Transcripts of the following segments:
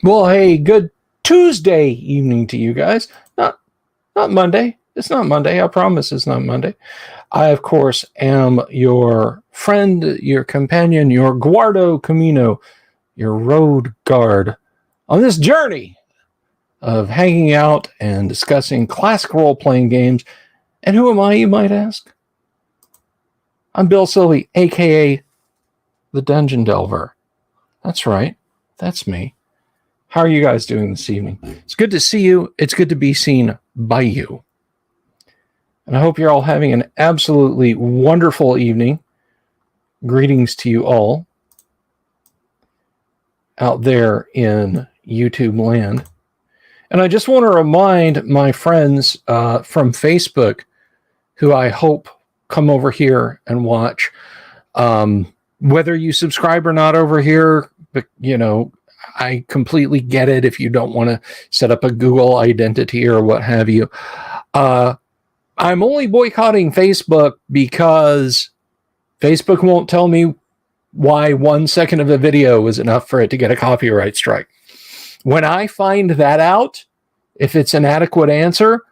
Well, hey, good Tuesday evening to you guys. Not Monday. It's not Monday. I promise it's not Monday. I, of course, am your friend, your companion, your Guardo Camino, your road guard on this journey of hanging out and discussing classic role-playing games. And who am I, you might ask? I'm Bill Sylvie, a.k.a. the Dungeon Delver. That's right. That's me. How are you guys doing this evening? It's good to see you. It's good to be seen by you. And I hope you're all having an absolutely wonderful evening. Greetings to you all out there in YouTube land. And I just want to remind my friends from Facebook, who I hope come over here and watch, whether you subscribe or not over here, but I completely get it if you don't want to set up a Google identity or what have you. I'm only boycotting Facebook because Facebook won't tell me why 1 second of a video is enough for it to get a copyright strike. When I find that out, if it's an adequate answer,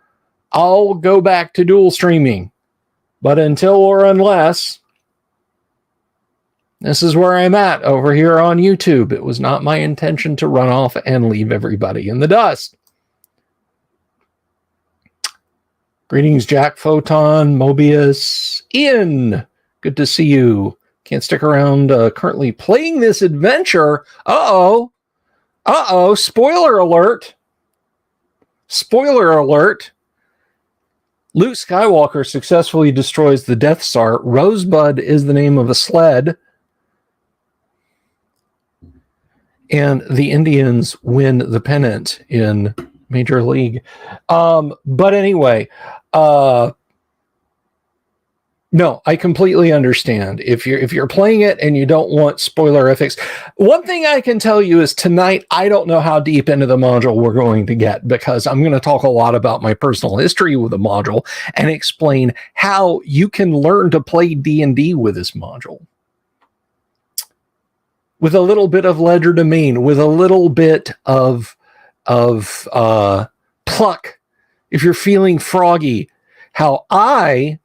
I'll go back to dual streaming. But until or unless, this is where I'm at over here on YouTube. It was not my intention to run off and leave everybody in the dust. Greetings, Jack, Photon, Mobius, Ian. Good to see you. Can't stick around currently playing this adventure. Uh-oh. Spoiler alert. Spoiler alert. Luke Skywalker successfully destroys the Death Star. Rosebud is the name of a sled. And the Indians win the pennant in Major League. But anyway, no, I completely understand. If you're playing it and you don't want spoilerifics, one thing I can tell you is tonight, I don't know how deep into the module we're going to get, because I'm going to talk a lot about my personal history with the module and explain how you can learn to play D&D with this module. With a little bit of legerdemain, with a little bit of pluck, if you're feeling froggy, how I,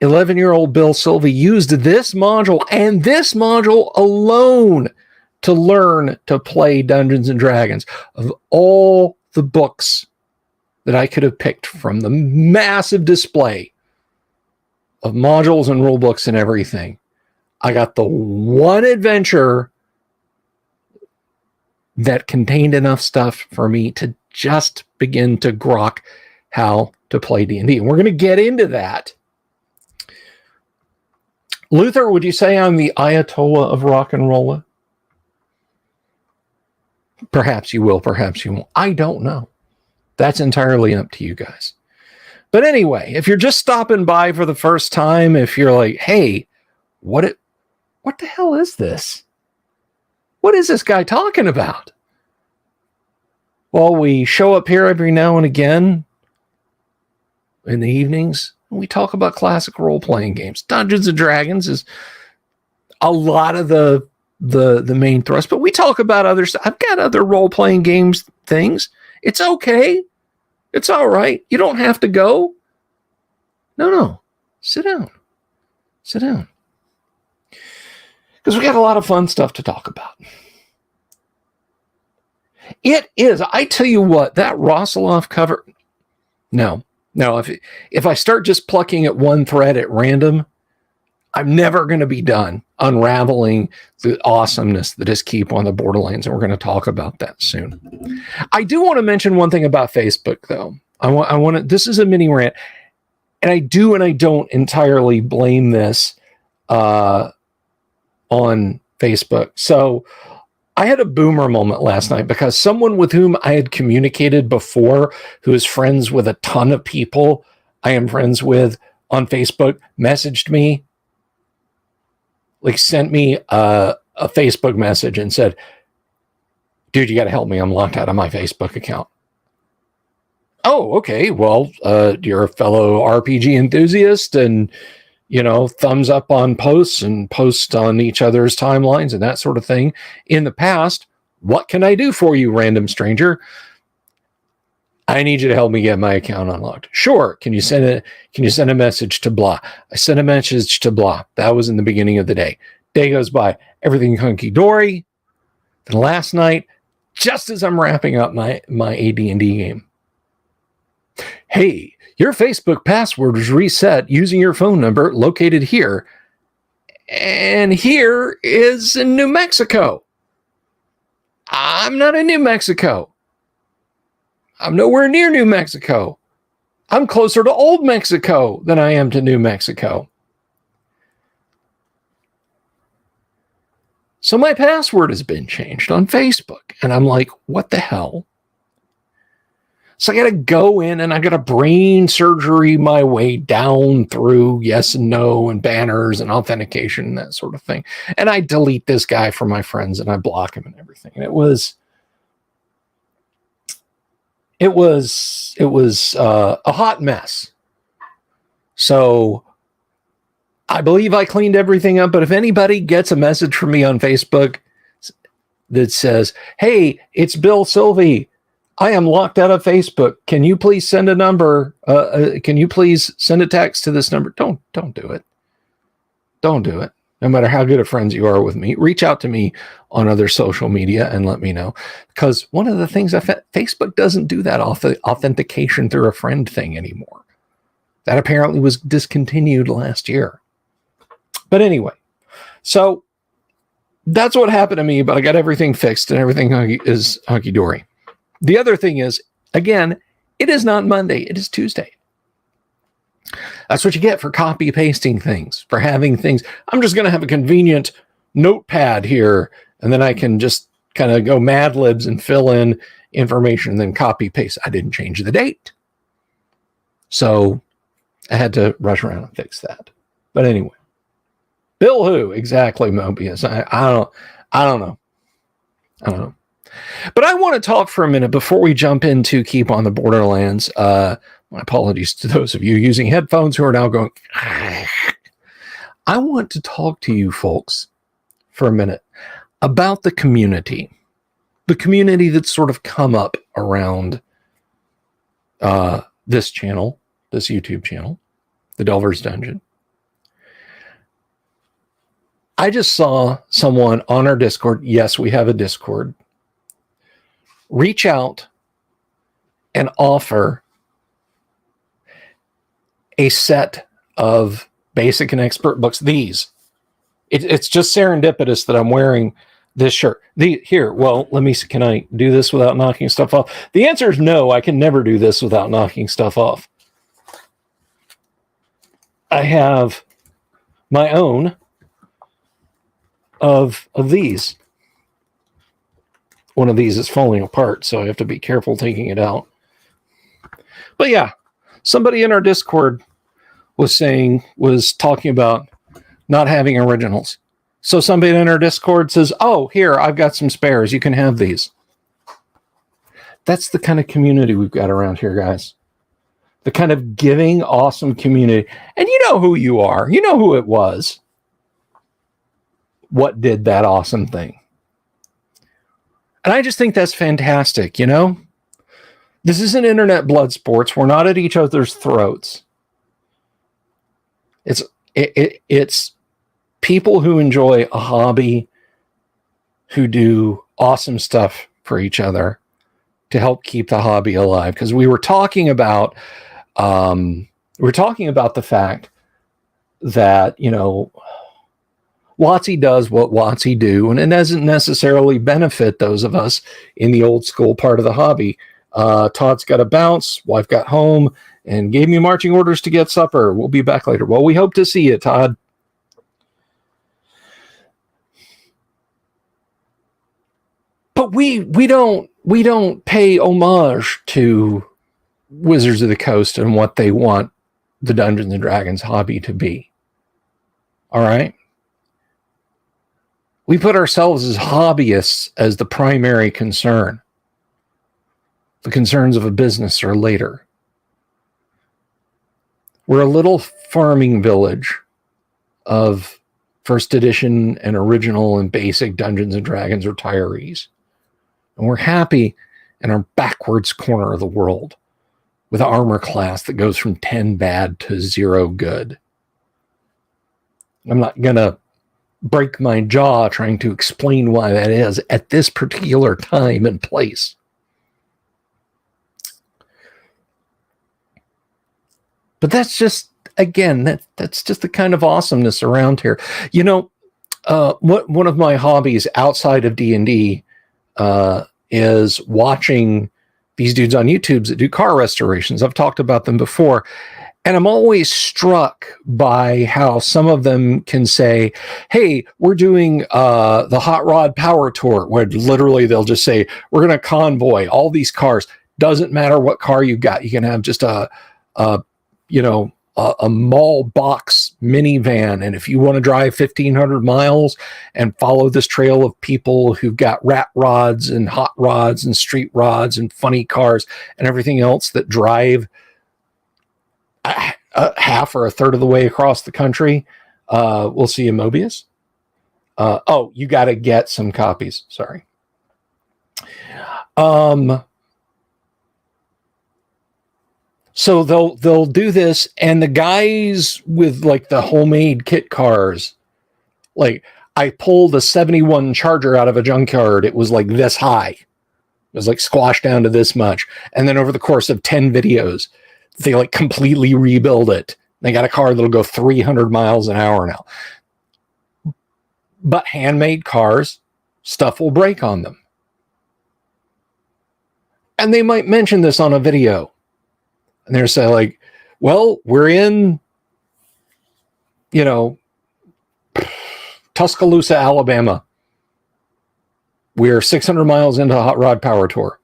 11-year-old Bill Sylvie, used this module and this module alone to learn to play Dungeons and Dragons. Of all the books that I could have picked from the massive display of modules and rule books and everything, I got the one adventure that contained enough stuff for me to just begin to grok how to play D&D. And we're going to get into that. Luther, would you say I'm the Ayatollah of rock and roll? Perhaps you will, perhaps you won't. I don't know. That's entirely up to you guys. But anyway, if you're just stopping by for the first time, if you're like, hey, what the hell is this? What is this guy talking about? Well, we show up here every now and again in the evenings. We talk about classic role-playing games. Dungeons and Dragons is a lot of the main thrust, but we talk about other stuff. I've got other role-playing games things. It's okay. It's all right. You don't have to go. No. Sit down. Sit down. Because we got a lot of fun stuff to talk about. It is. I tell you what, that Rosaloff cover. No. If I start just plucking at one thread at random, I'm never going to be done unraveling the awesomeness that is Keep on the Borderlands, and we're going to talk about that soon. I do want to mention one thing about Facebook, though. I want to. This is a mini rant, and I do and I don't entirely blame this on Facebook. So I had a boomer moment last night because someone with whom I had communicated before, who is friends with a ton of people I am friends with on Facebook, messaged me, sent me a Facebook message and said, dude, you got to help me. I'm locked out of my Facebook account. Oh, okay. Well, you're a fellow RPG enthusiast and, thumbs up on posts and posts on each other's timelines and that sort of thing. In the past, What can I do for you, random stranger? I need you to help me get my account unlocked. Sure. Can you send a message to blah? I sent a message to blah. That was in the beginning of the day. Day goes by. Everything hunky dory. Then last night, just as I'm wrapping up my AD&D game, hey, your Facebook password was reset using your phone number located here. And here is in New Mexico. I'm not in New Mexico. I'm nowhere near New Mexico. I'm closer to Old Mexico than I am to New Mexico. So my password has been changed on Facebook. And I'm like, what the hell? So I got to go in and I got to brain surgery my way down through yes and no and banners and authentication and that sort of thing. And I delete this guy from my friends and I block him and everything. And it was a hot mess. So I believe I cleaned everything up. But if anybody gets a message from me on Facebook that says, hey, it's Bill Sylvie, I am locked out of Facebook. Can you please send a number? Can you please send a text to this number? Don't do it. Don't do it. No matter how good of friends you are with me, reach out to me on other social media and let me know. Because one of the things Facebook doesn't do that authentication through a friend thing anymore. That apparently was discontinued last year. But anyway, so that's what happened to me, but I got everything fixed and everything is hunky-dory. The other thing is, again, it is not Monday. It is Tuesday. That's what you get for copy pasting things, for having things. I'm just going to have a convenient notepad here, and then I can just kind of go Mad Libs and fill in information and then copy paste. I didn't change the date. So I had to rush around and fix that. But anyway, Bill who? Exactly, Mobius. I don't know. But I want to talk for a minute before we jump into Keep on the Borderlands. My apologies to those of you using headphones who are now going, I want to talk to you folks for a minute about the community that's sort of come up around this channel, this YouTube channel, the Delver's Dungeon. I just saw someone on our Discord. Yes, we have a Discord. Reach out and offer a set of basic and expert books. It's just serendipitous that I'm wearing this shirt. Let me see. Can I do this without knocking stuff off? The answer is no. I can never do this without knocking stuff off. I have my own of these. One of these is falling apart, so I have to be careful taking it out. But yeah, somebody in our Discord was talking about not having originals. So somebody in our Discord says, oh, here, I've got some spares. You can have these. That's the kind of community we've got around here, guys. The kind of giving, awesome community. And you know who you are. You know who it was. What did that awesome thing? And I just think that's fantastic, you know? This isn't internet blood sports. We're not at each other's throats. It's people who enjoy a hobby, who do awesome stuff for each other to help keep the hobby alive. Because we were talking about the fact that, you know, WotC does what WotC do, and it doesn't necessarily benefit those of us in the old school part of the hobby. Todd's got to bounce. Wife got home and gave me marching orders to get supper. We'll be back later. Well, we hope to see you, Todd. But we don't pay homage to Wizards of the Coast and what they want the Dungeons and Dragons hobby to be. All right? We put ourselves as hobbyists as the primary concern. The concerns of a business are later. We're a little farming village of first edition and original and basic Dungeons and Dragons retirees. And we're happy in our backwards corner of the world with an armor class that goes from 10 bad to 0 good. I'm not going to break my jaw trying to explain why that is at this particular time and place. But that's just, again, that's just the kind of awesomeness around here. You know, one of my hobbies outside of D&D is watching these dudes on YouTube that do car restorations. I've talked about them before. And I'm always struck by how some of them can say, hey, we're doing the Hot Rod Power Tour, where literally they'll just say, we're going to convoy all these cars. Doesn't matter what car you got. You can have just a mall box minivan. And if you want to drive 1,500 miles and follow this trail of people who've got rat rods and hot rods and street rods and funny cars and everything else that drive half or a third of the way across the country, we'll see you, Mobius. You got to get some copies. Sorry. So they'll do this, and the guys with like the homemade kit cars, like I pulled a 71 Charger out of a junkyard. It was like this high. It was like squashed down to this much. And then over the course of 10 videos, they like completely rebuild it. They got a car that'll go 300 miles an hour now. But handmade cars, stuff will break on them. And they might mention this on a video. And they're saying like, well, we're in, Tuscaloosa, Alabama. We're 600 miles into a Hot Rod Power Tour.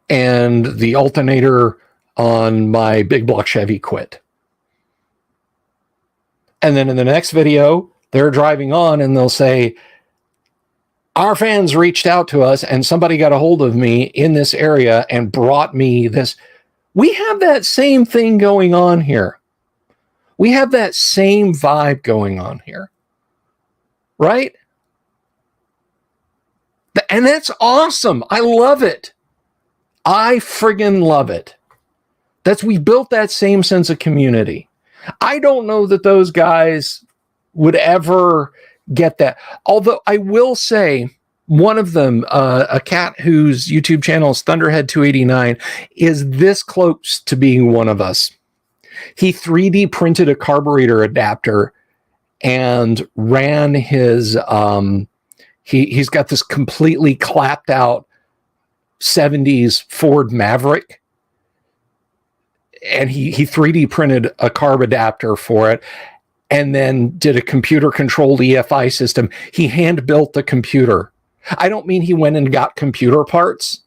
And the alternator on my big block Chevy quit. And then in the next video, they're driving on and they'll say, our fans reached out to us and somebody got a hold of me in this area and brought me this. We have that same thing going on here. We have that same vibe going on here. Right? And that's awesome. I love it. I friggin' love it. We built that same sense of community. I don't know that those guys would ever get that. Although I will say one of them, a cat whose YouTube channel is Thunderhead289, is this close to being one of us. He 3D printed a carburetor adapter and ran his, he's got this completely clapped out 70s Ford Maverick, and he 3D printed a carb adapter for it and then did a computer controlled EFI system. He hand built the computer. I don't mean he went and got computer parts.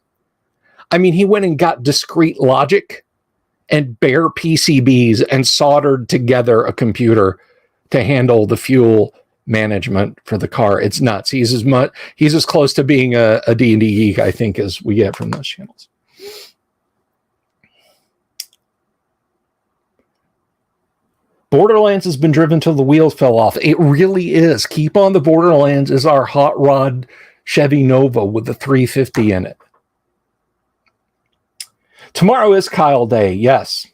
I mean, he went and got discrete logic and bare PCBs and soldered together a computer to handle the fuel management for the car. It's nuts. He's as close to being a D&D geek, I think, as we get from those channels. Borderlands has been driven till the wheels fell off. It really is. Keep on the Borderlands is our hot rod Chevy Nova with the 350 in it. Tomorrow is Kyle Day, yes.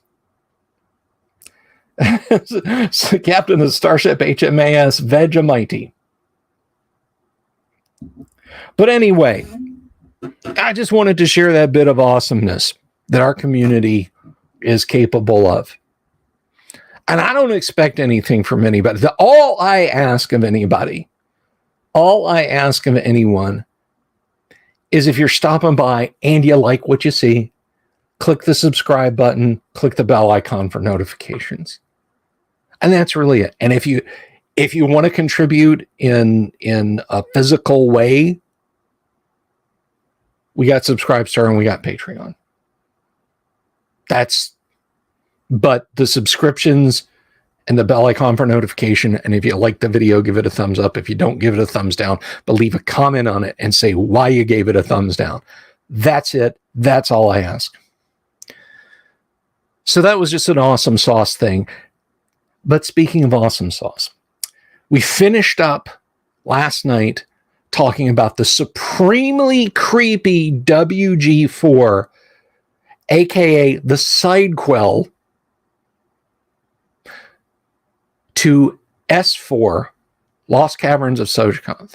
So Captain of Starship HMAS Vegemite. But anyway, I just wanted to share that bit of awesomeness that our community is capable of. And I don't expect anything from anybody. All I ask of anybody, all I ask of anyone is if you're stopping by and you like what you see, click the subscribe button, click the bell icon for notifications. And that's really it. And if you want to contribute in a physical way, we got Subscribestar and we got Patreon. But the subscriptions and the bell icon for notification, and if you like the video, give it a thumbs up. If you don't, give it a thumbs down, but leave a comment on it and say why you gave it a thumbs down. That's it. That's all I ask. So that was just an awesome sauce thing. But speaking of awesome sauce, we finished up last night talking about the supremely creepy WG4, aka the sidequel to S4, Lost Caverns of Sojourn.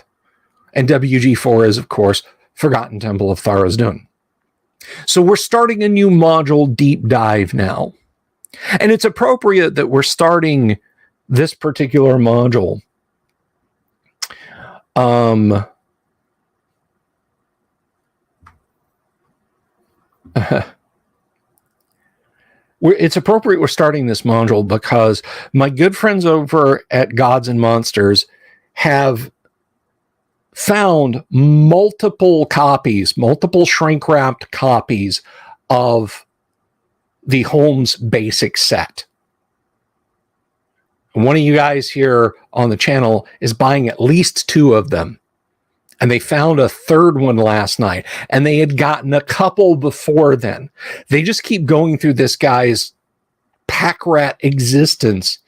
And WG4 is, of course, Forgotten Temple of Tharizdun. So we're starting a new module deep dive now. And it's appropriate that we're starting this particular module it's appropriate we're starting this module because my good friends over at Gods and Monsters have found multiple shrink-wrapped copies of the Holmes Basic set. One of you guys here on the channel is buying at least 2 of them. And they found a third one last night. And they had gotten a couple before then. They just keep going through this guy's pack rat existence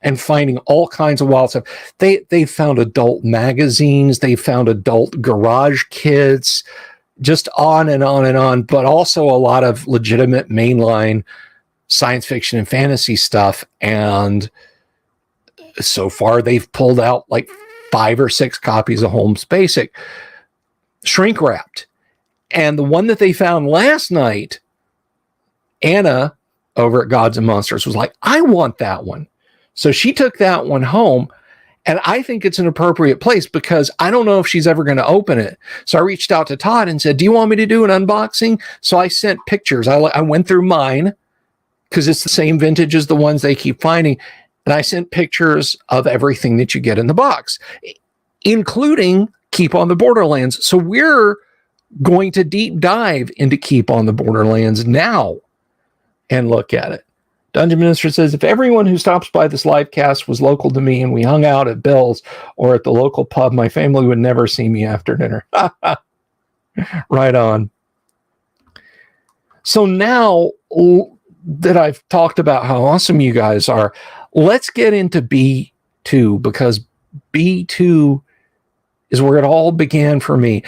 and finding all kinds of wild stuff. They found adult magazines. They found adult garage kits. Just on and on and on. But also a lot of legitimate mainline science fiction and fantasy stuff. And so far, they've pulled out like 5 or 6 copies of Holmes Basic, shrink wrapped. And the one that they found last night, Anna over at Gods and Monsters was like, I want that one. So she took that one home. And I think it's an appropriate place because I don't know if she's ever going to open it. So I reached out to Todd and said, do you want me to do an unboxing? So I sent pictures. I went through mine because it's the same vintage as the ones they keep finding. And I sent pictures of everything that you get in the box, including Keep on the Borderlands. So we're going to deep dive into Keep on the Borderlands now and look at it. Dungeon Minister says, if everyone who stops by this live cast was local to me and we hung out at Bill's or at the local pub, my family would never see me after dinner. Right on. So now that I've talked about how awesome you guys are, let's get into B2 because B2 is where it all began for me.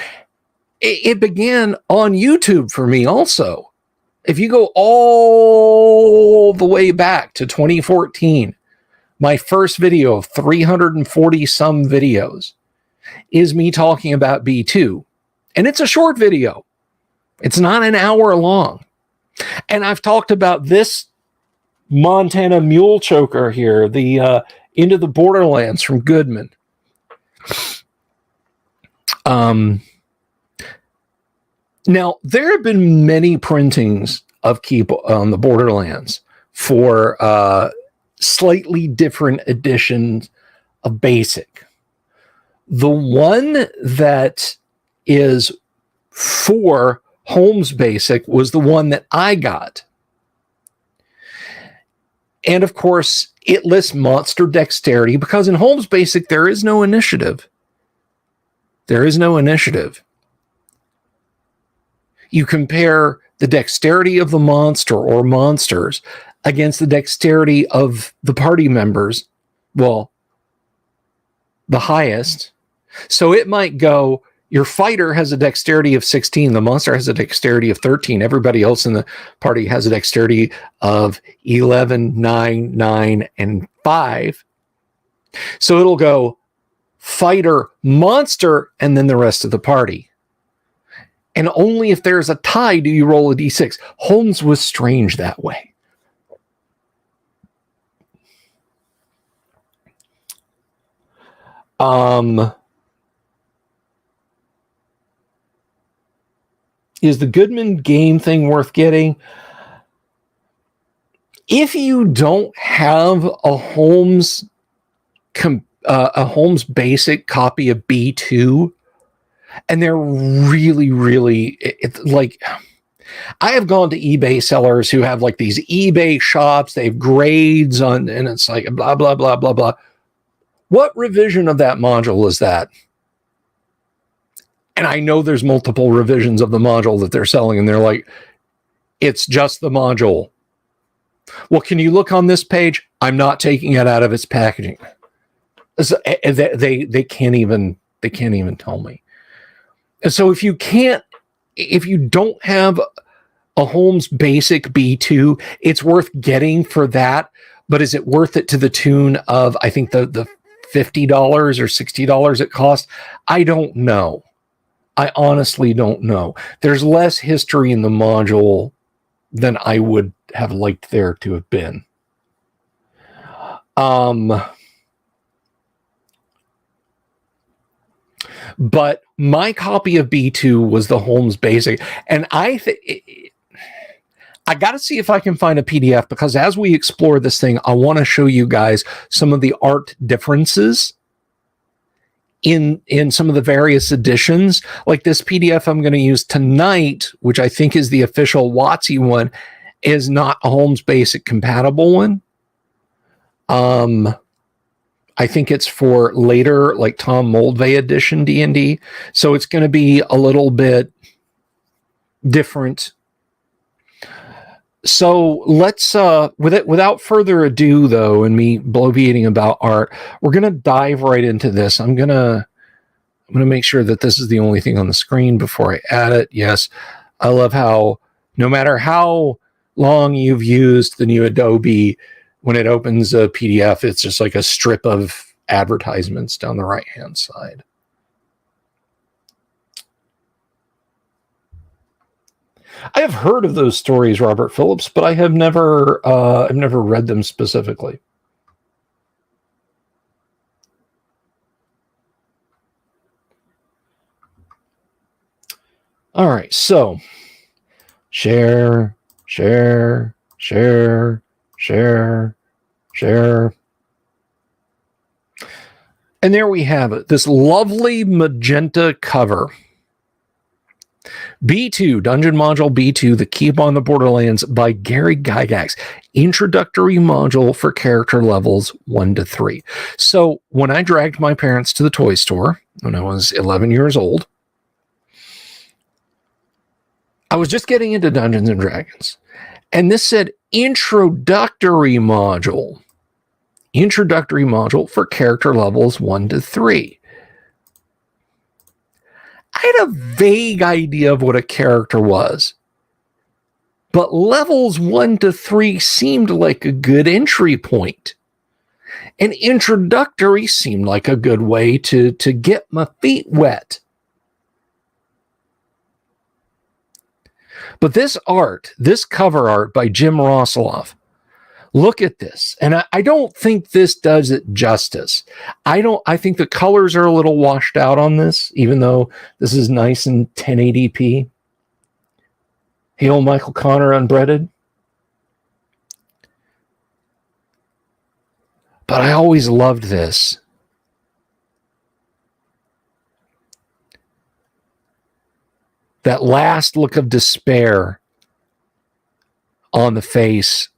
It began on YouTube for me also. If you go all the way back to 2014, my first video of 340 some videos is me talking about B2. And it's a short video. It's not an hour long. And I've talked about this Montana mule choker here, the Into the Borderlands from Goodman. Now, there have been many printings of Keep on the Borderlands for slightly different editions of Basic. The one that is for Holmes Basic was the one that I got. And of course, it lists monster dexterity because in Holmes Basic, there is no initiative. There is no initiative. You compare the dexterity of the monster or monsters against the dexterity of the party members. Well, the highest. So it might go, your fighter has a dexterity of 16. The monster has a dexterity of 13. Everybody else in the party has a dexterity of 11, 9, 9, and 5. So it'll go fighter, monster, and then the rest of the party. And only if there's a tie do you roll a d6. Holmes was strange that way. Is the Goodman game thing worth getting? If you don't have a Holmes Basic copy of B2, and they're really, it's like, I have gone to eBay sellers who have like these eBay shops, they have grades on, and it's like blah, blah, blah, blah, blah. What revision of that module is that? And I know there's multiple revisions of the module that they're selling, and they're like, it's just the module. Well, can you look on this page? I'm not taking it out of its packaging. So, they can't even tell me. So if you don't have a Holmes Basic B2, it's worth getting for that. But is it worth it to the tune of, I think, the $50 or $60 it cost? I don't know. I honestly don't know. There's less history in the module than I would have liked there to have been. But my copy of B2 was the Holmes Basic, and I got to see if I can find a PDF, because as we explore this thing, I want to show you guys some of the art differences in some of the various editions. Like this PDF I'm going to use tonight, which I think is the official WotC one, is not a Holmes Basic compatible one. I think it's for later, like Tom Moldvay edition D&D. So it's going to be a little bit different. So let's, without further ado, though, and me bloviating about art, we're going to dive right into this. I'm going to make sure that this is the only thing on the screen before I add it. Yes, I love how no matter how long you've used the new Adobe, when it opens a PDF, it's just like a strip of advertisements down the right-hand side. I have heard of those stories, Robert Phillips, but I have never read them specifically. All right, so share. And there we have it, this lovely magenta cover. B2, Dungeon Module B2, The Keep on the Borderlands by Gary Gygax. Introductory module for character levels 1 to 3. So when I dragged my parents to the toy store when I was 11 years old, I was just getting into Dungeons and Dragons. And this said introductory module for character levels 1 to 3. I had a vague idea of what a character was, but levels 1 to 3 seemed like a good entry point. And introductory seemed like a good way to get my feet wet. But this art, this cover art by Jim Rosoloff, look at this. And I don't think this does it justice. I think the colors are a little washed out on this, even though this is nice in 1080p. Hail Michael Connor unbreaded. But I always loved this. That last look of despair on the face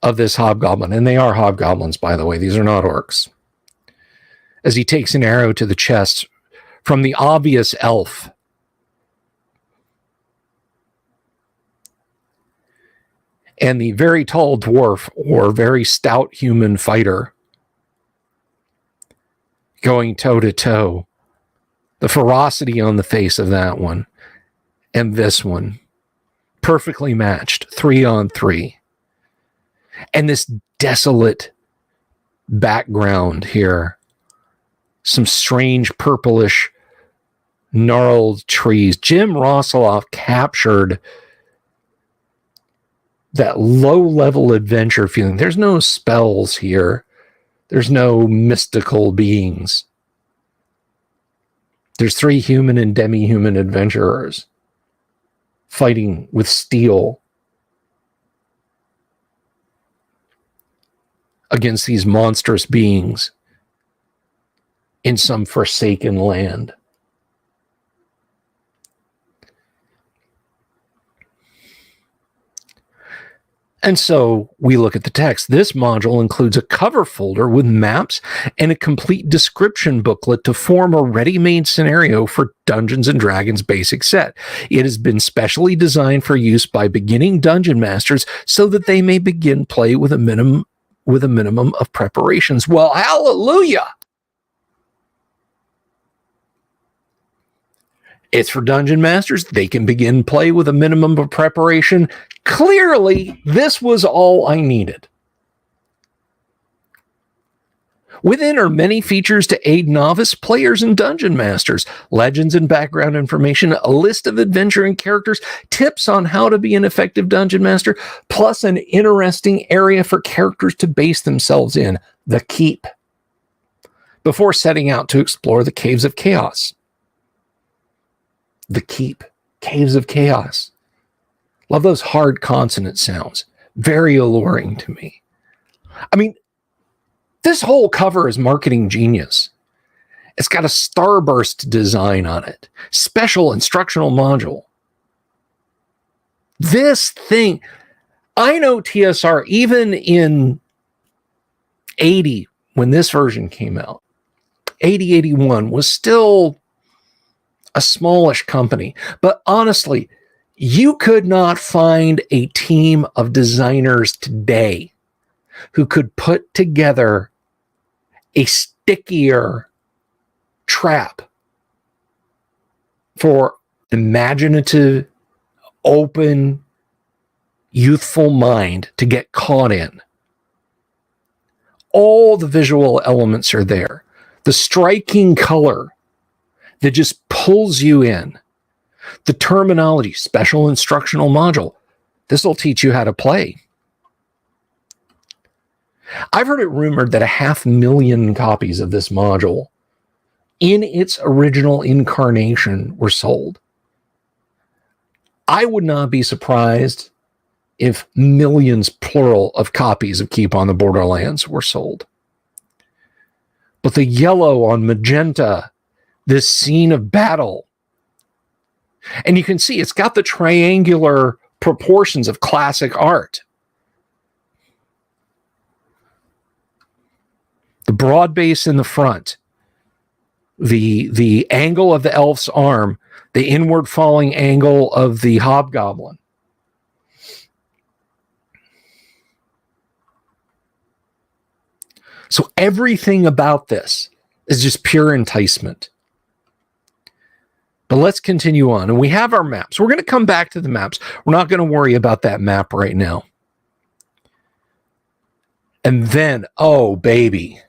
of this hobgoblin. And they are hobgoblins, by the way. These are not orcs. As he takes an arrow to the chest from the obvious elf. And the very tall dwarf or very stout human fighter going toe to toe. The ferocity on the face of that one and this one, perfectly matched, 3-on-3. And this desolate background here, some strange purplish gnarled trees. Jim Rosoloff captured that low-level adventure feeling. There's no spells here. There's no mystical beings. There's 3 human and demi-human adventurers fighting with steel against these monstrous beings in some forsaken land. And so we look at the text. This module includes a cover folder with maps and a complete description booklet to form a ready-made scenario for Dungeons & Dragons basic set. It has been specially designed for use by beginning dungeon masters so that they may begin play with a minimum of preparations. Well, hallelujah! It's for dungeon masters. They can begin play with a minimum of preparation. Clearly, this was all I needed. Within are many features to aid novice players and dungeon masters, legends and background information, a list of adventure and characters, tips on how to be an effective dungeon master, plus an interesting area for characters to base themselves in, the Keep, before setting out to explore the Caves of Chaos. The Keep, Caves of Chaos. Love those hard consonant sounds. Very alluring to me. I mean, this whole cover is marketing genius. It's got a starburst design on it. Special instructional module. This thing, I know TSR, even in 80, when this version came out, 8081 was still a smallish company. But honestly, you could not find a team of designers today who could put together a stickier trap for imaginative, open, youthful mind to get caught in. All the visual elements are there. The striking color that just pulls you in. The terminology, special instructional module. This will teach you how to play. I've heard it rumored that 500,000 copies of this module in its original incarnation were sold. I would not be surprised if millions, plural, of copies of Keep on the Borderlands were sold. But the yellow on magenta, this scene of battle, and you can see it's got the triangular proportions of classic art. The broad base in the front, the angle of the elf's arm, the inward falling angle of the hobgoblin. So everything about this is just pure enticement. But let's continue on. And we have our maps. We're going to come back to the maps. We're not going to worry about that map right now. And then, oh, baby.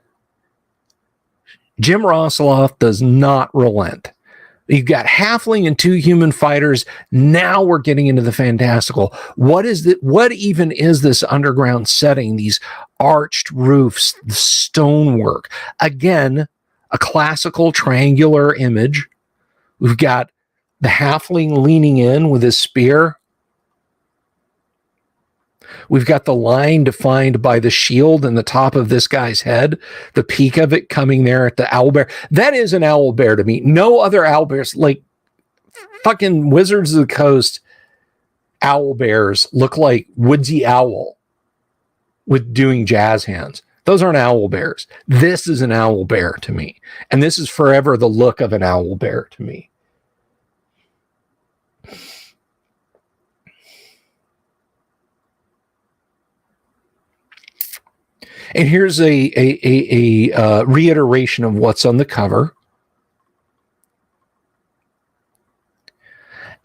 Jim Rosloff does not relent. You've got halfling and 2 human fighters. Now we're getting into the fantastical. What is it? What even is this underground setting? These arched roofs, the stonework. Again, a classical triangular image. We've got the halfling leaning in with his spear. We've got the line defined by the shield in the top of this guy's head, the peak of it coming there at the owlbear. That is an owlbear to me. No other owlbears, like fucking Wizards of the Coast owlbears, look like Woodsy Owl with doing jazz hands. Those aren't owlbears. This is an owlbear to me. And this is forever the look of an owlbear to me. And here's a reiteration of what's on the cover.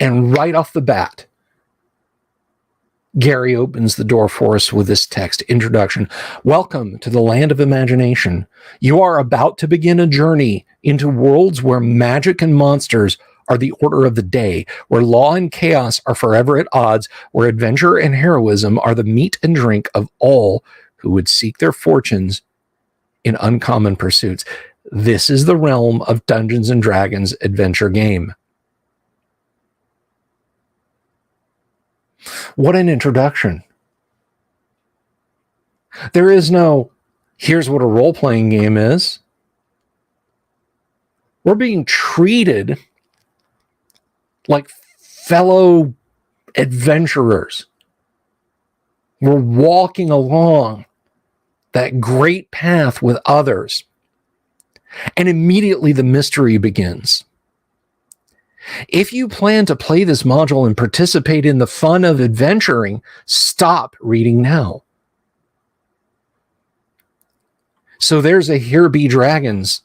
And right off the bat, Gary opens the door for us with this text introduction. Welcome to the land of imagination. You are about to begin a journey into worlds where magic and monsters are the order of the day, where law and chaos are forever at odds, where adventure and heroism are the meat and drink of all who would seek their fortunes in uncommon pursuits. This is the realm of Dungeons and Dragons adventure game. What an introduction. There is no, here's what a role-playing game is. We're being treated like fellow adventurers. We're walking along that great path with others. And immediately the mystery begins. If you plan to play this module and participate in the fun of adventuring, stop reading now. So there's a Here Be Dragons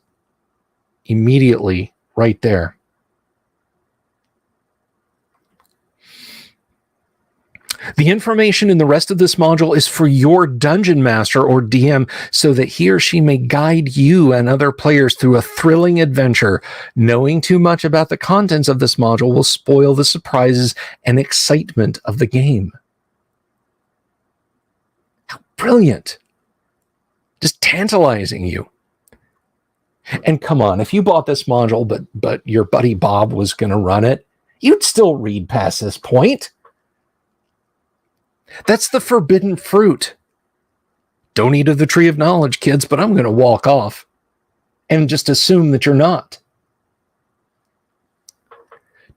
immediately right there. The information in the rest of this module is for your dungeon master or DM so that he or she may guide you and other players through a thrilling adventure. Knowing too much about the contents of this module will spoil the surprises and excitement of the game. How brilliant. Just tantalizing you. And come on, if you bought this module but your buddy Bob was going to run it, you'd still read past this point. That's the forbidden fruit. Don't eat of the tree of knowledge, kids, but I'm going to walk off and just assume that you're not.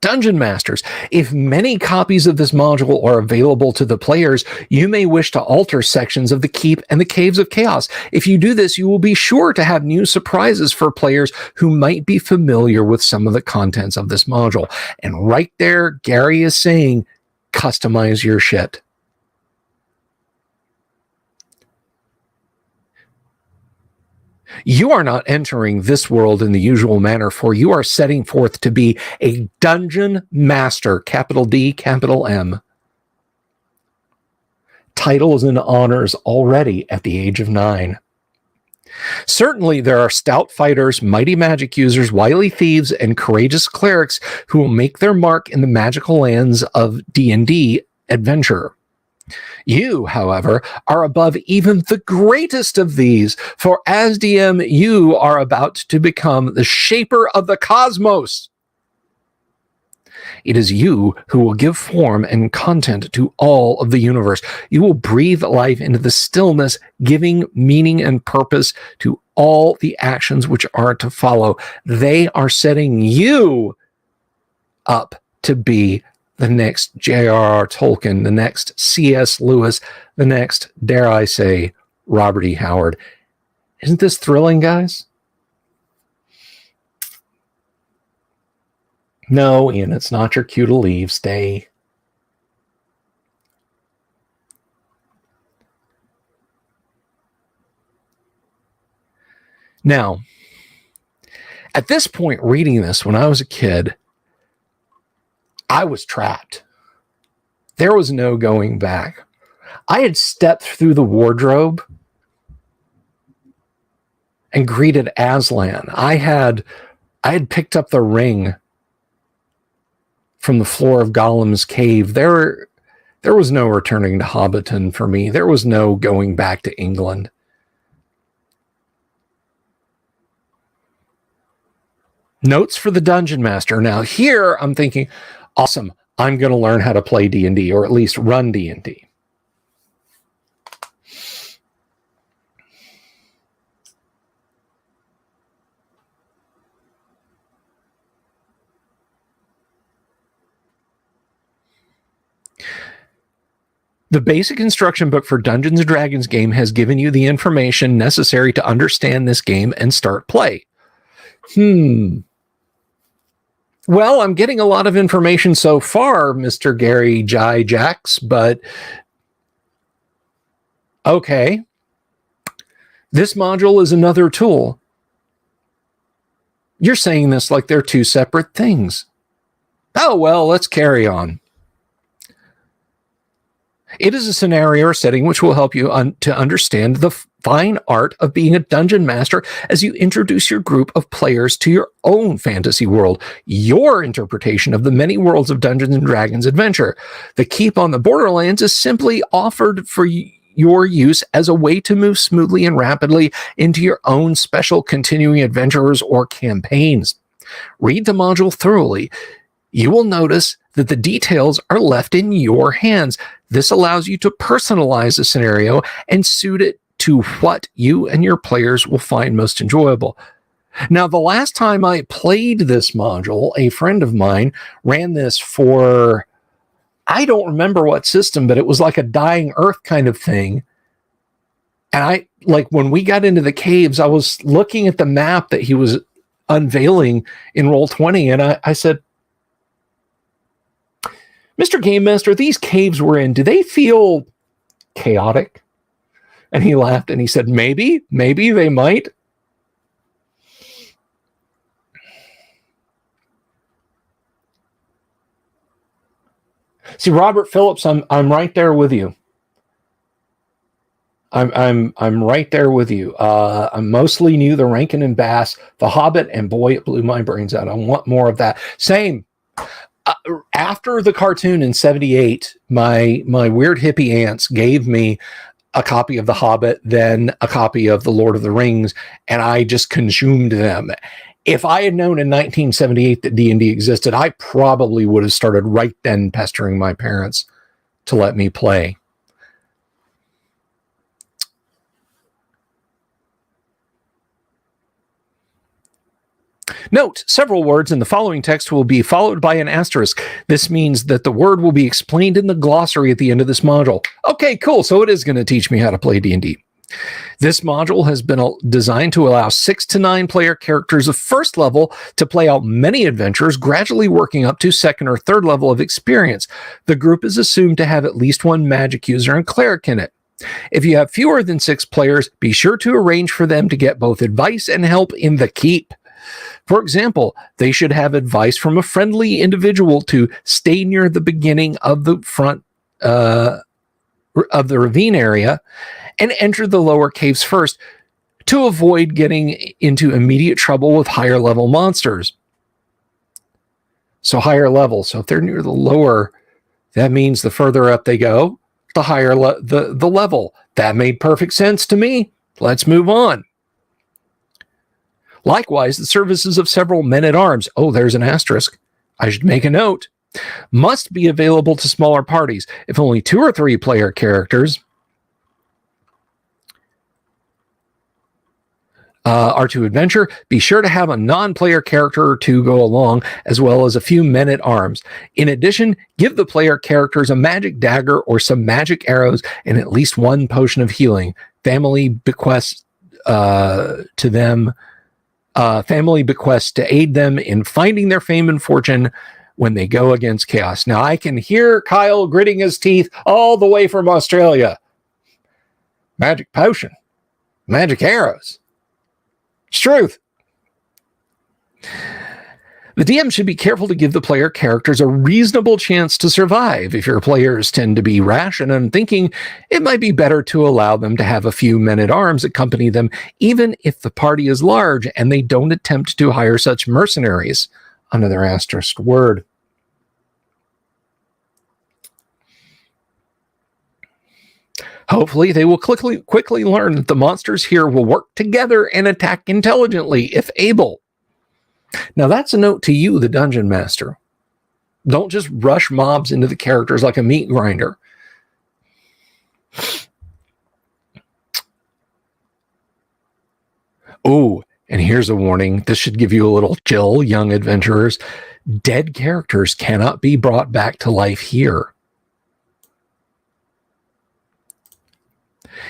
Dungeon Masters. If many copies of this module are available to the players, you may wish to alter sections of the Keep and the Caves of Chaos. If you do this, you will be sure to have new surprises for players who might be familiar with some of the contents of this module. And right there, Gary is saying, customize your shit. You are not entering this world in the usual manner, for you are setting forth to be a dungeon master, capital D, capital M. Titles and honors already at the age of 9. Certainly, there are stout fighters, mighty magic users, wily thieves, and courageous clerics who will make their mark in the magical lands of D&D adventure. You, however, are above even the greatest of these, for as DM, you are about to become the shaper of the cosmos. It is you who will give form and content to all of the universe. You will breathe life into the stillness, giving meaning and purpose to all the actions which are to follow. They are setting you up to be the next J.R.R. Tolkien, the next C.S. Lewis, the next, dare I say, Robert E. Howard. Isn't this thrilling, guys? No, Ian, it's not your cue to leave. Stay. Now, at this point, reading this, when I was a kid, I was trapped. There was no going back. I had stepped through the wardrobe and greeted Aslan. I had picked up the ring from the floor of Gollum's cave. There was no returning to Hobbiton for me. There was no going back to England. Notes for the Dungeon Master. Now here I'm thinking, awesome, I'm going to learn how to play D&D, or at least run D&D. The basic instruction book for Dungeons & Dragons game has given you the information necessary to understand this game and start play. Well, I'm getting a lot of information so far, Mr. Gary Jai Jax, but okay. This module is another tool. You're saying this like they're two separate things. Oh, well, let's carry on. It is a scenario or setting which will help you to understand the fine art of being a dungeon master as you introduce your group of players to your own fantasy world, your interpretation of the many worlds of Dungeons & Dragons adventure. The Keep on the Borderlands is simply offered for your use as a way to move smoothly and rapidly into your own special continuing adventures or campaigns. Read the module thoroughly. You will notice that the details are left in your hands. This allows you to personalize the scenario and suit it to what you and your players will find most enjoyable. Now, the last time I played this module, a friend of mine ran this for, I don't remember what system, but it was like a Dying Earth kind of thing. And when we got into the caves, I was looking at the map that he was unveiling in Roll20, and I said, Mr. Game Master, these caves we're in, do they feel chaotic? And he laughed and he said, maybe they might. See, Robert Phillips, I'm right there with you. I'm right there with you. I mostly knew the Rankin and Bass, The Hobbit, and boy, it blew my brains out. I want more of that. Same. After the cartoon in '78, my weird hippie aunts gave me a copy of The Hobbit, then a copy of The Lord of the Rings, and I just consumed them. If I had known in 1978 that D&D existed, I probably would have started right then pestering my parents to let me play. Note, several words in the following text will be followed by an asterisk. This means that the word will be explained in the glossary at the end of this module. Okay, cool. So it is going to teach me how to play D&D. This module has been designed to allow 6 to 9 player characters of first level to play out many adventures, gradually working up to second or third level of experience. The group is assumed to have at least one magic user and cleric in it. If you have fewer than 6 players, be sure to arrange for them to get both advice and help in the keep. For example, they should have advice from a friendly individual to stay near the beginning of the front of the ravine area and enter the lower caves first to avoid getting into immediate trouble with higher level monsters. So higher level. So if they're near the lower, that means the further up they go, the higher the level. That made perfect sense to me. Let's move on. Likewise, the services of several men-at-arms, oh, there's an asterisk, I should make a note, must be available to smaller parties. If only 2 or 3 player characters are to adventure, be sure to have a non-player character or 2 go along, as well as a few men-at-arms. In addition, give the player characters a magic dagger or some magic arrows and at least 1 potion of healing. Family bequests to aid them in finding their fame and fortune when they go against chaos. Now, I can hear Kyle gritting his teeth all the way from Australia. Magic potion. Magic arrows. It's truth. The DM should be careful to give the player characters a reasonable chance to survive. If your players tend to be rash and unthinking, it might be better to allow them to have a few men-at-arms accompany them, even if the party is large and they don't attempt to hire such mercenaries. Another asterisk word. Hopefully, they will quickly learn that the monsters here will work together and attack intelligently, if able. Now, that's a note to you, the dungeon master. Don't just rush mobs into the characters like a meat grinder. Oh, and here's a warning. This should give you a little chill, young adventurers. Dead characters cannot be brought back to life here.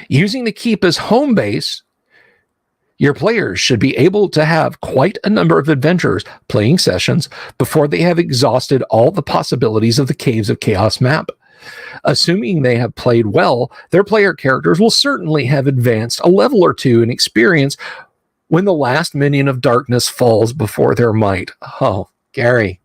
Using the keep as home base, your players should be able to have quite a number of adventures, playing sessions, before they have exhausted all the possibilities of the Caves of Chaos map. Assuming they have played well, their player characters will certainly have advanced a level or 2 in experience when the last minion of darkness falls before their might. Oh, Gary.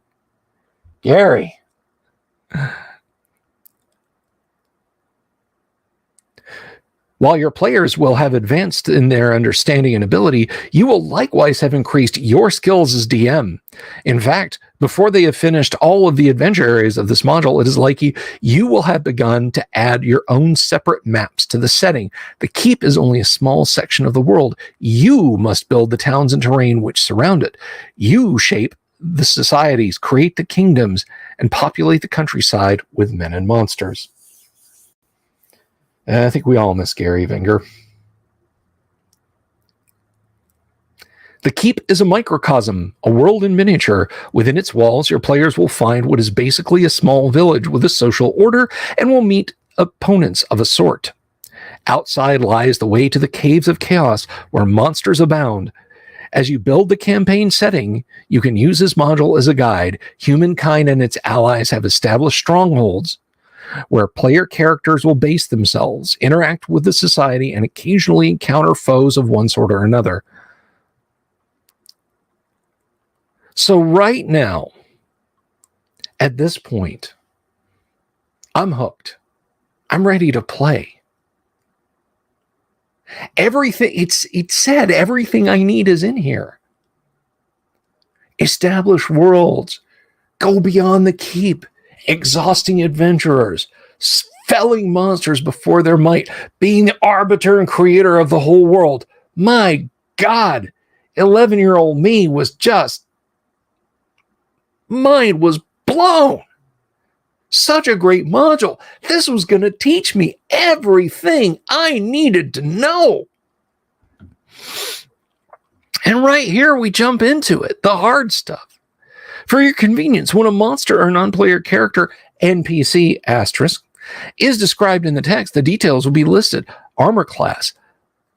While your players will have advanced in their understanding and ability, you will likewise have increased your skills as DM. In fact, before they have finished all of the adventure areas of this module, it is likely you will have begun to add your own separate maps to the setting. The keep is only a small section of the world. You must build the towns and terrain which surround it. You shape the societies, create the kingdoms, and populate the countryside with men and monsters. I think we all miss Gary Venger. The keep is a microcosm, a world in miniature. Within its walls, your players will find what is basically a small village with a social order and will meet opponents of a sort. Outside lies the way to the Caves of Chaos, where monsters abound. As you build the campaign setting, you can use this module as a guide. Humankind and its allies have established strongholds where player characters will base themselves, interact with the society, and occasionally encounter foes of one sort or another. So right now, at this point, I'm hooked. I'm ready to play. Everything, it said everything I need is in here. Establish worlds, go beyond the keep, exhausting adventurers, felling monsters before their might, being the arbiter and creator of the whole world. My God, 11-year-old me was just, mind was blown. Such a great module. This was going to teach me everything I needed to know. And right here, we jump into it, the hard stuff. For your convenience, when a monster or non-player character, NPC asterisk, is described in the text, the details will be listed. Armor class,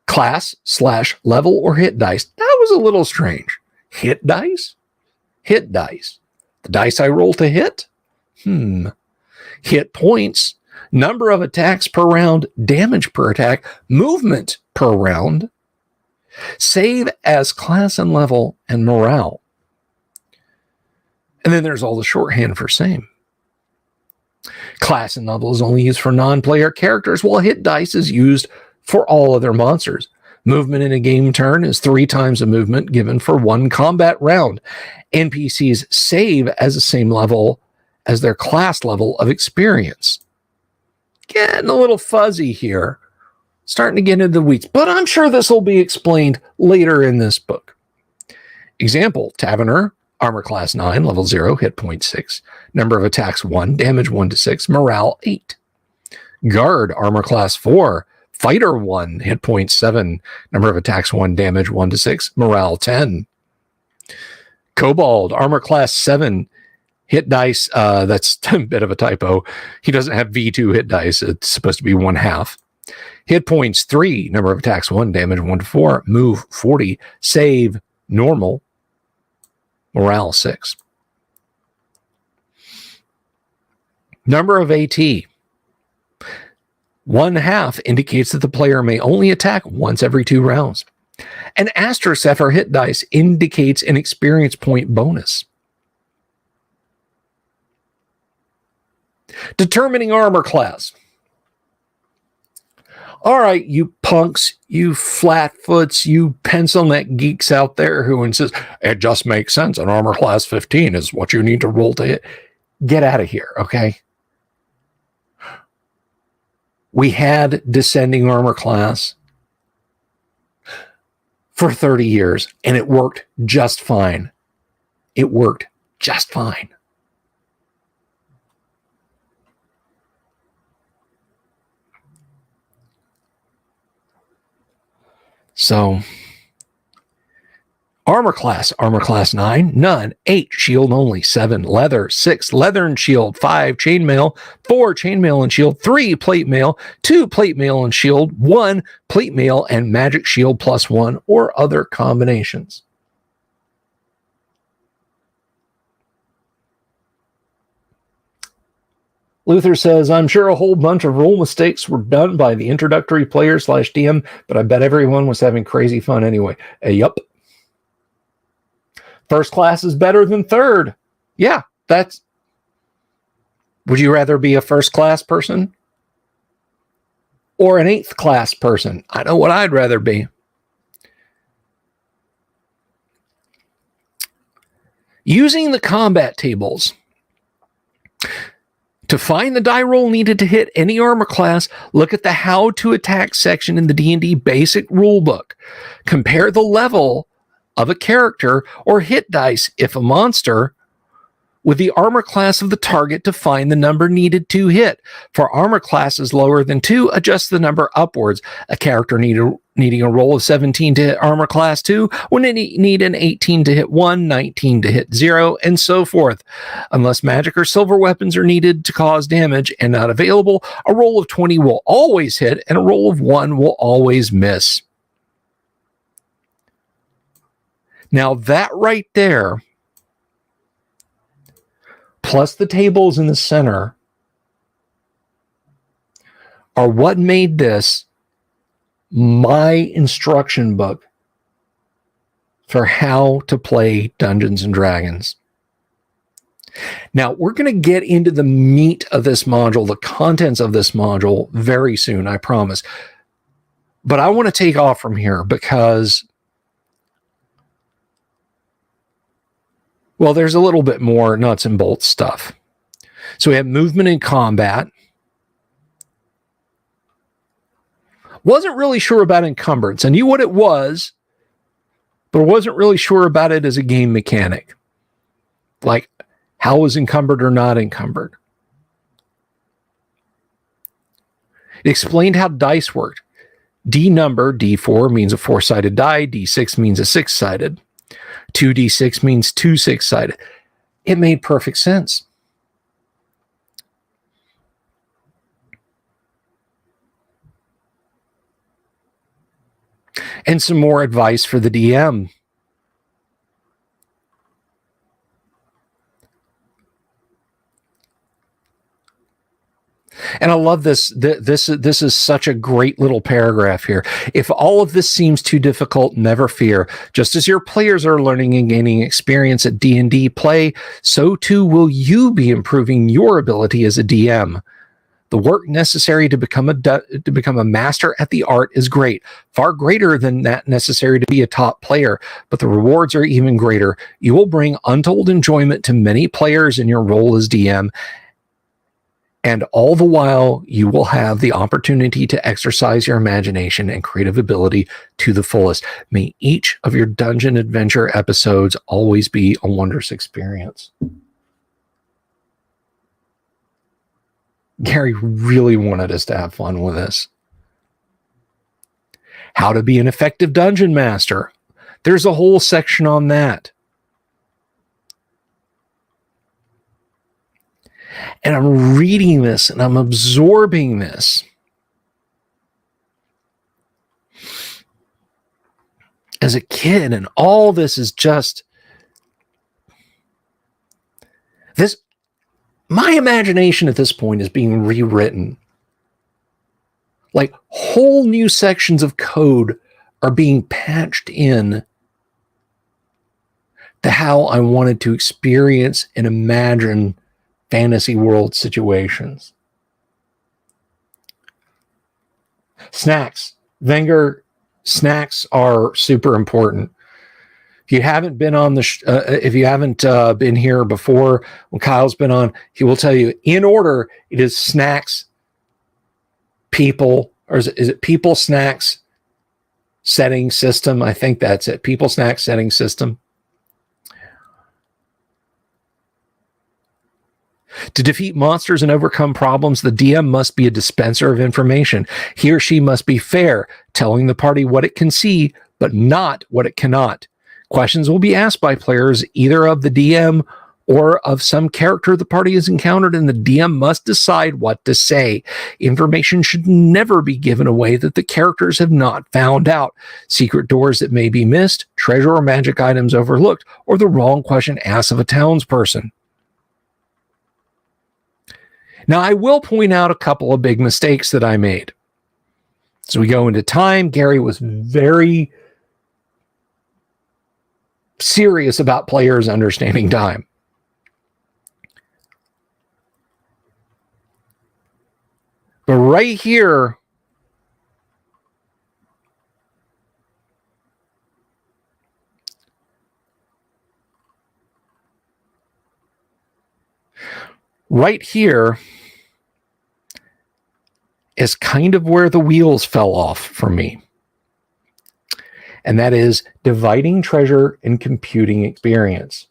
/level or hit dice. That was a little strange. Hit dice? Hit dice. The dice I roll to hit? Hit points, number of attacks per round, damage per attack, movement per round, save as class and level, and morale. And then there's all the shorthand for same. Class and level is only used for non-player characters, while hit dice is used for all other monsters. Movement in a game turn is 3 times the movement given for 1 combat round. NPCs save as the same level as their class level of experience. Getting a little fuzzy here. Starting to get into the weeds, but I'm sure this will be explained later in this book. Example, Taverner, armor class 9, level 0, hit point 6, number of attacks 1, damage 1 to 6, morale 8. Guard, armor class 4, fighter 1, hit point 7, number of attacks 1, damage 1 to 6, morale 10. Kobold, armor class 7, hit dice, that's a bit of a typo. He doesn't have V2 hit dice. It's supposed to be 1/2. Hit points 3, number of attacks 1, damage 1 to 4, move 40, save normal, morale 6. Number of AT. 1/2 indicates that the player may only attack once every 2 rounds. An asterisk after hit dice indicates an experience point bonus. Determining armor class. All right, you punks, you flatfoots, you pencil neck geeks out there who insist it just makes sense. An armor class 15 is what you need to roll to hit. Get out of here, okay? We had descending armor class for 30 years, and it worked just fine. It worked just fine. So, armor class 9, none, 8, shield only, 7, leather, 6, leather and shield, 5, chainmail, 4, chainmail and shield, 3, plate mail, 2, plate mail and shield, 1, plate mail and magic shield +1, or other combinations. Luther says, I'm sure a whole bunch of rule mistakes were done by the introductory player /DM, but I bet everyone was having crazy fun anyway. Yup. First class is better than third. Yeah, that's... Would you rather be a first class person or an 8th class person? I know what I'd rather be. Using the combat tables. To find the die roll needed to hit any armor class, look at the How to Attack section in the D&D Basic Rulebook. Compare the level of a character or hit dice if a monster with the armor class of the target to find the number needed to hit. For armor classes lower than 2, adjust the number upwards. A character needing a roll of 17 to hit armor class 2 when they need an 18 to hit 1, 19 to hit 0, and so forth. Unless magic or silver weapons are needed to cause damage and not available, a roll of 20 will always hit and a roll of 1 will always miss. Now that right there, plus the tables in the center, are what made this my instruction book for how to play Dungeons and Dragons. Now, we're going to get into the meat of this module, the contents of this module very soon, I promise. But I want to take off from here because, well, there's a little bit more nuts and bolts stuff. So we have movement and combat. Wasn't really sure about encumbrance. I knew what it was, but wasn't really sure about it as a game mechanic. Like, how was encumbered or not encumbered? It explained how dice worked. D number, D4 means a 4-sided die, D6 means a 6-sided. 2D6 means 2 6-sided. It made perfect sense. And some more advice for the DM. And I love this. This is such a great little paragraph here. If all of this seems too difficult, never fear. Just as your players are learning and gaining experience at D&D play, so too will you be improving your ability as a DM. The work necessary to become a master at the art is great, far greater than that necessary to be a top player, but the rewards are even greater. You will bring untold enjoyment to many players in your role as DM, and all the while, you will have the opportunity to exercise your imagination and creative ability to the fullest. May each of your dungeon adventure episodes always be a wondrous experience. Gary really wanted us to have fun with this. How to be an effective dungeon master. There's a whole section on that. And I'm reading this and I'm absorbing this as a kid, and all this is just this. My imagination at this point is being rewritten. Like whole new sections of code are being patched in to how I wanted to experience and imagine fantasy world situations. Snacks. Wenger, snacks are super important. If you haven't been on if you haven't been here before, when Kyle's been on, he will tell you in order. It is snacks, people, or is it people, snacks, setting system? I think that's it. People, snacks, setting system. To defeat monsters and overcome problems, the DM must be a dispenser of information. He or she must be fair, telling the party what it can see, but not what it cannot. Questions will be asked by players, either of the DM or of some character the party has encountered, and the DM must decide what to say. Information should never be given away that the characters have not found out. Secret doors that may be missed, treasure or magic items overlooked, or the wrong question asked of a townsperson. Now, I will point out a couple of big mistakes that I made. As we go into time, Gary was very serious about players understanding time. But right here, is kind of where the wheels fell off for me. And that is dividing treasure and computing experience.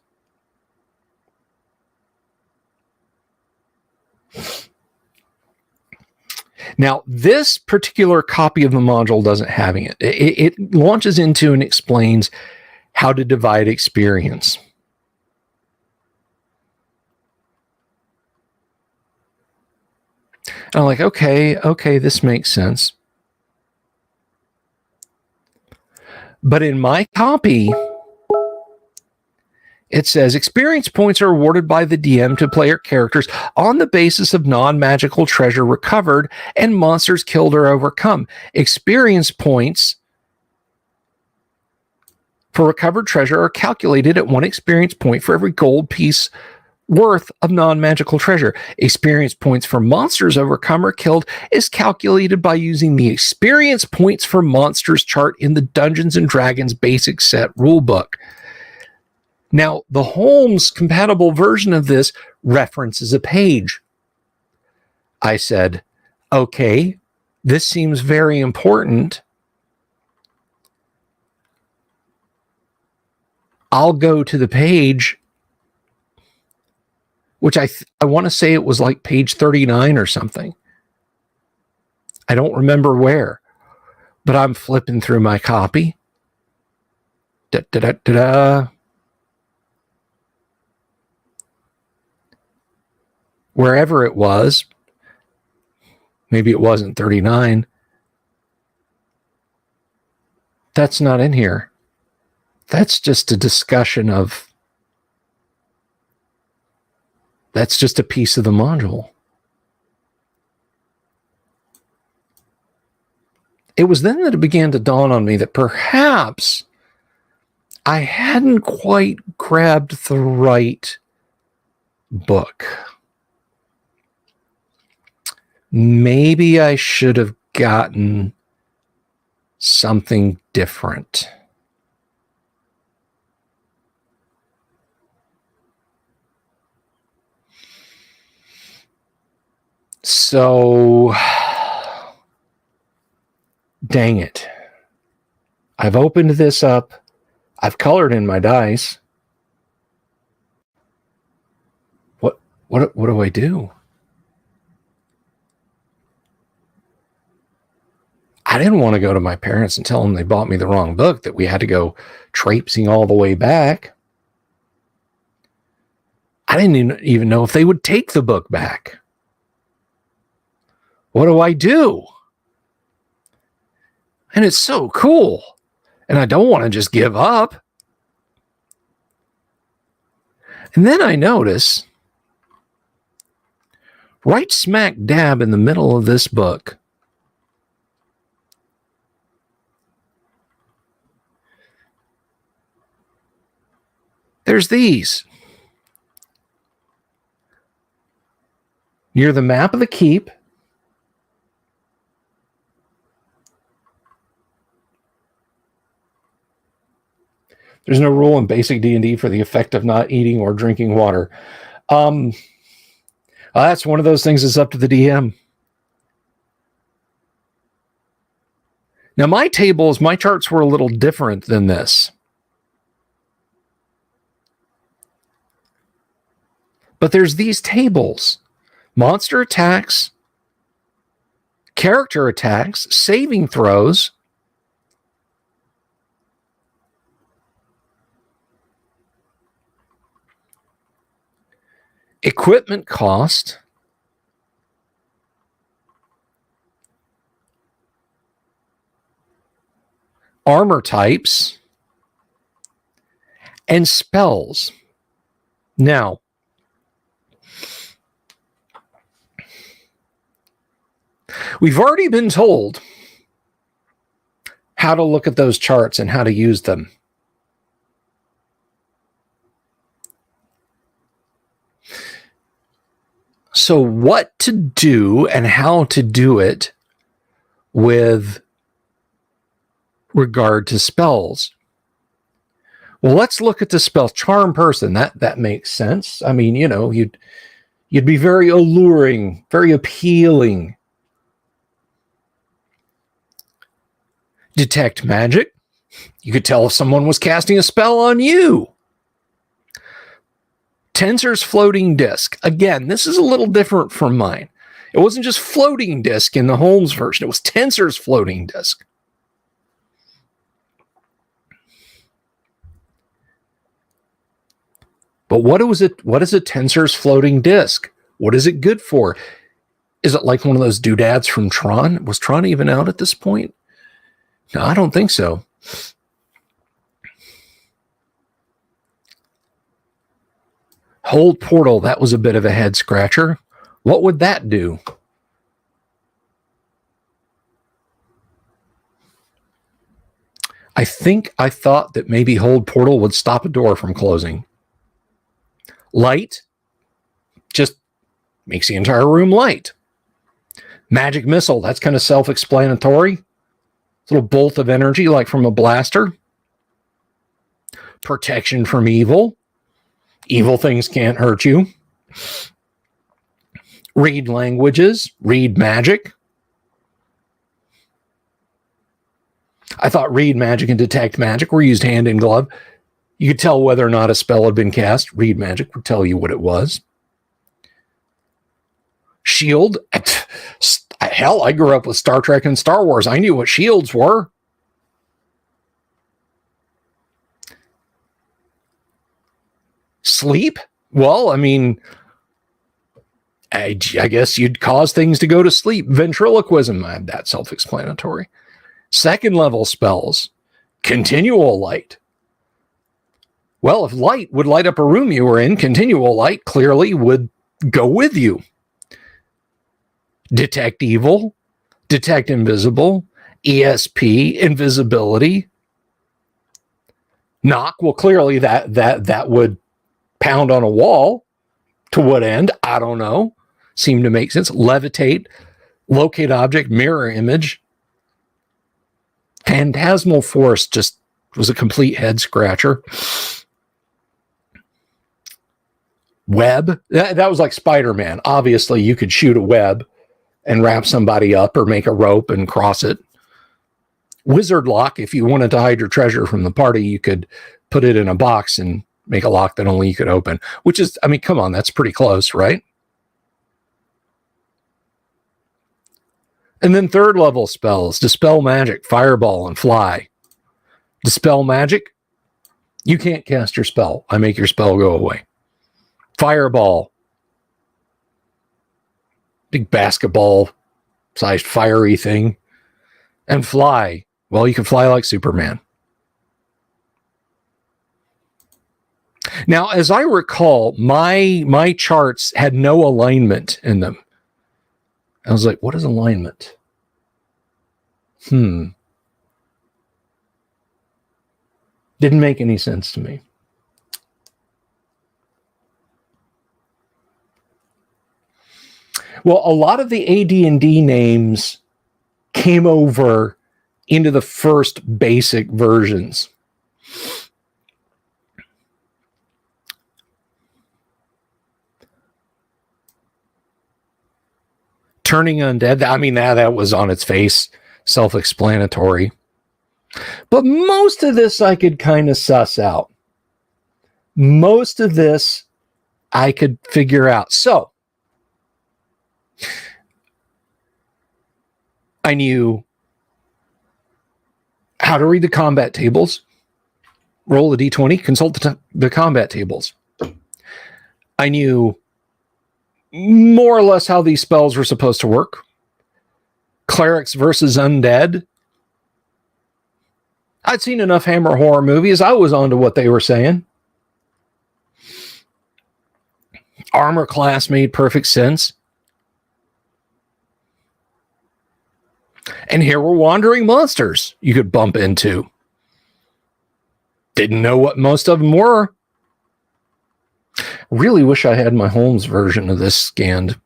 Now, this particular copy of the module doesn't have it. It launches into and explains how to divide experience. And I'm like, okay, this makes sense. But in my copy, it says experience points are awarded by the DM to player characters on the basis of non-magical treasure recovered and monsters killed or overcome. Experience points for recovered treasure are calculated at 1 experience point for every gold piece worth of non-magical treasure. Experience points for monsters overcome or killed is calculated by using the experience points for monsters chart in the Dungeons and Dragons basic set rulebook. Now, the Holmes compatible version of this references a page. I said, okay, this seems very important. I'll go to the page, which I want to say it was like page 39 or something. I don't remember where, but I'm flipping through my copy. Wherever it was, maybe it wasn't 39. That's not in here. That's just a discussion of, that's just a piece of the module. It was then that it began to dawn on me that perhaps I hadn't quite grabbed the right book. Maybe I should have gotten something different. So, dang it. I've opened this up. I've colored in my dice. What do I do? I didn't want to go to my parents and tell them they bought me the wrong book, that we had to go traipsing all the way back. I didn't even know if they would take the book back. What do I do? And it's so cool. And I don't want to just give up. And then I notice, right smack dab in the middle of this book, there's these. Near the map of the keep, there's no rule in basic D&D for the effect of not eating or drinking water. That's one of those things that's up to the DM. Now, my charts were a little different than this. But there's these tables: monster attacks, character attacks, saving throws, equipment cost, armor types, and spells. Now, we've already been told how to look at those charts and how to use them. So what to do and how to do it with regard to spells? Well, let's look at the spell Charm Person. That makes sense. I mean, you'd be very alluring, very appealing. Detect Magic. You could tell if someone was casting a spell on you. Tensor's Floating Disc. Again, this is a little different from mine. It wasn't just floating disc in the Holmes version. It was Tensor's Floating Disc. But what is a Tensor's Floating Disc? What is it good for? Is it like one of those doodads from Tron? Was Tron even out at this point? No, I don't think so. Hold Portal, that was a bit of a head scratcher. What would that do? I thought that maybe Hold Portal would stop a door from closing. Light, Just makes the entire room light. Magic missile, that's kind of self-explanatory. Little bolt of energy like from a blaster. Protection from evil. Evil things can't hurt you. Read languages. Read magic. I thought read magic and detect magic were used hand in glove. You could tell whether or not a spell had been cast. Read magic would tell you what it was. Shield. Hell, I grew up with Star Trek and Star Wars. I knew what shields were. Sleep? Well, I mean, I guess you'd cause things to go to sleep. Ventriloquism, that's self-explanatory. Second level spells. Continual light. Well, if light would light up a room you were in, continual light clearly would go with you. Detect evil, detect invisible, ESP, invisibility. Knock, well, clearly that would pound on a wall. To what end? I don't know. Seemed to make sense. Levitate, locate object, mirror image. Phantasmal force just was a complete head scratcher. Web, that was like Spider-Man. Obviously, you could shoot a web and wrap somebody up or make a rope and cross it. Wizard lock, if you wanted to hide your treasure from the party, you could put it in a box and make a lock that only you could open, which is, I mean, come on, that's pretty close, right? And then third level spells, dispel magic, fireball, and fly. Dispel magic, you can't cast your spell. I make your spell go away. Fireball, big basketball-sized fiery thing. And fly, well, you can fly like Superman. Now, as I recall, my charts had no alignment in them. I was like, what is alignment? Didn't make any sense to me. Well, a lot of the AD&D names came over into the first basic versions. Turning undead, I mean, that was on its face self-explanatory. But most of this I could kind of suss out. Most of this I could figure out. So, I knew how to read the combat tables, roll a d20, consult the combat tables. I knew more or less how these spells were supposed to work. Clerics versus undead. I'd seen enough Hammer horror movies. I was onto what they were saying. Armor class made perfect sense. And here were wandering monsters you could bump into. Didn't know what most of them were. Really wish I had my Holmes version of this scanned.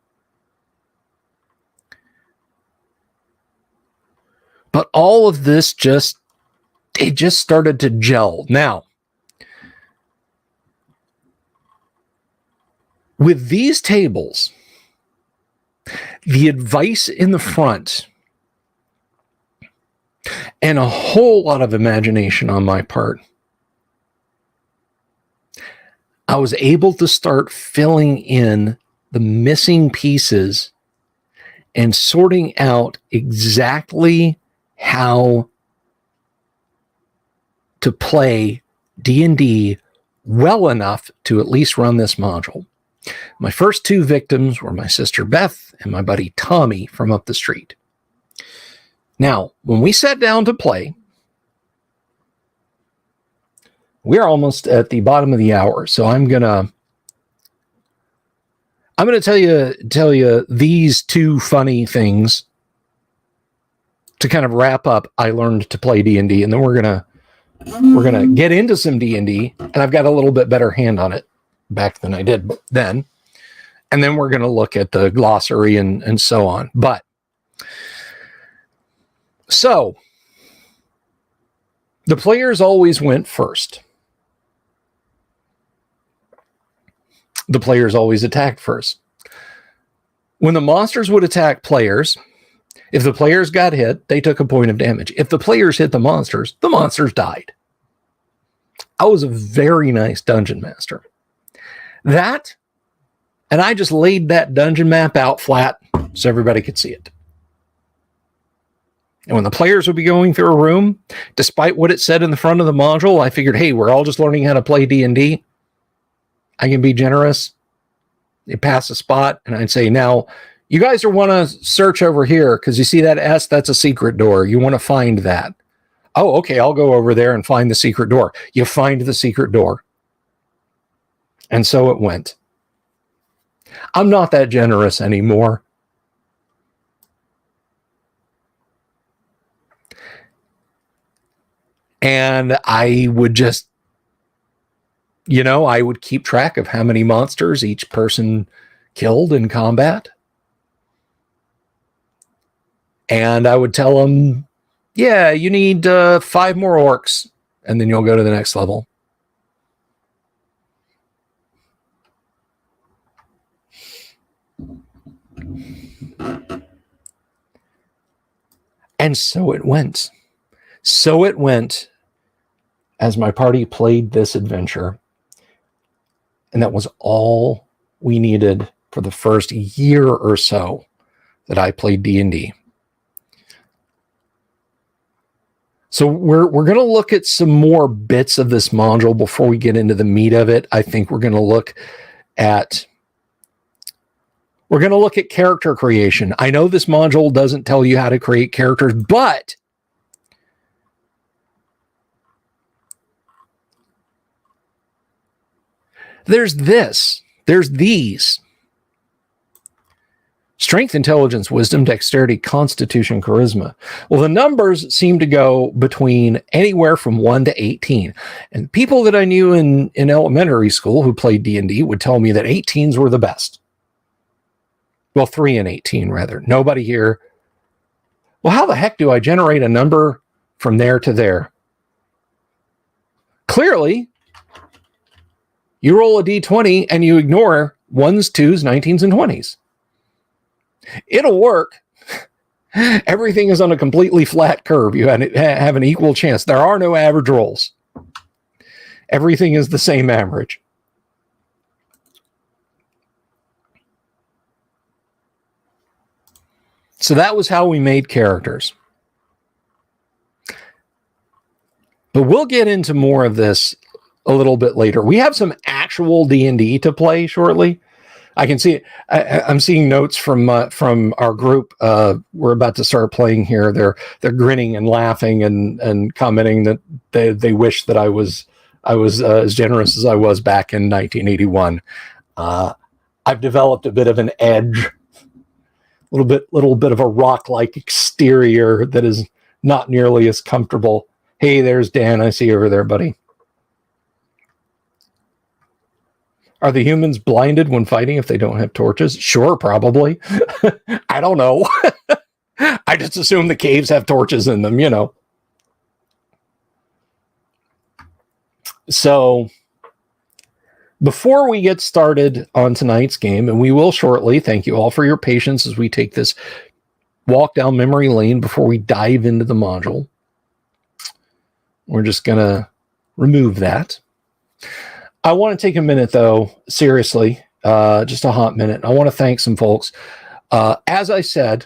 But all of this just started to gel. Now, with these tables, the advice in the front, and a whole lot of imagination on my part, I was able to start filling in the missing pieces and sorting out exactly how to play D&D well enough to at least run this module. My first two victims were my sister Beth and my buddy Tommy from up the street. Now, when we sat down to play, we're almost at the bottom of the hour, so I'm gonna tell you these two funny things to kind of wrap up. I learned to play D&D, and then we're gonna get into some D&D, and I've got a little bit better hand on it back than I did then. And then we're going to look at the glossary and so on. But so the players always went first. The players always attacked first. When the monsters would attack players, if the players got hit, they took a point of damage. If the players hit the monsters died. I was a very nice dungeon master. That, and I just laid that dungeon map out flat so everybody could see it. And when the players would be going through a room, despite what it said in the front of the module, I figured, hey, we're all just learning how to play D&D. I can be generous. They pass a spot, and I'd say, now, you guys want to search over here because you see that S, that's a secret door. You want to find that. Oh, okay, I'll go over there and find the secret door. You find the secret door. And so it went. I'm not that generous anymore. And I would just, I would keep track of how many monsters each person killed in combat. And I would tell them, yeah, you need 5 more orcs, and then you'll go to the next level. And so it went. So it went as my party played this adventure. And that was all we needed for the first year or so that I played D&D. So we're going to look at some more bits of this module before we get into the meat of it. I think we're going to look at character creation. I know this module doesn't tell you how to create characters, but there's these. Strength, intelligence, wisdom, dexterity, constitution, charisma. Well, the numbers seem to go between anywhere from 1 to 18. And people that I knew in elementary school who played D&D would tell me that 18s were the best. Well, 3 and 18, rather. Nobody here. Well, how the heck do I generate a number from there to there? Clearly, you roll a d20 and you ignore 1s, 2s, 19s, and 20s. It'll work. Everything is on a completely flat curve. You have an equal chance. There are no average rolls. Everything is the same average. So that was how we made characters. But we'll get into more of this a little bit later. We have some actual D&D to play shortly. I can see it. I'm seeing notes from our group. We're about to start playing here. They're grinning and laughing and commenting that they wish that I was as generous as I was back in 1981. I've developed a bit of an edge, little bit of a rock-like exterior that is not nearly as comfortable. Hey, there's Dan. I see you over there, buddy. Are the humans blinded when fighting if they don't have torches? Sure, probably. I don't know. I just assume the caves have torches in them, So, before we get started on tonight's game, and we will shortly, thank you all for your patience as we take this walk down memory lane before we dive into the module. We're just going to remove that. I want to take a minute, though, seriously, just a hot minute. I want to thank some folks. As I said,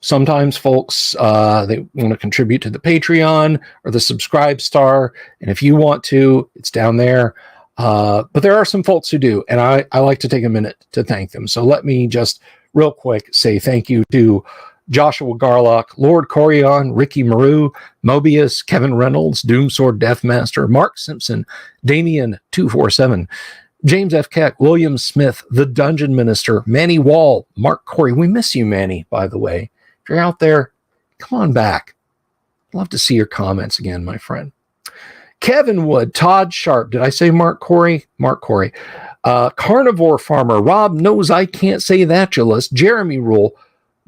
sometimes folks, they want to contribute to the Patreon or the Subscribe Star. And if you want to, it's down there. But there are some folks who do. And I like to take a minute to thank them. So let me just real quick say thank you to Joshua Garlock, Lord Corion, Ricky Maru, Mobius, Kevin Reynolds, Doomsword Deathmaster, Mark Simpson, Damien247, James F. Keck, William Smith, The Dungeon Minister, Manny Wall, Mark Corey. We miss you, Manny, by the way. If you're out there, come on back. I'd love to see your comments again, my friend. Kevin Wood, Todd Sharp. Did I say Mark Corey? Mark Corey. Carnivore Farmer, Rob knows I can't say that, Gillis, Jeremy Rule,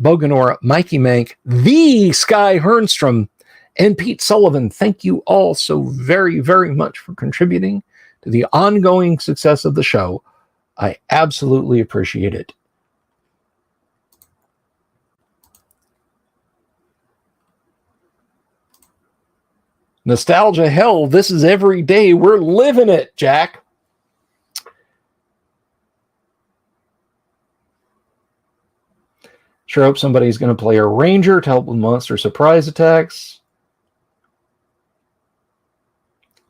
Boganora, Mikey Mank, the Sky Hernstrom, and Pete Sullivan. Thank you all so very, very much for contributing to the ongoing success of the show. I absolutely appreciate it. Nostalgia, hell, this is every day. We're living it, Jack. Sure hope somebody's going to play a ranger to help with monster surprise attacks.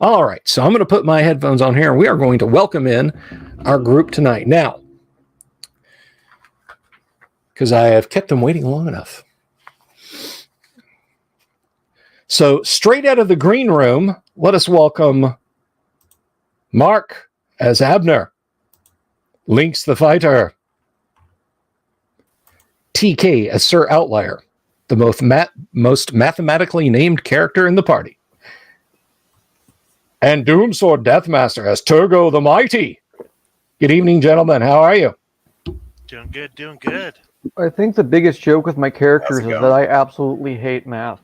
All right, so I'm going to put my headphones on here, and we are going to welcome in our group tonight. Now, because I have kept them waiting long enough. So, straight out of the green room, let us welcome Mark as Abner, Lynx the Fighter, TK as Sir Outlier, the most mathematically named character in the party, and Doomsword Deathmaster as Turgo the Mighty. Good evening, gentlemen. How are you? Doing good, doing good. I think the biggest joke with my characters is that I absolutely hate math.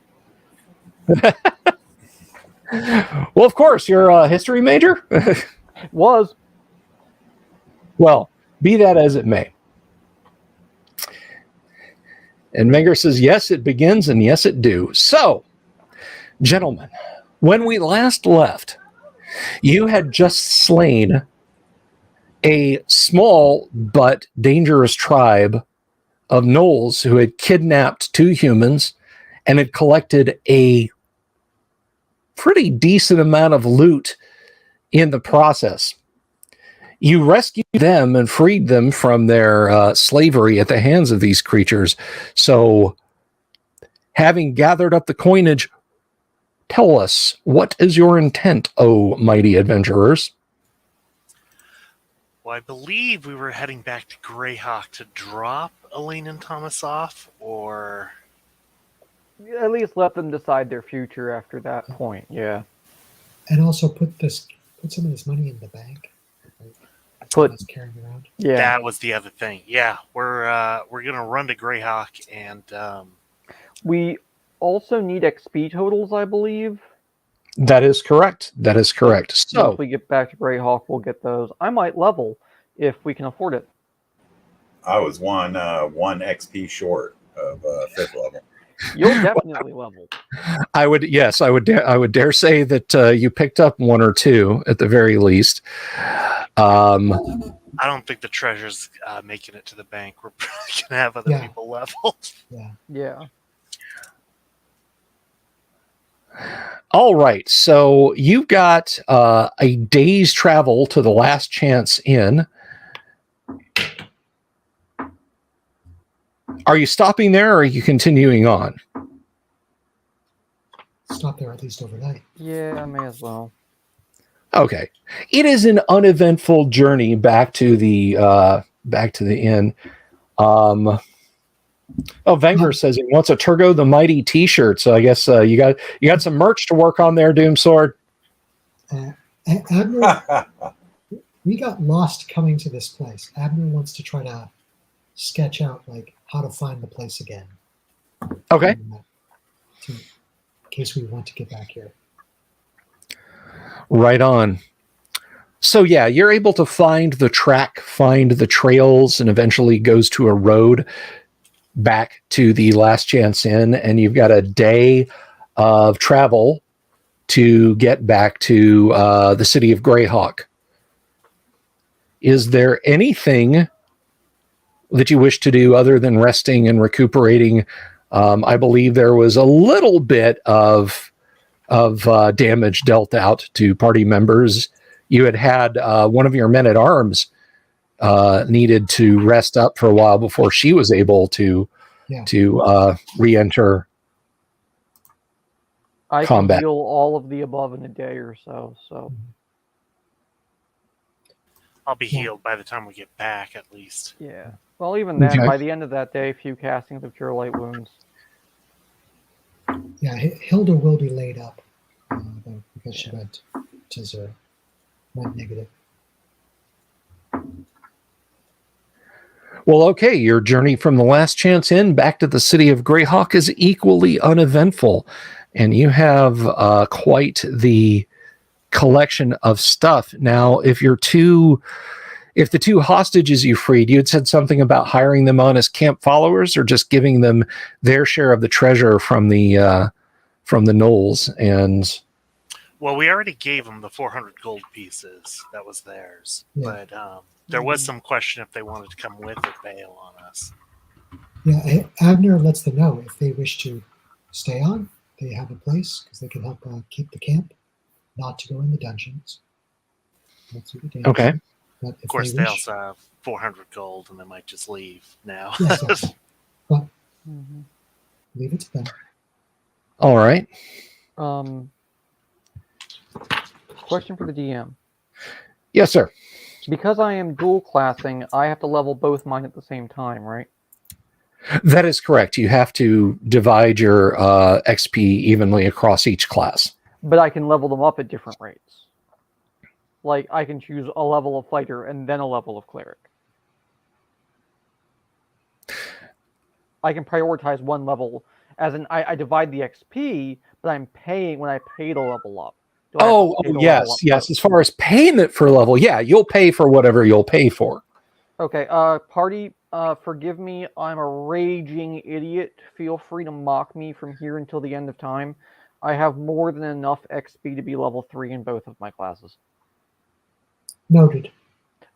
Well, of course, you're a history major? Was. Well, be that as it may. And Menger says, yes, it begins, and yes, it do. So, gentlemen, when we last left, you had just slain a small but dangerous tribe of gnolls who had kidnapped 2 humans and had collected a pretty decent amount of loot in the process. You rescued them and freed them from their slavery at the hands of these creatures. So, having gathered up the coinage, tell us, what is your intent, O mighty adventurers? Well, I believe we were heading back to Greyhawk to drop Elaine and Thomas off, or... At least let them decide their future after that point, yeah. And also put some of this money in the bank. Carrying around. Yeah. That was the other thing. Yeah, we're gonna run to Greyhawk, and we also need XP totals, I believe. That is correct. That is correct. So if we get back to Greyhawk, we'll get those. I might level if we can afford it. I was one XP short of 5th level. You'll definitely level. I would dare say that you picked up 1 or 2 at the very least. I don't think the treasure's making it to the bank. We're probably gonna have other people level. Yeah. All right, so you've got a day's travel to the Last Chance Inn. Are you stopping there, or are you continuing on? Stop there at least overnight. Yeah, I may as well. Okay, it is an uneventful journey back to the inn. Wenger says he wants a Turgo the Mighty T-shirt. So I guess you got some merch to work on there, Doomsword. Abner, we got lost coming to this place. Abner wants to try to sketch out like how to find the place again. Okay. In case we want to get back here. Right on. So yeah, you're able to find the track, find the trails, and eventually goes to a road back to the Last Chance Inn, and you've got a day of travel to get back to the city of Greyhawk. Is there anything that you wish to do other than resting and recuperating? I believe there was a little bit of damage dealt out to party members. You had one of your men-at-arms needed to rest up for a while before she was able to re-enter combat. I can heal all of the above in a day or so. I'll be healed by the time we get back, at least. Yeah. Well, even then, Okay. by the end of that day, a few castings of Cure Light Wounds. Yeah, Hilda will be laid up because she went negative. Well, okay, your journey from the Last Chance Inn back to the city of Greyhawk is equally uneventful, and you have quite the collection of stuff. Now, if the two hostages you freed, you had said something about hiring them on as camp followers, or just giving them their share of the treasure from the gnolls. And well, we already gave them the 400 gold pieces. That was theirs. Yeah. But there was some question if they wanted to come with or bail on us. Yeah, Abner lets them know if they wish to stay on, they have a place because they can help keep the camp, not to go in the dungeons. okay. But if Of course, they they wish, also have 400 gold, and they might just leave now. yeah, exactly. But Mhm. leave it to them. All right. Question for the DM. Yes, sir. Because I am dual classing, I have to level both mine at the same time, right? That is correct. You have to divide your XP evenly across each class. But I can level them up at different rates. Like, I can choose a level of fighter and then a level of cleric. I can prioritize one level, as in I divide the XP, but I'm paying when I pay to level up. Do I have to pay to level up yes. first? As far as payment for level, yeah, you'll pay for whatever you'll pay for. Okay, party, forgive me, I'm a raging idiot. Feel free to mock me from here until the end of time. I have more than enough XP to be level 3 in both of my classes. Noted.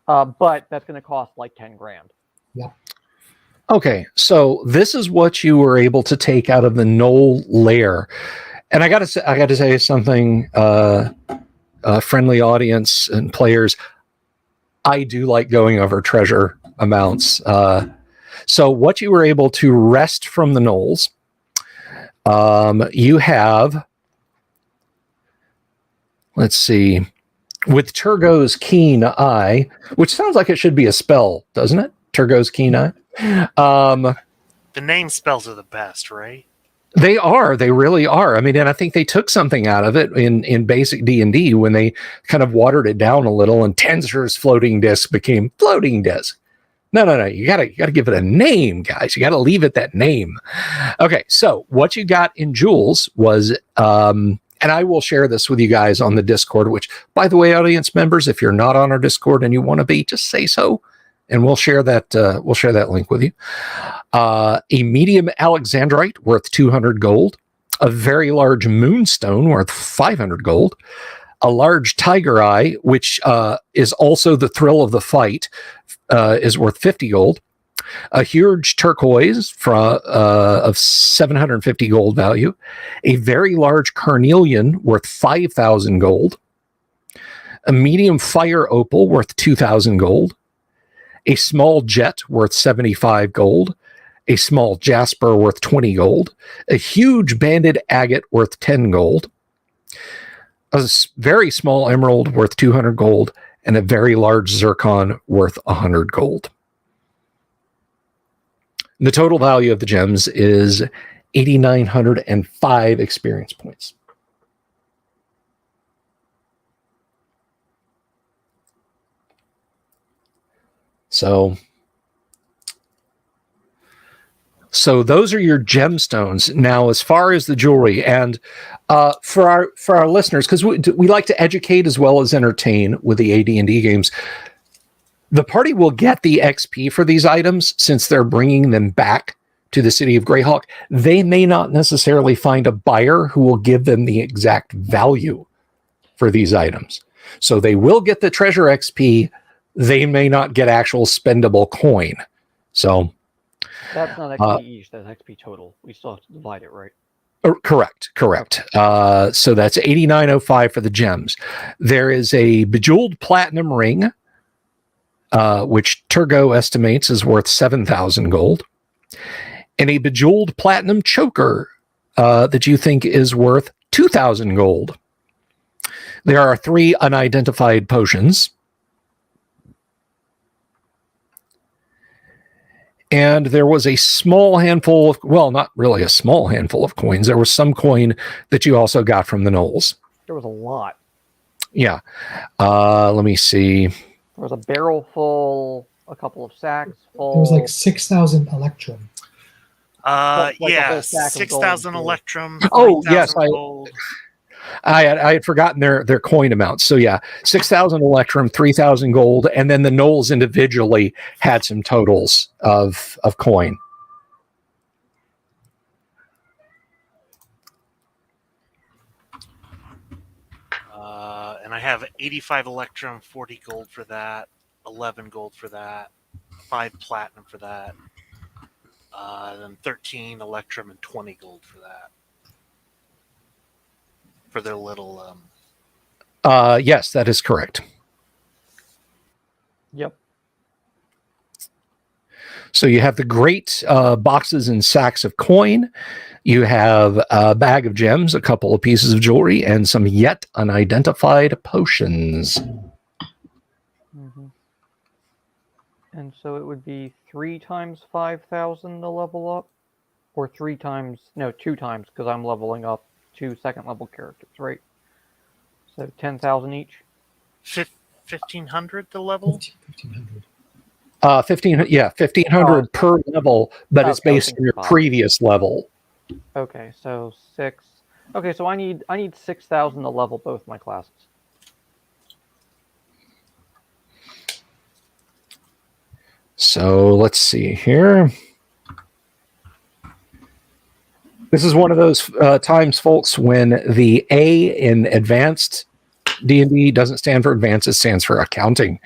But that's going to cost like 10 grand. Okay, so this is what you were able to take out of the Knoll lair, and I got to say something, friendly audience and players. I do like going over treasure amounts. So what you were able to wrest from the Knolls, you have. Let's see, with Turgo's keen eye, which sounds like it should be a spell, doesn't it? Turgo's keen eye. The name spells are the best, right? They are. They really are. I mean, and I think they took something out of it in basic D&D when they kind of watered it down a little, and Tensor's floating disc became floating disc. No. You gotta give it a name, guys. You gotta leave it that name. Okay, so what you got in jewels was, and I will share this with you guys on the Discord. Which, by the way, audience members, if you're not on our Discord and you want to be, just say so, and we'll share that. We'll share that link with you. A medium alexandrite worth 200 gold, a very large moonstone worth 500 gold, a large tiger eye, which is also the thrill of the fight, is worth 50 gold, a huge turquoise of 750 gold value, a very large carnelian worth 5,000 gold, a medium fire opal worth 2,000 gold, a small jet worth 75 gold, a small jasper worth 20 gold, a huge banded agate worth 10 gold, a very small emerald worth 200 gold, and a very large zircon worth 100 gold. The total value of the gems is 8,905 experience points. So those are your gemstones. Now, as far as the jewelry, and for our listeners, because we like to educate as well as entertain with the AD&D games, the party will get the XP for these items since they're bringing them back to the city of Greyhawk. They may not necessarily find a buyer who will give them the exact value for these items. So they will get the treasure XP. They may not get actual spendable coin. So That's not XP each, that's XP total. We still have to divide it, right? Correct. So that's 8,905 for the gems. There is a bejeweled platinum ring, which Turgo estimates is worth 7,000 gold, and a bejeweled platinum choker that you think is worth 2,000 gold. There are 3 unidentified potions. And there was a small handful of, well, not really a small handful of coins. There was some coin that you also got from the Knolls. There was a lot. Yeah. Let me see. There was a barrel full. a couple of sacks It was full. like 6,000 electrum. Like a Yeah, whole stack of gold, 6,000 too. electrum, Oh, 3,000 yes, gold. I had forgotten their coin amounts. So yeah, 6,000 electrum, 3,000 gold, and then the gnolls individually had some totals of coin. And I have 85 electrum, 40 gold for that, 11 gold for that, 5 platinum for that, then 13 electrum and 20 gold for that. For their little. Yes, that is correct. Yep. So you have the great boxes and sacks of coin. You have a bag of gems, a couple of pieces of jewelry, and some yet unidentified potions. Mm-hmm. And so it would be 3 times 5,000 to level up, or 2 times, because I'm leveling up 2 second-level characters, right? So 10,000 each. 1,500 to level? 1,500. 1,500 per level, but it's Okay, I was based on thinking your 5. previous level. Okay, so 6. Okay, so I need 6,000 to level both my classes. So let's see here. This is one of those times, folks, when the A in advanced D&D doesn't stand for advanced, it stands for accounting.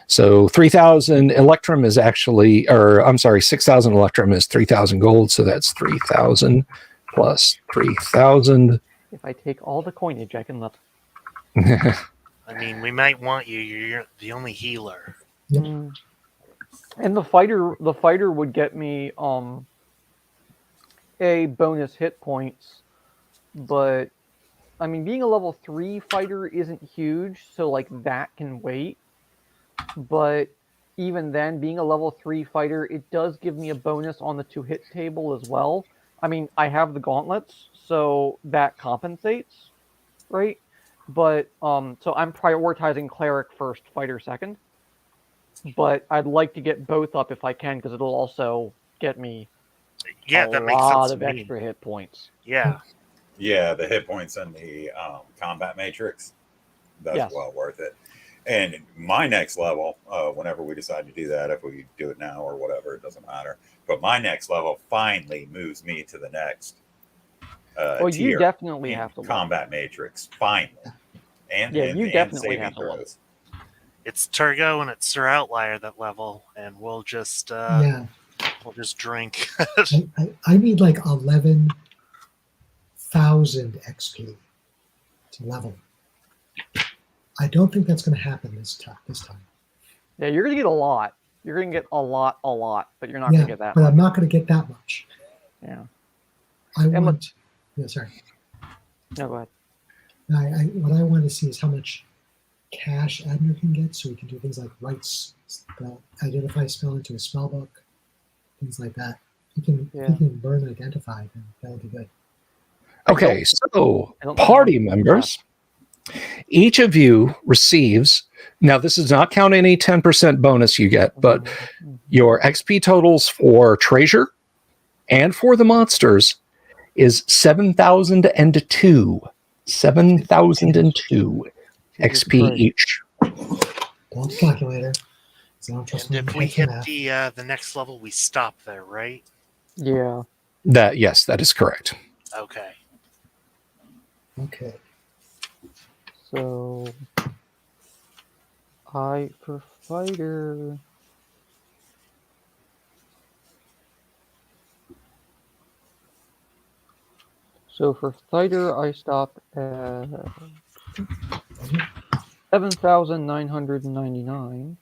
So 3,000 electrum is actually, or I'm sorry, 6,000 electrum is 3,000 gold. So that's 3,000 plus 3,000. If I take all the coinage, I can level. I mean, we might want you. You're the only healer. Yep. And the fighter would get me a bonus hit points, but I mean, being a level 3 fighter isn't huge, so like that can wait. But even then, being a level 3 fighter, it does give me a bonus on the 2-hit table as well. I mean, I have the gauntlets, so that compensates, right? But so I'm prioritizing cleric first, fighter second. But I'd like to get both up if I can, because it'll also get me Yeah, a that makes sense lot to of me. extra hit points. Yeah. Yeah, the hit points in the combat matrix, that's Yes. well worth it. And my next level, whenever we decide to do that, if we do it now or whatever, it doesn't matter. But my next level finally moves me to the next Well, you tier definitely in have to level. combat matrix, finally. And, Yeah, and, you and definitely saving have to level. throws. It's Turgo and it's Sir Outlier that level, and we'll just Yeah. we'll just drink. I need like 11,000 XP to level. I don't think that's going to happen this time. Yeah, you're gonna get a lot. You're gonna get a lot, but you're not gonna get that but much. I'm not going to get that much. Yeah. Sorry. No, go ahead. What I want to see is how much cash Abner can get, so we can do things like write the identify spell into a spell book, things like that. He can burn identify, and that'll be good. Okay, so party members, each of you receives, now this does not count any 10% bonus you get, but your XP totals for treasure and for the monsters is 7,002. 7,002 XP each. Pull the calculator. And if we hit the next level, we stop there, right? Yeah. Yes, that is correct. Okay. Okay. So, for fighter. So for fighter, I stop at 7,999.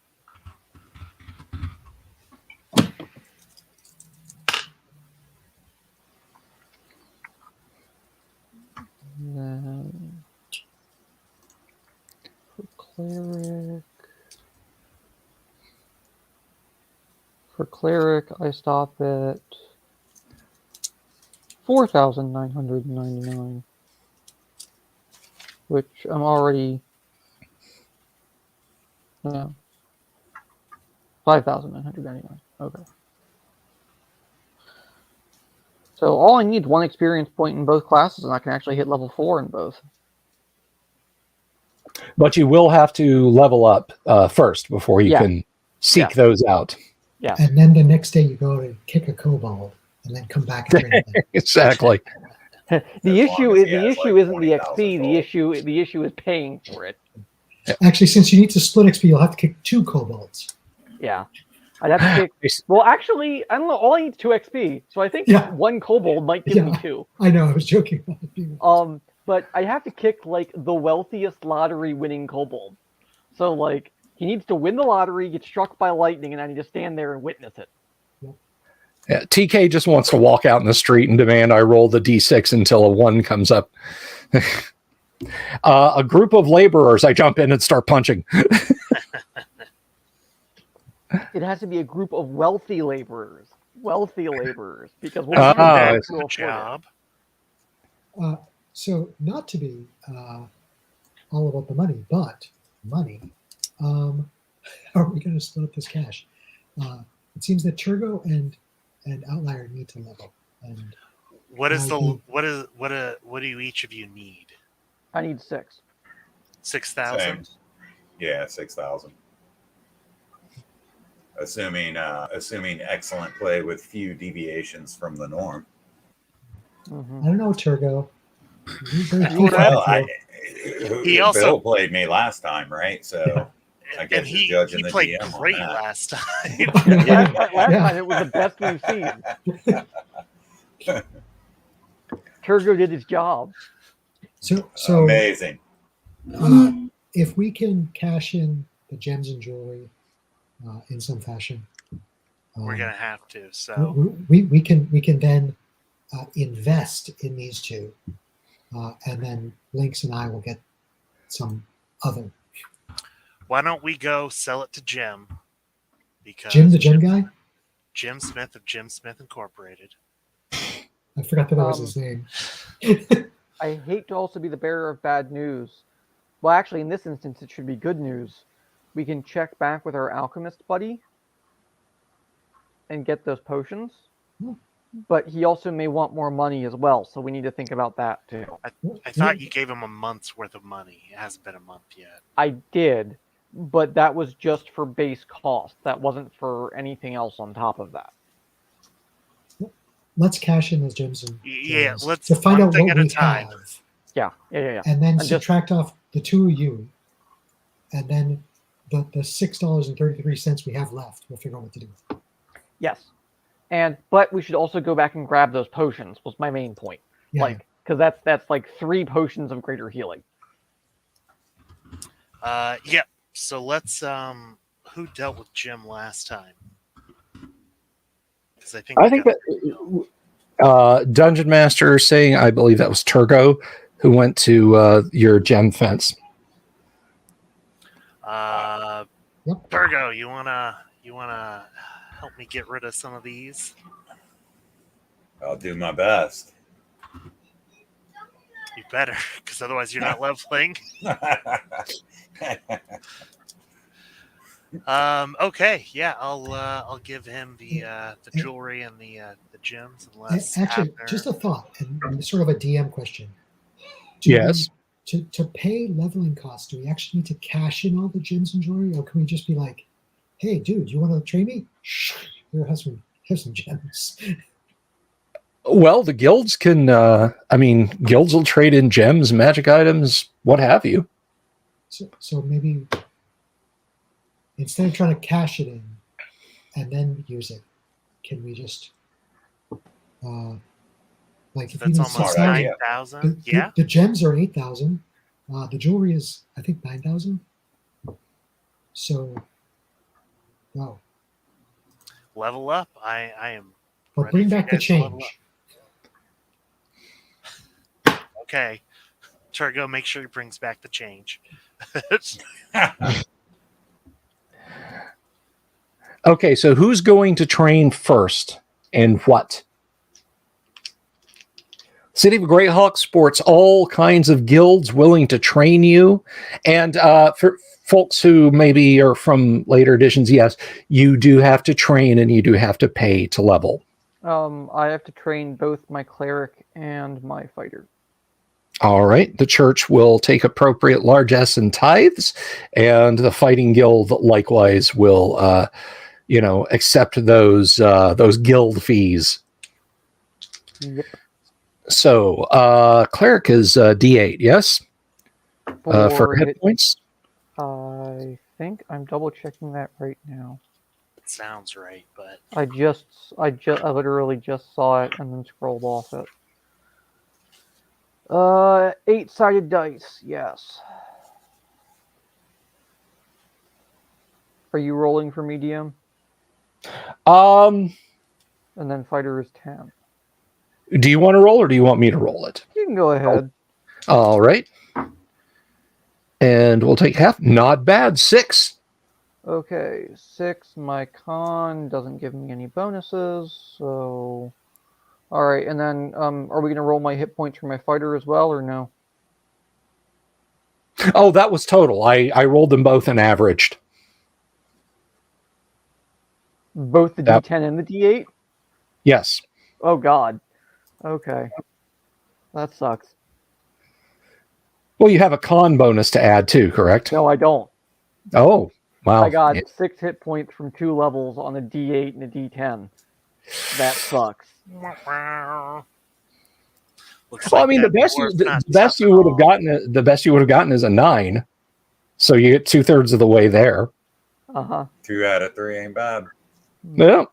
Then for cleric, I stop at 4,999, which I'm already. No. 5,999. Okay. So all I need is 1 experience point in both classes, and I can actually hit level 4 in both. But you will have to level up first before you can seek those out. Yeah. And then the next day you go to kick a kobold and then come back and train again. Exactly. The issue as is he the has, issue like, isn't the 20,000 XP. gold. The issue is paying for it. Actually, since you need to split XP, you'll have to kick 2 kobolds. Yeah. I'd have to kick. Well, actually, I don't know. All I need is 2 XP, so I think 1 kobold might give me 2. I know. I was joking. But I have to kick like the wealthiest lottery-winning kobold. So like he needs to win the lottery, get struck by lightning, and I need to stand there and witness it. Yeah, TK just wants to walk out in the street and demand I roll the D6 until a 1 comes up. A group of laborers, I jump in and start punching. It has to be a group of wealthy laborers. Because we'll That's do a job. So not to be all about the money, but money. How are we going to split up this cash? It seems that Turgo and Outlier need to level. And What do each of you need? I need 6. 6,000. Yeah, 6,000. Assuming excellent play with few deviations from the norm. Mm-hmm. I don't know, Turgo. He also Bill played me last time, right? So I guess and you're judging he the played DM great on that. last time. last time it was the best we've seen. Turgo did his job. So amazing. If we can cash in the gems and jewelry in some fashion, we're gonna have to. So we can then invest in these 2, and then Lynx and I will get some other. Why don't we go sell it to Jim? Because Jim, the gem guy? Jim Smith of Jim Smith Incorporated. I forgot that was his name. I hate to also be the bearer of bad news. Well, actually, in this instance, it should be good news. We can check back with our alchemist buddy and get those potions. But he also may want more money as well, so we need to think about that too. I thought you gave him a month's worth of money. It hasn't been a month yet. I did, but that was just for base cost. That wasn't for anything else on top of that. Let's cash in those gems and let's to find one out thing what at a we time. have. Yeah. And then subtract off the 2 of you, and then the $6.33 we have left. We'll figure out what to do. Yes. But we should also go back and grab those potions, was my main point. Yeah. Because that's like 3 potions of greater healing. Yeah. So let's who dealt with Jim last time? Because I think that Dungeon Master saying, I believe that was Turgo, who went to your gem fence. Turgo, you wanna help me get rid of some of these? I'll do my best. You better, because otherwise you're not leveling. Okay, yeah, I'll give him the jewelry and the gems. Unless actually, just a thought and sort of a DM question. Yes. To pay leveling costs, do we actually need to cash in all the gems and jewelry, or can we just be like, "Hey, dude, you want to train me? Here, have some gems." Well, the guilds can. Guilds will trade in gems, magic items, what have you. So maybe instead of trying to cash it in and then use it, can we just if that's almost 9,000? Yeah. The gems are 8,000. The jewelry is, I think, 9,000. So, wow. Level up. I am. But bring back the change. Okay. Turgo, make sure he brings back the change. Okay, so who's going to train first and what? City of Greyhawk sports all kinds of guilds willing to train you. And for folks who maybe are from later editions, yes, you do have to train and you do have to pay to level. I have to train both my cleric and my fighter. All right. The church will take appropriate largesse and tithes, and the fighting guild likewise will, accept those guild fees. Yep. So, cleric is D8, yes? For hit points? I think I'm double checking that right now. It sounds right, but I literally just saw it and then scrolled off it. 8-sided dice, yes. Are you rolling for medium? And then fighter is 10. Do you want to roll or do you want me to roll it? You can go ahead. All right. And we'll take half. Not bad. 6. Okay, 6. My con doesn't give me any bonuses, so... Alright, and then, are we going to roll my hit points for my fighter as well, or no? Oh, that was total. I rolled them both and averaged. Both the D10 and the D8? Yes. Oh, God. Okay. That sucks. Well, you have a con bonus to add too, correct? No, I don't. Oh, wow. I got 6 hit points from 2 levels on a D8 and a D10. That sucks. looks Well, like I mean, that the dwarf best you would have gotten is a 9, so you get 2/3 of the way there. 2 out of 3 ain't bad. Yeah,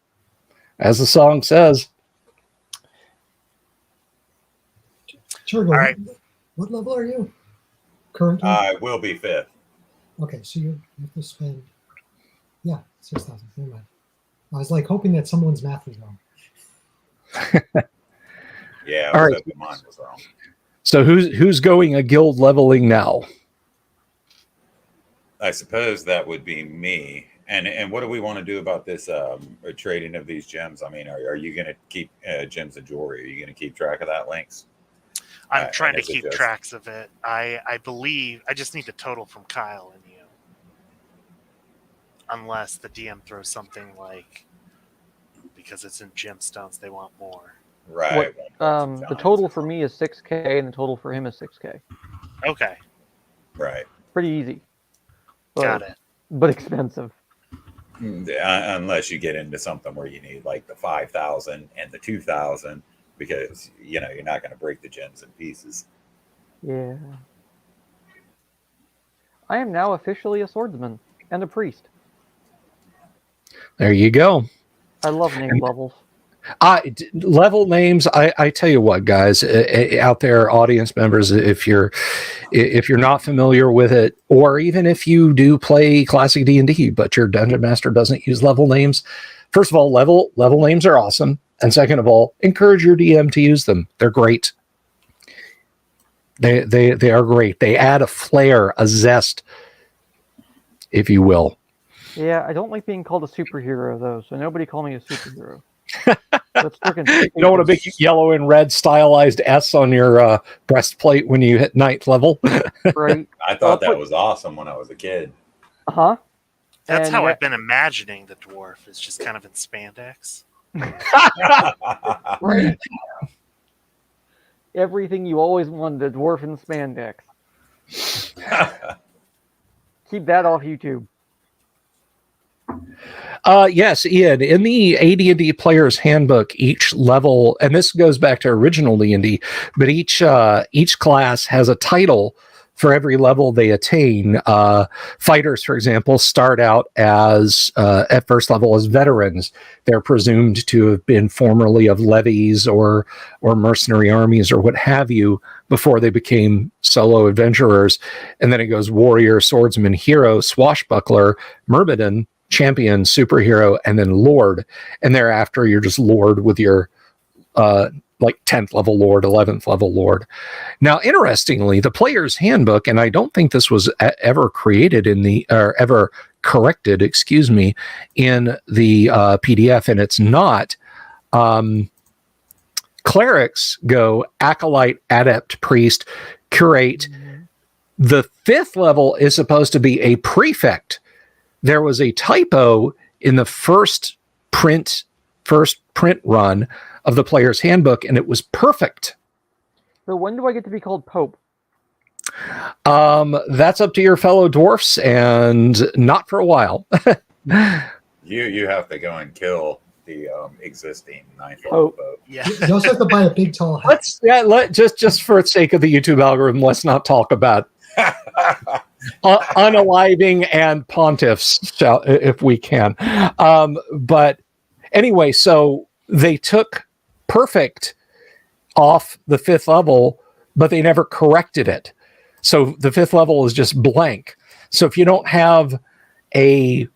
as the song says. Sure. All right. What level are you currently? I will be 5th. Okay, so you have to spend, 6,000. Never mind. I was like hoping that someone's math was wrong. Yeah, All I was right. hoping mine was wrong. So who's going a guild leveling now? I suppose that would be me. And what do we want to do about this trading of these gems? I mean, are you going to keep gems of jewelry? Are you going to keep track of that, Lynx? I'm trying to is it keep just- tracks of it. I believe I just need the total from Kyle and you. Unless the DM throws something like, because it's in gemstones, they want more. Right. The total for me is 6K, and the total for him is 6K. Okay, Right. Pretty easy. got it. But expensive. Unless you get into something where you need like the 5,000 and the 2,000, because you're not going to break the gems in pieces. Yeah. I am now officially a swordsman and a priest. There you go. I love name levels. Level names. I tell you what, guys, out there, audience members, if you're not familiar with it, or even if you do play classic D&D, but your dungeon master doesn't use level names, first of all, level names are awesome, and second of all, encourage your DM to use them. They're great. They are great. They add a flair, a zest, if you will. Yeah, I don't like being called a superhero, though, so nobody call me a superhero. That's freaking You don't want a big yellow and red stylized S on your breastplate when you hit 9th level. right? I thought that was awesome when I was a kid. Uh-huh. That's And how that- I've been imagining the dwarf is just kind of in spandex. Right. Everything you always wanted, a dwarf in spandex. Keep that off YouTube. Yes, Ian, in the AD&D Player's Handbook, each level, and this goes back to original D&D, but each class has a title for every level they attain. Fighters, for example, start out as at first level as veterans. They're presumed to have been formerly of levies or mercenary armies or what have you before they became solo adventurers. And then it goes warrior, swordsman, hero, swashbuckler, myrmidon, champion, superhero, and then lord. And thereafter, you're just lord with your like 10th level lord, 11th level lord. Now, interestingly, the Player's Handbook, and I don't think this was ever created in the, or ever corrected, excuse me, in the PDF, and it's not clerics go acolyte, adept, priest, curate. The 5th level is supposed to be a prefect. There was a typo in the first print run of the player's handbook, and it was perfect. So when do I get to be called Pope? That's up to your fellow dwarfs, and not for a while. You have to go and kill the existing 9th Oh. level boat. Yeah. You also have to buy a big tall hat. Just for the sake of the YouTube algorithm, let's not talk about unaliving and pontiffs, if we can. But anyway, so they took perfect off the 5th level, but they never corrected it. So the 5th level is just blank. So if you don't have a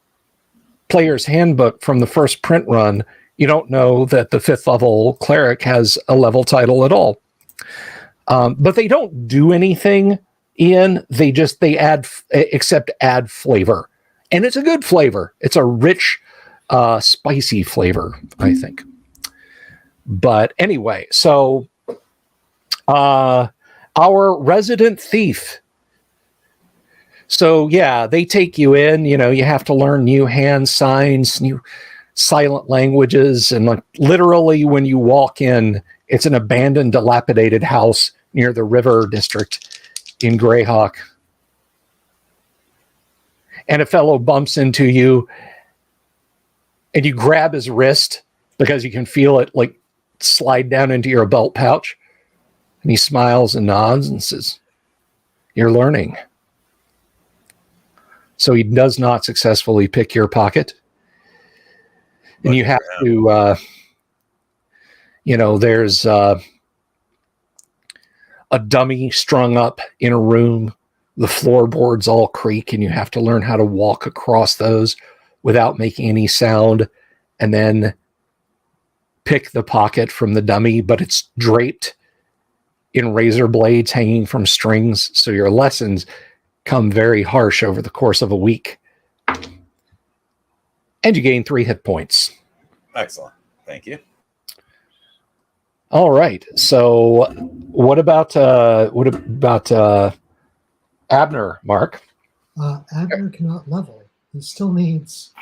player's handbook from the first print run, you don't know that the 5th level cleric has a level title at all. But they don't do anything, Ian. They add flavor, and it's a good flavor. It's a rich, spicy flavor, I think. But anyway, so our resident thief. So yeah, they take you in, you have to learn new hand signs, new silent languages. And like literally when you walk in, it's an abandoned, dilapidated house near the river district in Greyhawk. And a fellow bumps into you and you grab his wrist because you can feel it like slide down into your belt pouch. And he smiles and nods and says, "You're learning." So he does not successfully pick your pocket. And you have to, there's a dummy strung up in a room. The floorboards all creak, and you have to learn how to walk across those without making any sound, and then pick the pocket from the dummy, but it's draped in razor blades hanging from strings. So your lessons come very harsh over the course of a week. And you gain 3 hit points. Excellent. Thank you. All right. So what about Abner, Mark? Abner cannot level. He still needs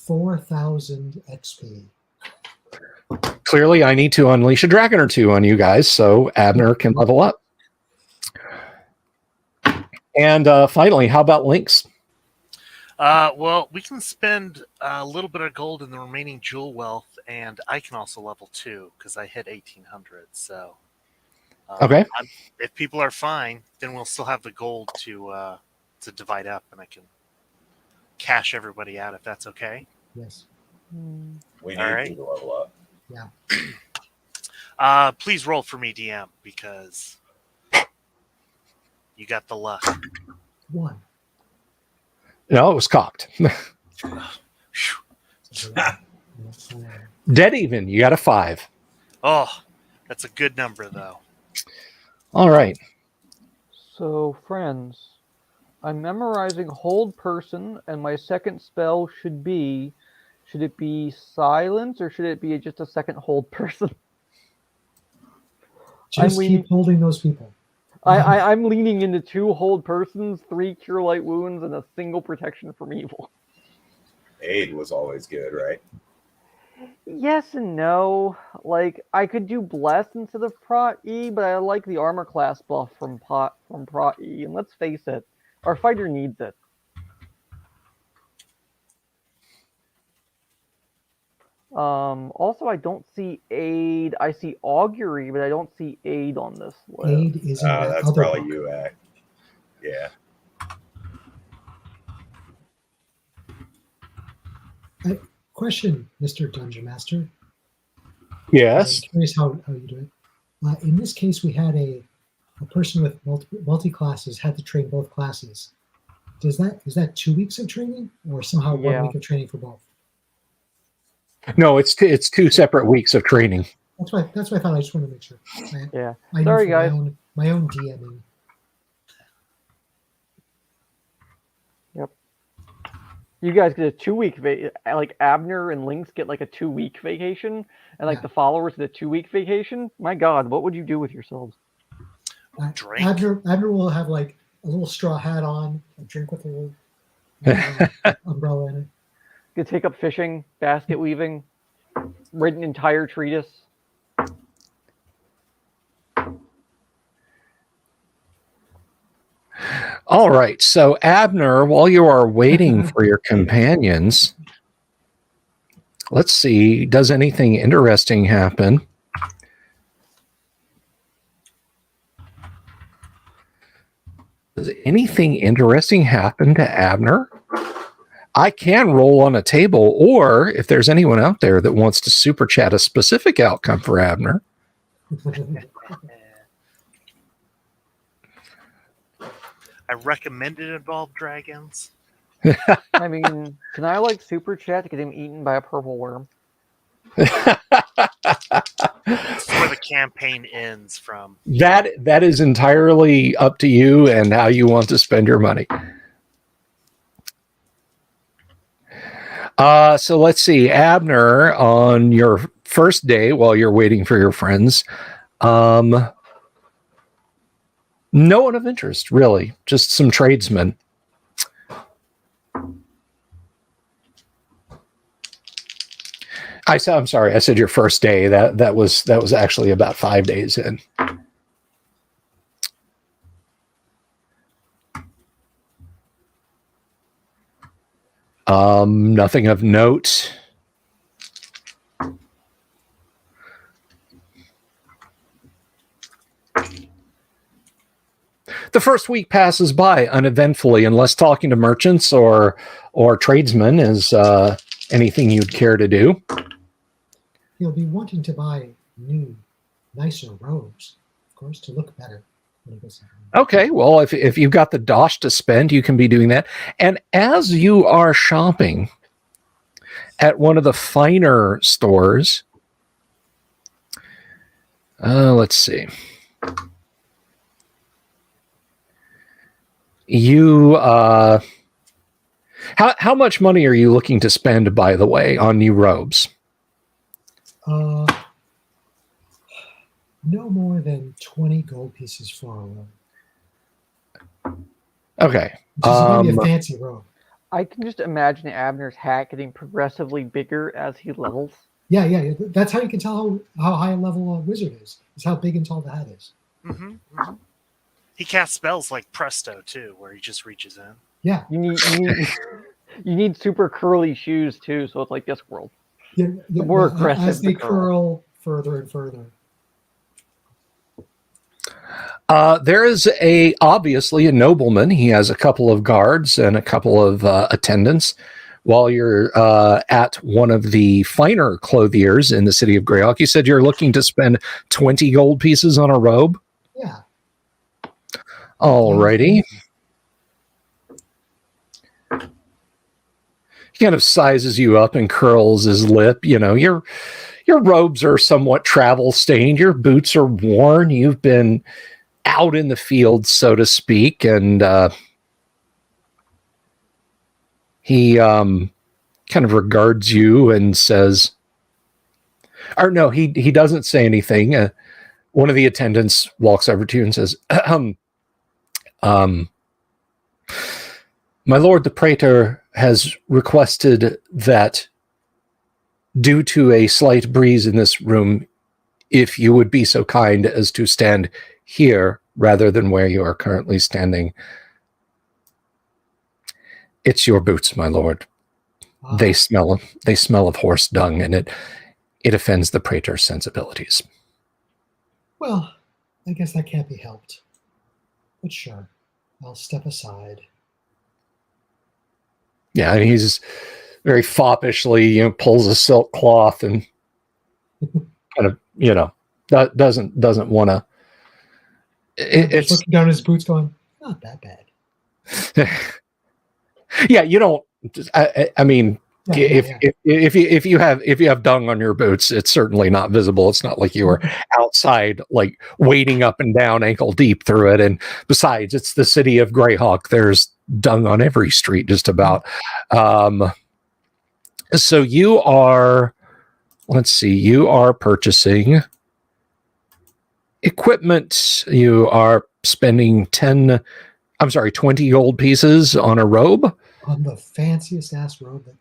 4,000 XP. Clearly, I need to unleash a dragon or two on you guys so Abner can level up. And finally, how about Lynx? Well, we can spend a little bit of gold in the remaining jewel wealth, and I can also level 2 because I hit 1,800. So, Okay. If people are fine, then we'll still have the gold to divide up, and I can cash everybody out if that's okay. Yes. We All need right. you to level up. Yeah. Please roll for me, DM, because you got the luck. 1. No, it was cocked. Dead even. You got a 5. Oh, that's a good number, though. All right. So, friends, I'm memorizing Hold Person, and my second spell should it be Silence, or should it be just a second Hold Person? Just keep holding those people. I'm leaning into 2 Hold Persons, 3 Cure Light Wounds, and a single Protection from Evil. Aid was always good, right? Yes and no. Like, I could do Bless instead of Prot E, but I like the armor class buff from Prot E, and let's face it, our fighter needs it. Also, I don't see Aid. I see Augury, but I don't see Aid on this list. Aid is in that That's other probably book. you, Act. Yeah. Question, Mr. Dungeon Master. Yes. I'm curious how you do it. In this case, we had a person with multi classes had to train both classes. Is that 2 weeks of training, or somehow 1 week of training for both? No, it's 2 separate weeks of training. That's what I thought. I just wanted to make sure. Yeah. I Sorry, for guys. My own DMing. You guys get a 2-week like Abner and Lynx get like a 2-week vacation, and like Yeah. the followers get a 2-week vacation. My God, what would you do with yourselves? Drink. Abner will have like a little straw hat on, a drink with a little umbrella in it. Could take up fishing, basket weaving, write an entire treatise. All right. So, Abner, while you are waiting for your companions, let's see, does anything interesting happen? Does anything interesting happen to Abner? I can roll on a table, or if there's anyone out there that wants to super chat a specific outcome for Abner. I recommend it involve dragons. I mean, can I like super chat to get him eaten by a purple worm? This is where the campaign ends from. That is entirely up to you and how you want to spend your money. So let's see, Abner, on your first day while you're waiting for your friends, no one of interest, really, just some tradesmen. I'm sorry, I said your first day. That was actually about 5 days in. Nothing of note. The first week passes by uneventfully, unless talking to merchants or tradesmen is anything you'd care to do. He'll be wanting to buy new, nicer robes, of course, to look better when he goes out. Okay, well, if you've got the dosh to spend, you can be doing that. And as you are shopping at one of the finer stores, let's see. You, how much money are you looking to spend, by the way, on new robes? No more than 20 gold pieces for a robe. Okay. Which is going to be a fancy robe. I can just imagine Abner's hat getting progressively bigger as he levels. Yeah. That's how you can tell how high a level a wizard is how big and tall the hat is. Mm-hmm, mm-hmm. He casts spells like Presto too, where he just reaches in. Yeah. You need super curly shoes too, so it's like Discworld. Yeah, The more aggressive as they the curl. further and further. There is obviously a nobleman. He has a couple of guards and a couple of attendants. While you're at one of the finer clothiers in the city of Greyhawk, you said you're looking to spend 20 gold pieces on a robe? Yeah. Alrighty. He kind of sizes you up and curls his lip. You know, your robes are somewhat travel stained. Your boots are worn. You've been out in the field, so to speak. And he kind of regards you and says, or no, he doesn't say anything. One of the attendants walks over to you and says, my lord, the praetor has requested that due to a slight breeze in this room, if you would be so kind as to stand here rather than where you are currently standing. It's your boots, my lord. They smell of horse dung, and it offends the praetor's sensibilities. Well, I guess that can't be helped. But sure, I'll step aside. Yeah, and he's very foppishly, pulls a silk cloth and kind of, doesn't want to. It's looking down his boots, going, not that bad. Yeah, you don't. I mean, Yeah. if you have dung on your boots, it's certainly not visible. It's not like you were outside, like wading up and down ankle deep through it. And besides, it's the city of Greyhawk. There's dung on every street, just about. So you are, let's see, you are purchasing equipment. You are spending 20 gold pieces on a robe. On the fanciest ass robe that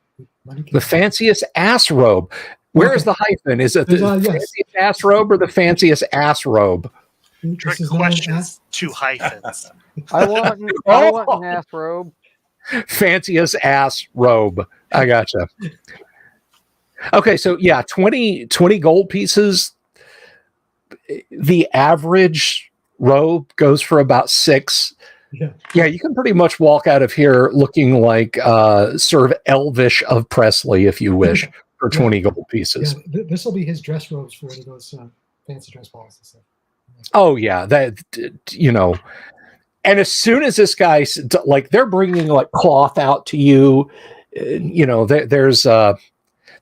money can The buy. fanciest ass robe. Where is the hyphen? Is it the Yes. fanciest ass robe or the fanciest ass robe? Trick This is not an questions. ass. 2 hyphens. I want an ass robe. Fanciest ass robe. I gotcha. Okay, so yeah, 20 gold pieces. The average robe goes for about 6. Yeah, you can pretty much walk out of here looking like sort of elvish of Presley, if you wish, for 20 gold pieces. Yeah, this will be his dress robes for one of those fancy dress balls and stuff. Oh yeah, that, you know. And as soon as this guy, like, they're bringing like cloth out to you, you know, there's the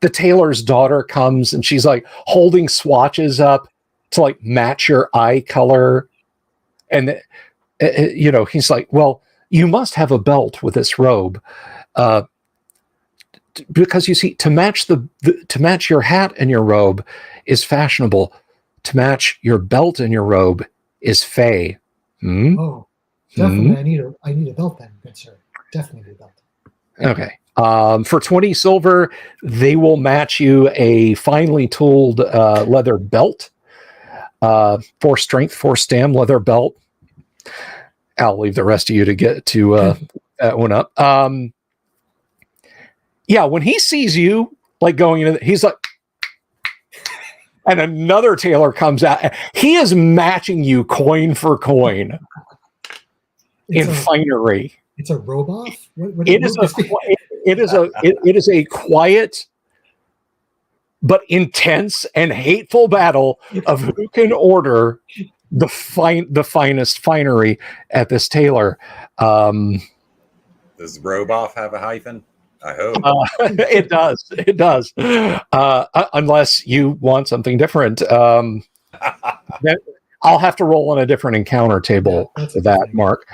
tailor's daughter comes and she's like holding swatches up to like match your eye color, and you know, he's like, well, you must have a belt with this robe, because you see, to match to match your hat and your robe is fashionable. To match your belt and your robe is fey. Oh, definitely. I need a belt then, good sir. Definitely need a belt. Okay. For 20 silver, they will match you a finely tooled leather belt. 4 strength, 4 stam leather belt. I'll leave the rest of you to get to that one up. Yeah, when he sees you like going into, he's like, and another tailor comes out. He is matching you coin for coin in finery. It's a robe off. It is a quiet but intense and hateful battle of who can order the finest finery at this tailor. Does robe off have a hyphen? I hope it does. It does. Unless you want something different. Then I'll have to roll on a different encounter table for that, Mark.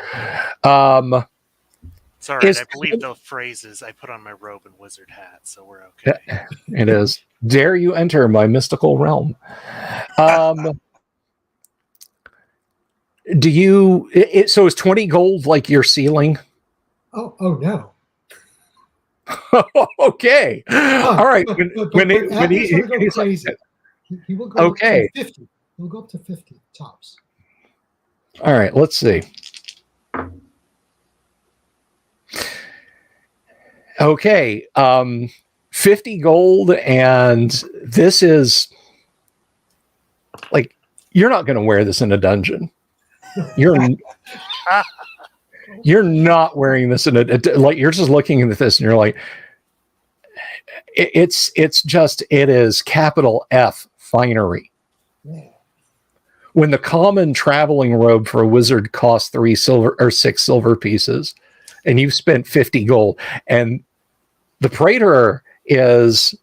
It's all right. I believe the phrase is, I put on my robe and wizard hat, so we're okay. It is. Dare you enter my mystical realm? Do you? So is 20 gold like your ceiling? Oh no. Okay. All right. When he's crazy. He will go up to 50. He'll go up to 50 tops. All right. Let's see. Okay. 50 gold, and this is like, you're not going to wear this in a dungeon. You're not wearing this in a, like, you're just looking at this and you're like, it is capital F finery. Yeah. When the common traveling robe for a wizard costs 3 silver or 6 silver pieces, and you've spent 50 gold, and the praetor is,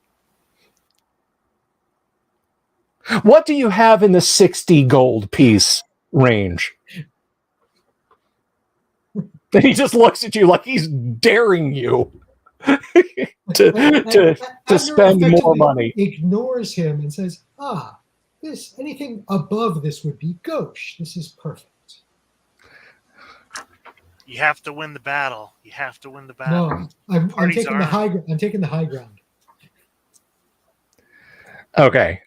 what do you have in the 60 gold piece range? Then he just looks at you like he's daring you to spend more money. Ignores him and says, anything above this would be gauche. This is perfect. You have to win the battle. You have to win the battle. No, I'm taking the high ground. Okay.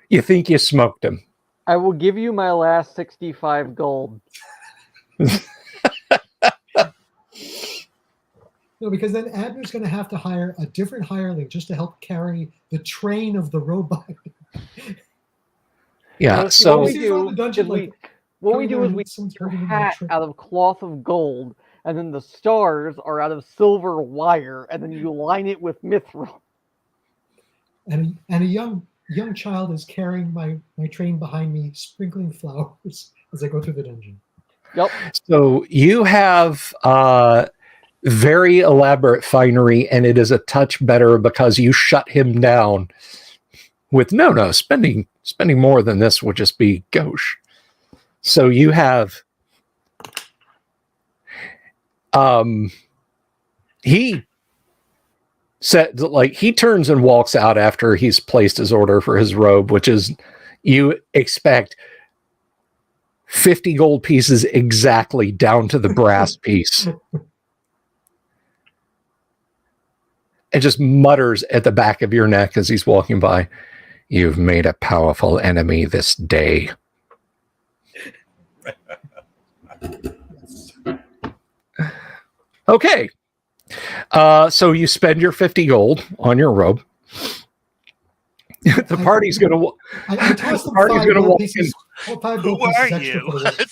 You think you smoked him? I will give you my last 65 gold. No, because then Abner's going to have to hire a different hireling just to help carry the train of the robot. Yeah. So what we do is we make a hat out of cloth of gold, and then the stars are out of silver wire, and then you line it with mithril. And a young child is carrying my train behind me, sprinkling flowers as I go through the dungeon. Yep. So you have very elaborate finery, and it is a touch better because you shut him down with no spending more than this would just be gauche. So you have He said, like, he turns and walks out after he's placed his order for his robe, which is, you expect 50 gold pieces exactly down to the brass piece. And just mutters at the back of your neck as he's walking by, "You've made a powerful enemy this day." Okay. So you spend your 50 gold on your robe. The party's going to... I tossed them party's 5 gonna gold walk pieces. 5 gold Who pieces are extra you? for the robe.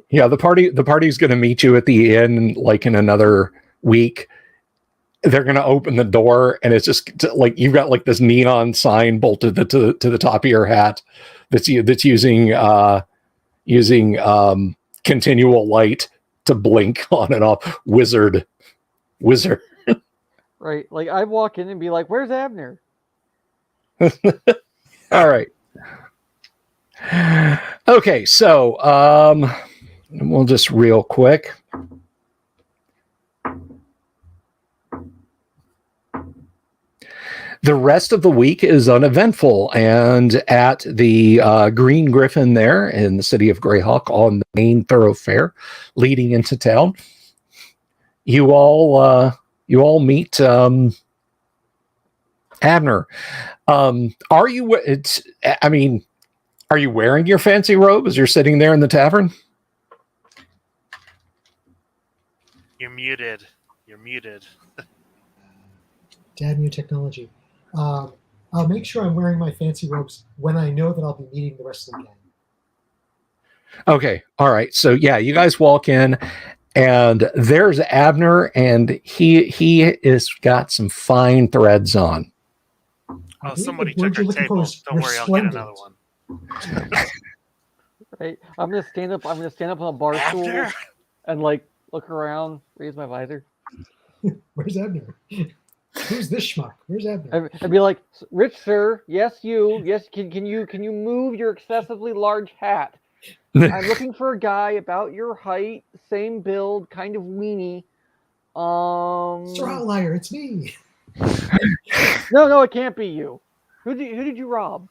Yeah, the party's going to meet you at the inn like in another week. They're going to open the door, and it's just like you've got like this neon sign bolted to the top of your hat that's using continual light to blink on and off. Wizard. Right. Like I walk in and be like, "Where's Abner?" All right. Okay, so we'll just real quick. The rest of the week is uneventful, and at the Green Griffin there in the city of Greyhawk on the main thoroughfare leading into town, you all meet Abner. Are you? Are you wearing your fancy robe as you're sitting there in the tavern? You're muted. Damn you, technology. I'll make sure I'm wearing my fancy robes when I know that I'll be meeting the rest of the gang. Okay. All right. So yeah, you guys walk in, and there's Abner, and he is got some fine threads on. Oh, I believe somebody the word took you're our looking for table. is Don't worry, I'll get another resplendent. one. Right. I'm gonna stand up on a bar stool Abner? and like look around, raise my visor, Where's Abner? Who's this schmuck? Where's Abner? and be like, "Rich sir, yes you, yes can you move your excessively large hat? I'm looking for a guy about your height, same build, kind of weenie. Mr. Outlier, it's me. No, it can't be you. Who did you rob?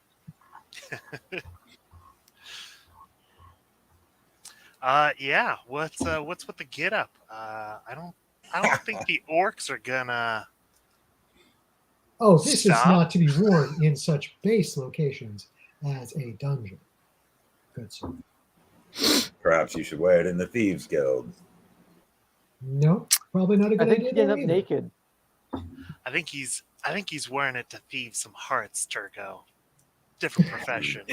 Yeah. What's with the get up? I don't think the orcs are gonna. Oh, this is Stop. not to be worn in such base locations as a dungeon. Good sir. Perhaps you should wear it in the Thieves Guild. No, probably not a I good think idea. he ended up there either. naked. I think he's wearing it to thieve some hearts, Turco. Different profession.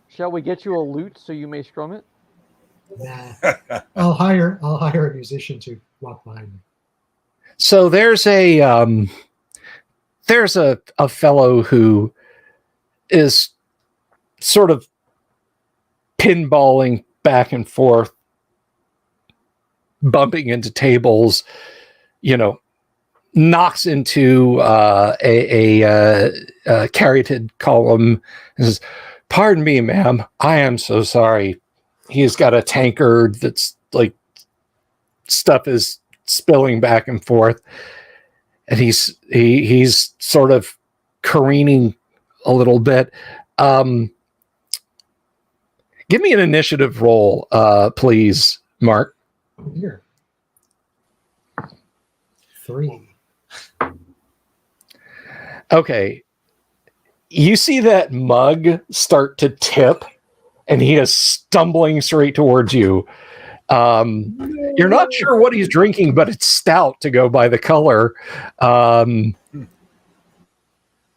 Shall we get you a lute so you may strum it? Nah. I'll hire a musician to walk behind me. So there's a fellow who is sort of pinballing back and forth, bumping into tables, knocks into a carroted column and says, "Pardon me, ma'am, I am so sorry." He's got a tankard that's like stuff is spilling back and forth, and he's sort of careening a little bit. Give me an initiative roll, please, Mark. Here. 3. Okay. You see that mug start to tip, and he is stumbling straight towards you. You're not sure what he's drinking, but it's stout to go by the color,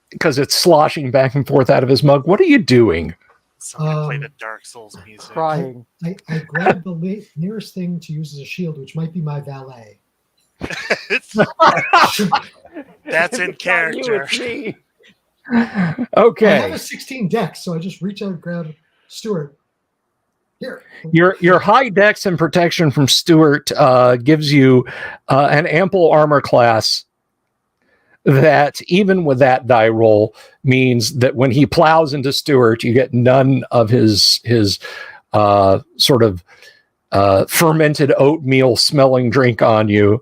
because it's sloshing back and forth out of his mug. What are you doing? Somebody play the Dark Souls music. Crying. I grabbed the nearest thing to use as a shield, which might be my valet. That's in It's not you, character. it's me. I Okay. have a 16 dex, so I just reach out and grab Stuart. Here. Your high dex and protection from Stuart gives you an ample armor class that even with that die roll means that when he plows into Stuart, you get none of his sort of fermented oatmeal smelling drink on you.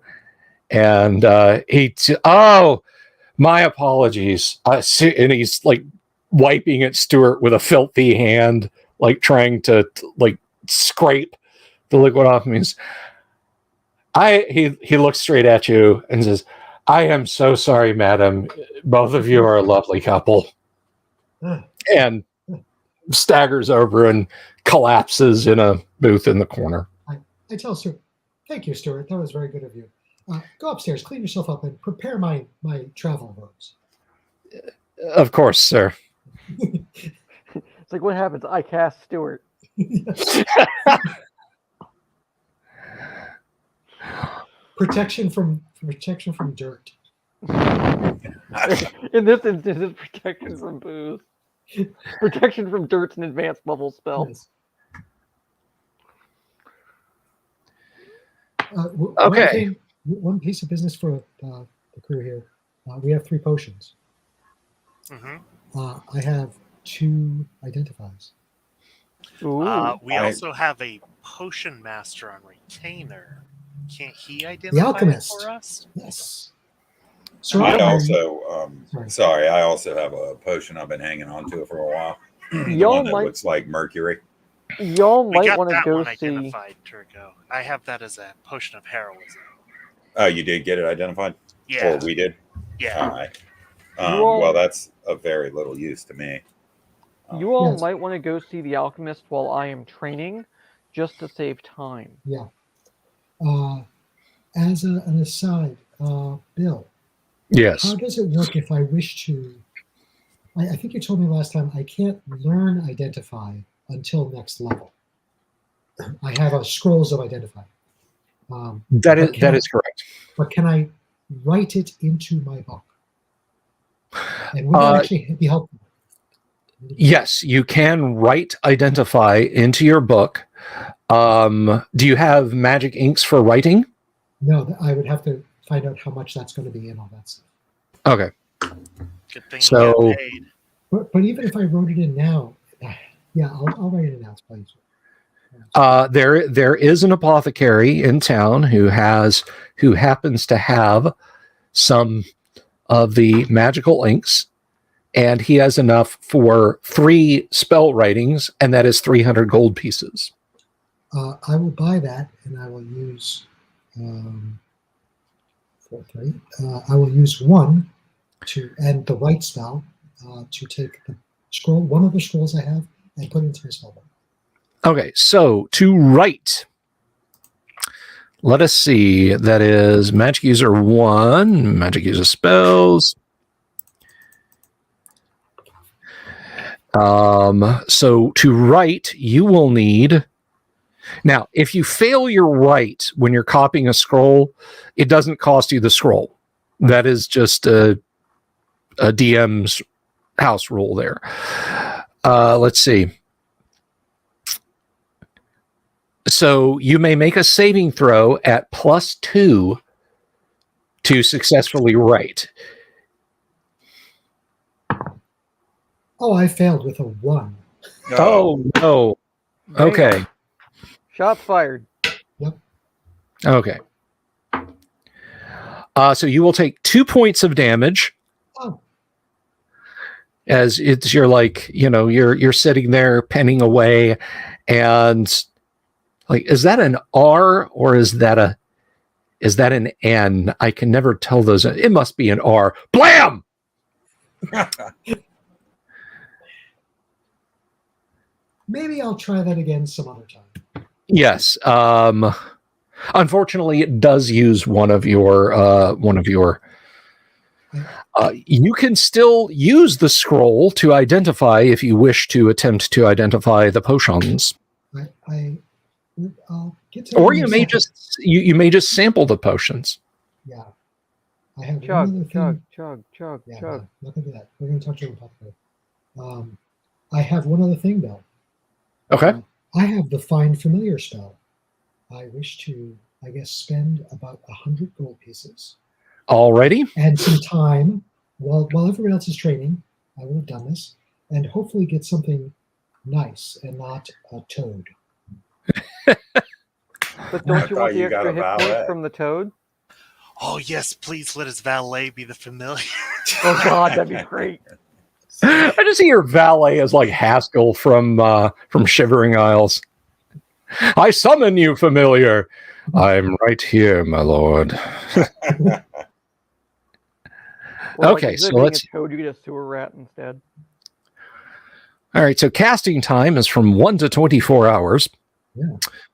And my apologies. And he's like wiping at Stuart with a filthy hand, like trying to like scrape the liquid off him. He looks straight at you and says, "I am so sorry, madam. Both of you are a lovely couple." And staggers over and collapses in a booth in the corner. I tell Stuart, "Thank you, Stuart. That was very good of you. Go upstairs, clean yourself up, and prepare my travel robes." Of course, sir. It's like, what happens? I cast Stuart. Protection from dirt. In this instance, it's protection from booze. Protection from dirt's an advanced level spell. Yes. Okay. One piece of business for the crew here. We have 3 potions. I have 2 identifies. We also have a potion master on retainer. Can't he identify The alchemist for us? Yes. I also have a potion I've been hanging on to for a while. The one that looks like mercury. Y'all might want to go one see. Identified, Turco. I have that as a potion of heroism. Oh, you did get it identified? Yeah. Or we did? Yeah. All right. Well, that's of very little use to me. You all might want to go see the alchemist while I am training, just to save time. Yeah. As an aside, Bill. Yes. How does it work if I wish to? I think you told me last time I can't learn identify until next level. I have a scrolls of identify. That is correct. But can I write it into my book? And would that actually be helpful? Yes, you can write identify into your book. Do you have magic inks for writing? No, I would have to find out how much that's going to be and all that stuff. Okay. Good thing So, you get paid. But even if I wrote it in now, yeah, I'll write it in now. It's probably easier. there is an apothecary in town who happens to have some of the magical inks, and he has enough for 3 spell writings, and that is 300 gold pieces. I will buy that, and I will use 4, 3. I will use 1 to and the right spell to take the scroll, one of the scrolls I have, and put it into my spell book. Okay, so to write, let us see. That is magic user 1, magic user spells. So to write, you will need. Now, if you fail your write when you're copying a scroll, it doesn't cost you the scroll. That is just a DM's house rule there. Let's see. So you may make a saving throw at +2 to successfully write. Oh, I failed with a 1. Oh, no. Okay. Shots fired. Yep. Okay. So you will take 2 points of damage. Oh. As you're like, you're sitting there penning away, and like, is that an R or is that an N? I can never tell those. It must be an R. Blam! Maybe I'll try that again some other time. Yes. Unfortunately, it does use one of your. You can still use the scroll to identify if you wish to attempt to identify the potions. I'll get to. Or you may just you may just sample the potions. Yeah. I have Chug. Yeah, Chug. not gonna do that. We're gonna talk to him about that. I have one other thing, Bill. Okay. I have the Find Familiar spell. I wish to, spend about 100 gold pieces Alrighty. And some time while everybody else is training. I would have done this, and hopefully get something nice and not a toad. But don't you thought want the you got extra a hit points valet. from the toad? Oh yes, please let his valet be the familiar. Oh god, that'd be great. I just see your valet as like Haskell from Shivering Isles. I summon you, familiar. I'm right here, my lord. Or Okay, like, so instead of being let's- a toad, you get a sewer rat instead. All right, so casting time is from 1 to 24 hours. Yeah.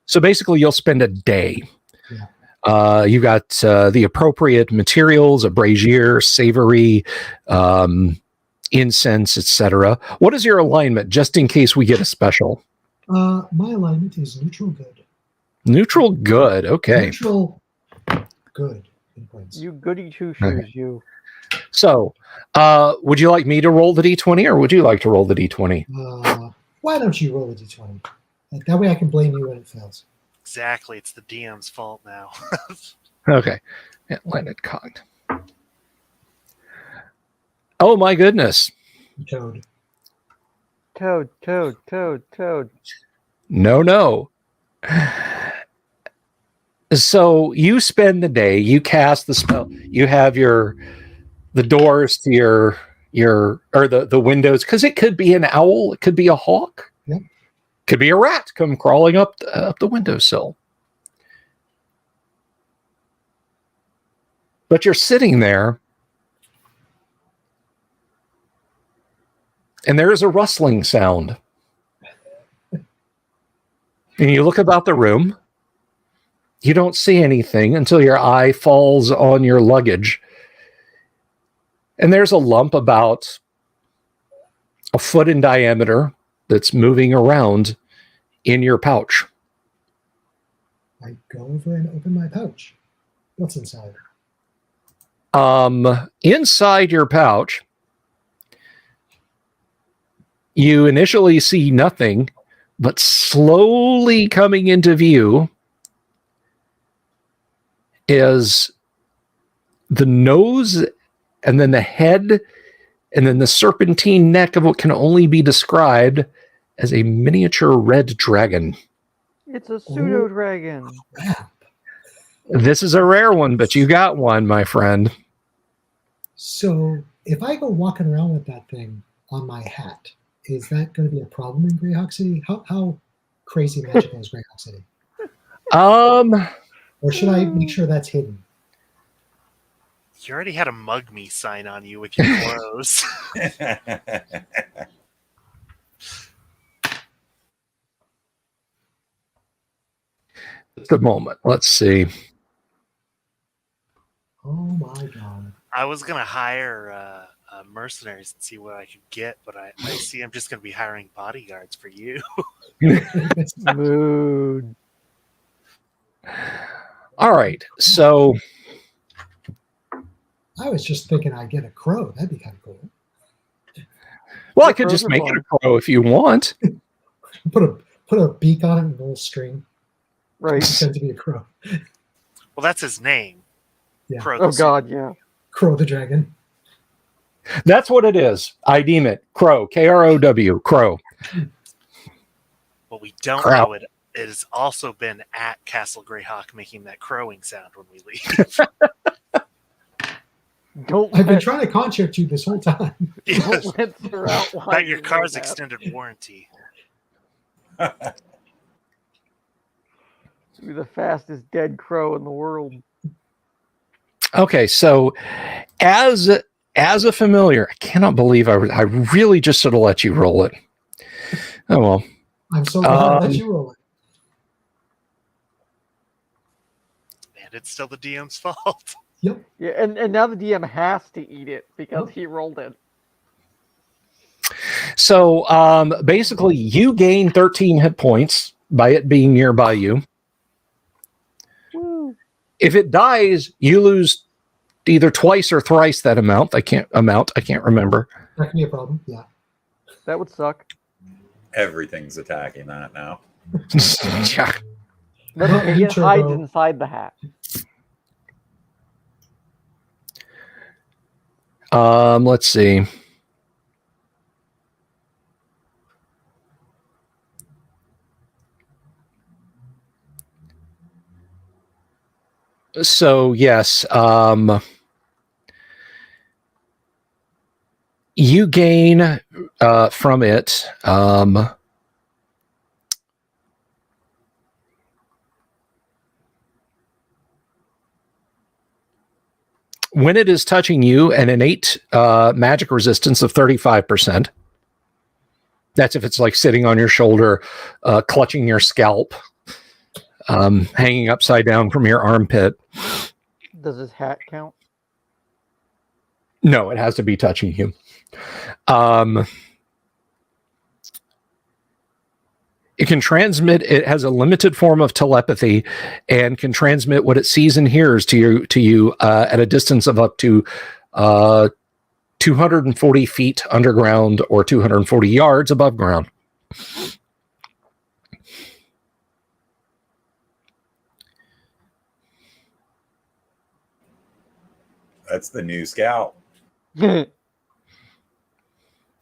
So basically, you'll spend a day. Yeah. You got the appropriate materials, a brazier, savory, incense, etc. What is your alignment, just in case we get a special? My alignment is neutral good. Neutral good. Okay. Neutral good. In points. You goody two shoes, you. So, would you like me to roll the d20, or would you like to roll the d20? Why don't you roll a d20? That way I can blame you when it fails. Exactly, it's the DM's fault now. Okay. Yeah, landed cocked. Oh my goodness. Toad. Toad, toad, toad, toad. No. So you spend the day, you cast the spell, you have the doors to your or the windows, because it could be an owl, it could be a hawk, Yep. Could be a rat come crawling up the windowsill. But you're sitting there, and there is a rustling sound. And you look about the room. You don't see anything until your eye falls on your luggage. And there's a lump about a foot in diameter that's moving around in your pouch. I go over and open my pouch. What's inside? Inside your pouch, you initially see nothing, but slowly coming into view is the nose, and then the head, and then the serpentine neck of what can only be described as a miniature red dragon. It's a pseudo dragon. Crap. This is a rare one, but you got one, my friend. So if I go walking around with that thing on my hat, is that going to be a problem in Greyhawk City? How crazy magical is Greyhawk City? Or should I make sure that's hidden? You already had a mug me sign on you with your clothes. Just a moment. Let's see. Oh my god. I was gonna hire mercenaries and see what I could get, but I see I'm just gonna be hiring bodyguards for you. Mood. All right. So I was just thinking I'd get a crow. That'd be kind of cool. well, I The could just crows are make it fun. a crow if you want. Put a beak on it and a little string. Right. Pretend to be a crow. Well, that's his name. Yeah. Crow Oh the god, yeah. Crow the dragon. That's what it is. I deem it crow. Krow. Crow. What we don't Crow. know, it has also been at Castle Greyhawk making that crowing sound when we leave. Don't I've been let, trying to contact you this whole time. Yes. don't let Sir outline About your you car's like that. extended warranty. Be the fastest dead crow in the world. Okay, so as a familiar, I cannot believe I really just sort of let you roll it. Oh well. I'm so glad I let you roll it. And it's still the DM's fault. Yep. Yeah, and now the DM has to eat it because he rolled it. So basically, you gain 13 hit points by it being nearby you. Woo. If it dies, you lose either twice or thrice that amount. I can't remember. That can be a problem. Yeah. That would suck. Everything's attacking that now. Yeah. But Well, it you hides turbo. inside the hat. Let's see. So yes, you gain from it. When it is touching you, an innate magic resistance of 35%. That's if it's like sitting on your shoulder, clutching your scalp, hanging upside down from your armpit. Does his hat count? No, it has to be touching you. It can transmit. It has a limited form of telepathy, and can transmit what it sees and hears to you at a distance of up to 240 feet underground or 240 yards above ground. That's the new scout.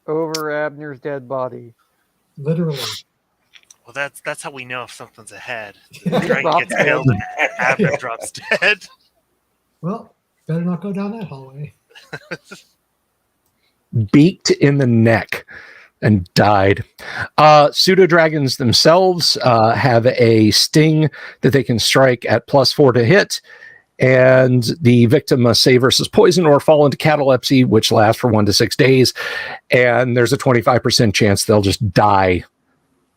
Over Abner's dead body. Literally. Well, that's how we know if something's ahead. Yeah. Dragon gets killed, Abner drops dead. Well, better not go down that hallway. Beaked in the neck and died. Pseudo dragons themselves have a sting that they can strike at +4 to hit, and the victim must save versus poison or fall into catalepsy, which lasts for 1 to 6 days, and there's a 25% chance they'll just die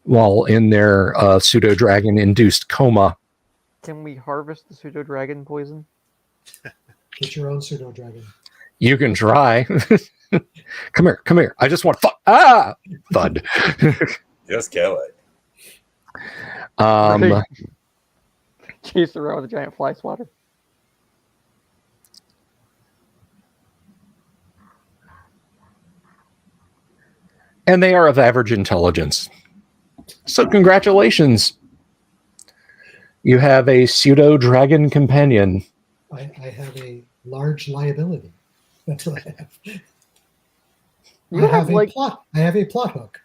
while in their pseudo dragon induced coma. Can we harvest the pseudo dragon poison? Get your own pseudo dragon. You can try. Come here. I just want thud. Just kill it. Right. Chase around with a giant fly swatter. And they are of average intelligence. So congratulations. You have a pseudo dragon companion. I have a large liability. That's what I have. You have like I have a plot hook.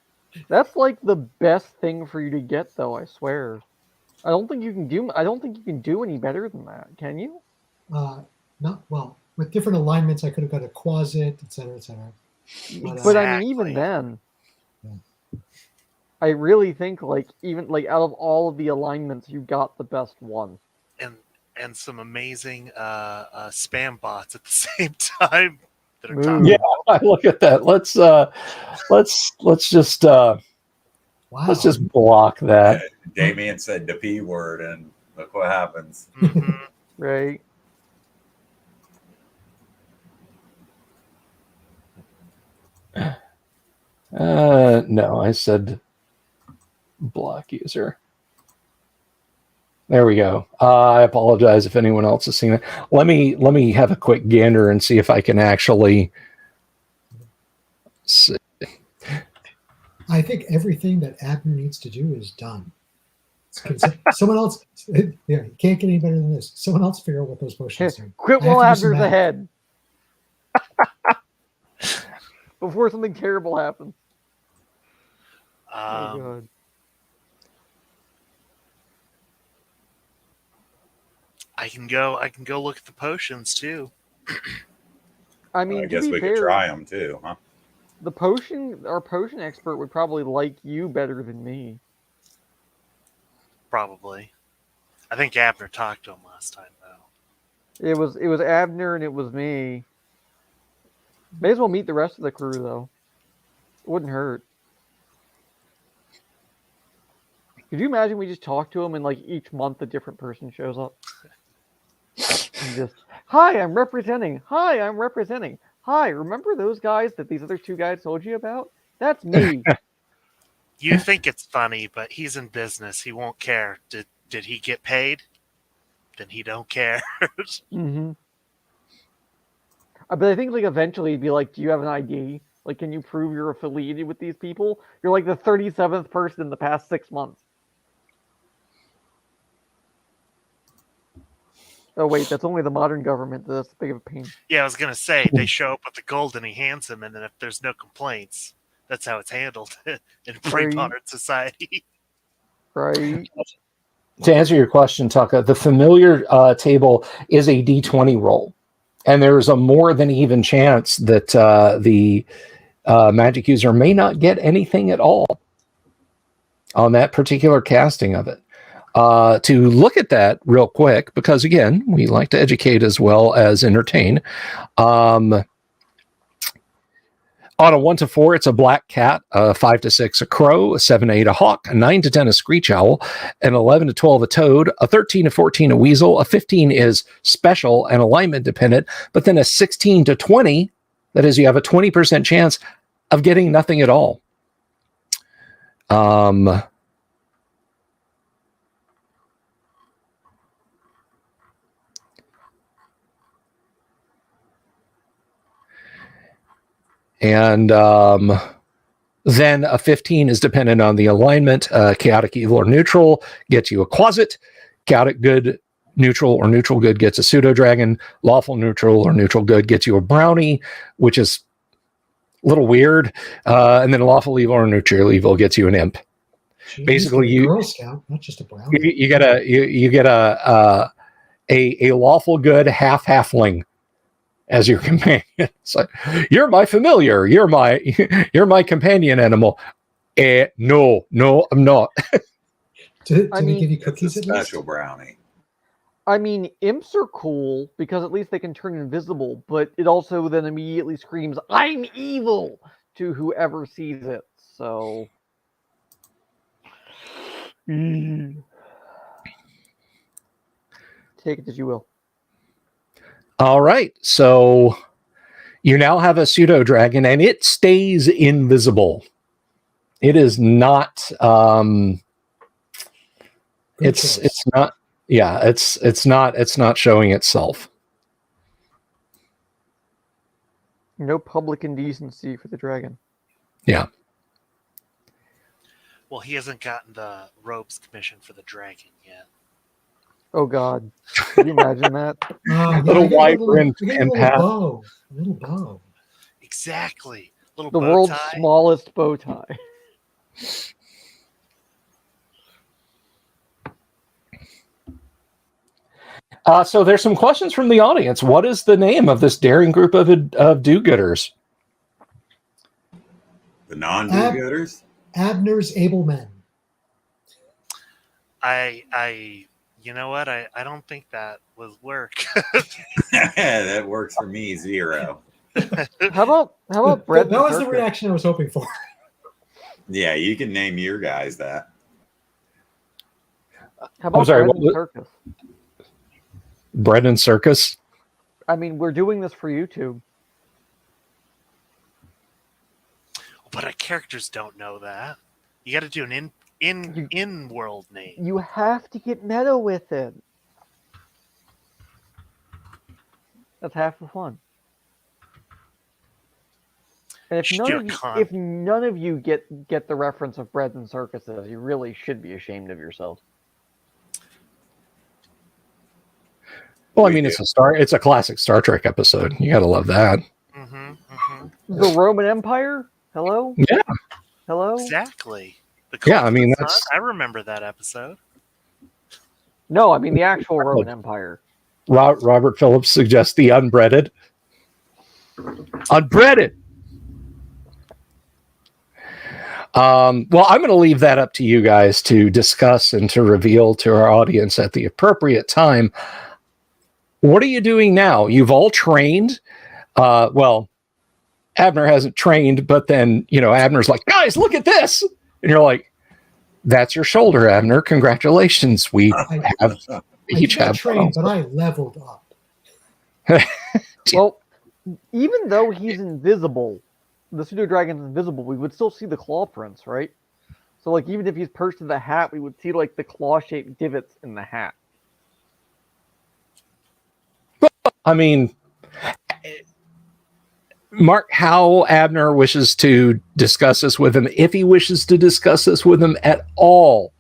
that's like the best thing for you to get, though. I swear. I don't think you can do any better than that. Can you? Not well. With different alignments, I could have got a quasit, etc., etc. But I mean, even then, I really think even out of all of the alignments, you got the best one. And some amazing spam bots at the same time that are Ooh. top. Yeah, I look at that. Let's just Wow. let's just block that. Damien said the P word, and look what happens. Mhm. Right. No, I said block user. There we go. I apologize if anyone else has seen it. Let me have a quick gander and see if I can actually see. I think everything that Abner needs to do is done. Someone else, yeah, you can't get any better than this. Someone else figure out what those potions do. Quit I have while to do some Abner's math. ahead. Before something terrible happens. Oh god. I can go look at the potions too. I mean, I to guess be we fair, could try them too, huh? our potion expert would probably like you better than me. Probably. I think Abner talked to him last time though. It was Abner and it was me. May as well meet the rest of the crew though. It wouldn't hurt. Could you imagine we just talk to him and each month a different person shows up? And just, hi, I'm representing. Hi, I'm representing. Hi, remember those guys that these other two guys told you about? That's me. You think it's funny, but he's in business. He won't care. Did he get paid? Then he don't care. Mm-hmm. But I think eventually he'd be like, do you have an ID? Can you prove you're affiliated with these people? You're like the 37th person in the past 6 months. Oh wait, that's only the modern government. That's big of a pain. Yeah, I was gonna say they show up with the gold and he hands him, and then if there's no complaints, that's how it's handled in pre-modern society. Right. To answer your question, Tucka, the familiar table is a D20 roll, and there's a more than even chance that the magic user may not get anything at all on that particular casting of it. To look at that real quick, because again, we like to educate as well as entertain. On a 1 to 4, it's a black cat. 5 to 6, a crow. A 7 to 8, a hawk. A 9 to 10, a screech owl. An 11 to 12, a toad. A 13 to 14, a weasel. A 15 is special and alignment dependent. But then a 16 to 20, that is, you have a 20% chance of getting nothing at all. And then a 15 is dependent on the alignment. Chaotic evil or neutral gets you a closet. Chaotic good, neutral, or neutral good gets a pseudo dragon. Lawful neutral or neutral good gets you a brownie, which is a little weird. And then lawful evil or neutral evil gets you an imp. Jeez, Basically, you're a Girl Scout, not just a brownie. You get a lawful good halfling as your companion. It's like, you're my familiar. You're my companion animal. No, I'm not. Do they give you cookies It's a at least? special brownie. I mean, imps are cool because at least they can turn invisible, but it also then immediately screams, "I'm evil!" to whoever sees it. So, take it as you will. All right, so you now have a pseudo dragon, and it stays invisible. It is not. It's not. Yeah, it's not showing itself. No public indecency for the dragon. Yeah. Well, he hasn't gotten the robes commission for the dragon yet. Oh God, can you imagine that? Little white rimmed pin hat. A little bow. Exactly. Little The bow world's tie. smallest bow tie. So there's some questions from the audience. What is the name of this daring group of do-gooders? The non-do-gooders? Abner's Able Men. You know what? I don't think that would work. That works for me, 0. How about Brett? That was the reaction I was hoping for. Yeah, you can name your guys that. How about sorry, Bread and Circus? Bread and Circus? I mean, we're doing this for YouTube. But our characters don't know that. You got to do an in-world name. You have to get meta with it. That's half the fun. And if none of you get the reference of Bread and Circuses, you really should be ashamed of yourself. Well, I mean, it's a classic Star Trek episode. You got to love that. The Roman Empire? Hello? Yeah. Hello? Exactly. Yeah, I mean, that's... I remember that episode. No, I mean the actual Roman Empire. Robert Phillips suggests the unbreaded. Unbreaded! Well, I'm going to leave that up to you guys to discuss and to reveal to our audience at the appropriate time. What are you doing now? You've all trained. Well, Abner hasn't trained, but then, Abner's like, guys, look at this. And you're like, that's your shoulder, Abner. Congratulations. We each have trained, but I leveled up. Well, even though he's invisible, the pseudo dragon's invisible, we would still see the claw prints, right? So, like, even if he's perched in the hat, we would see, like, the claw-shaped divots in the hat. I mean, Mark, how Abner wishes to discuss this with him, if he wishes to discuss this with him at all,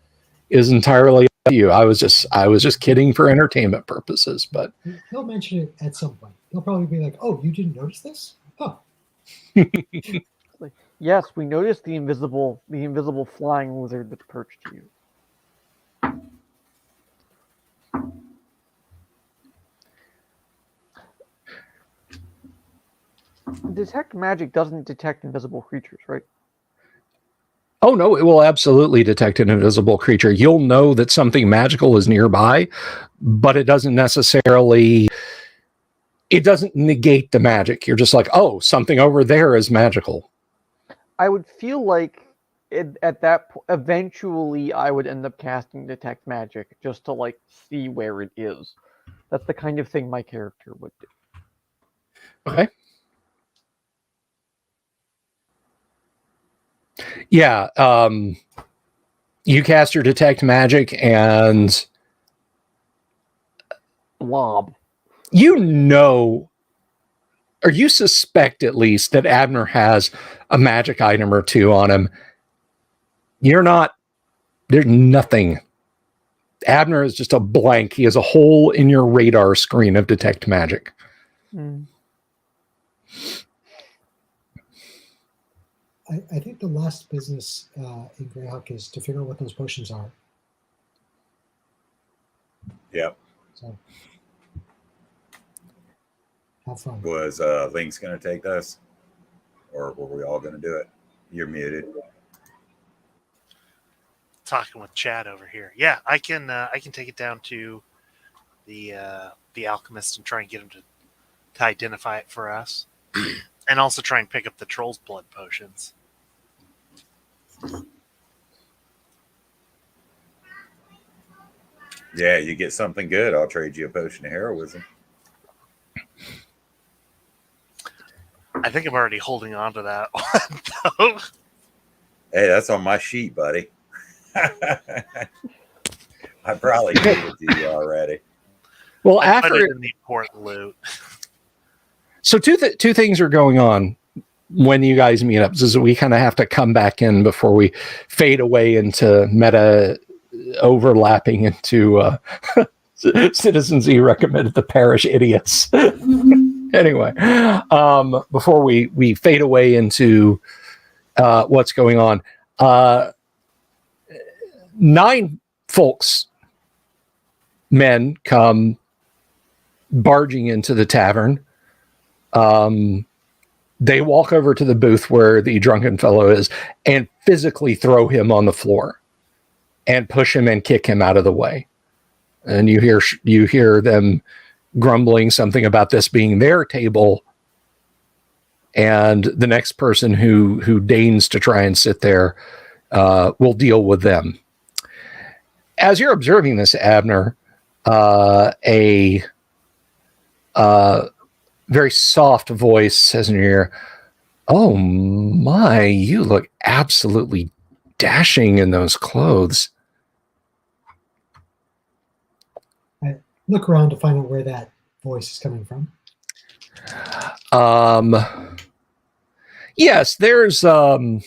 is entirely up to you. I was just kidding for entertainment purposes, but He'll mention it at some point. He'll probably be like, "Oh, you didn't notice this? Oh, Yes, we noticed the invisible flying lizard that's perched to you. Detect magic doesn't detect invisible creatures, right? oh no, it will absolutely detect an invisible creature. You'll know that something magical is nearby, but it doesn't necessarily, it doesn't negate the magic. You're just like, oh, something over there is magical. I would feel like eventually I would end up casting detect magic just to like see where it is. That's the kind of thing my character would do. Okay. Yeah, you cast your detect magic and Blob. you know, or you suspect at least, that Abner has a magic item or two on him. There's nothing. Abner is just a blank. He has a hole in your radar screen of detect magic. I think the last business in Greyhawk is to figure out what those potions are. Yep. So, have fun. Was Link's going to take this? Or were we all going to do it? You're muted. Talking with Chad over here. Yeah, I can take it down to the alchemist and try and get him to identify it for us, and also try and pick up the troll's blood potions. Yeah, you get something good, I'll trade you a potion of heroism. I think I'm already holding on to that one, though. Hey, that's on my sheet, buddy. I probably gave it to you already. Well, I put after it in the important loot. So two things are going on when you guys meet up. Is we kind of have to come back in before we fade away into meta overlapping into Citizen Z recommended the parish idiots. Anyway, before we fade away into what's going on, 9 men come barging into the tavern. They walk over to the booth where the drunken fellow is and physically throw him on the floor and push him and kick him out of the way. And you hear them grumbling something about this being their table, and the next person who deigns to try and sit there will deal with them. As you're observing this, Abner, a very soft voice says in your ear, "Oh my, you look absolutely dashing in those clothes." I look around to find out where that voice is coming from. Yes, there's a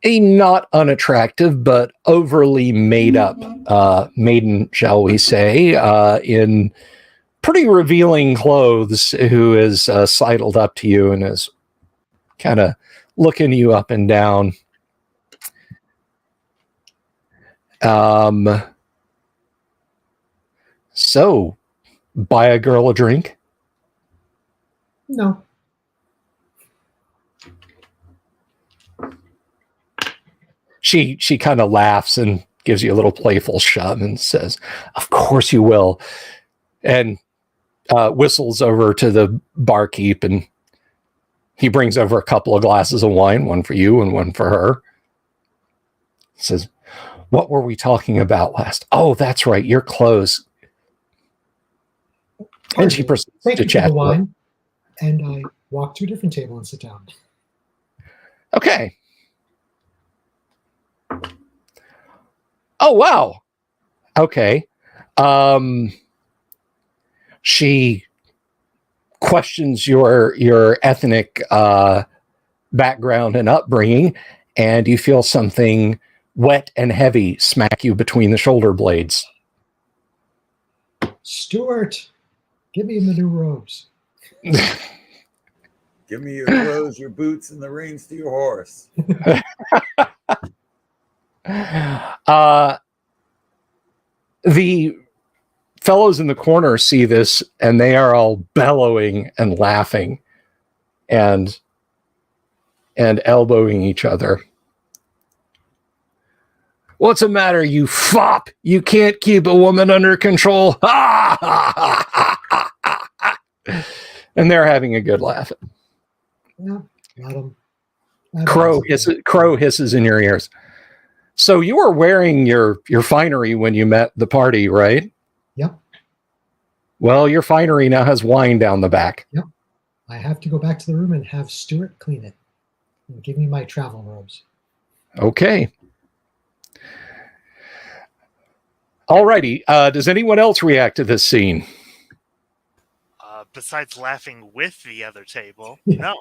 not unattractive but overly made up maiden, shall we say, in pretty revealing clothes, who is sidled up to you and is kind of looking you up and down. So, buy a girl a drink? No. She kind of laughs and gives you a little playful shove and says, "Of course you will." And whistles over to the barkeep, and he brings over a couple of glasses of wine, one for you and one for her. Says, "What were we talking about last? Oh, that's right, your clothes." And she proceeds Thank to you for chat. the wine. And I walk to a different table and sit down. Okay. Oh, wow. Okay. She questions your ethnic background and upbringing, and you feel something wet and heavy smack you between the shoulder blades. Stuart, give me the new robes. Give me your clothes, your boots, and the reins to your horse. The fellows in the corner see this, and they are all bellowing and laughing and elbowing each other. What's the matter, you fop? You can't keep a woman under control. And they're having a good laugh. Yeah, got him. Crow hisses in your ears. So you were wearing your finery when you met the party, right? Yep. Well, your finery now has wine down the back. Yep. I have to go back to the room and have Stuart clean it and give me my travel robes. Okay. Alrighty. Does anyone else react to this scene? Besides laughing with the other table, Yeah. no.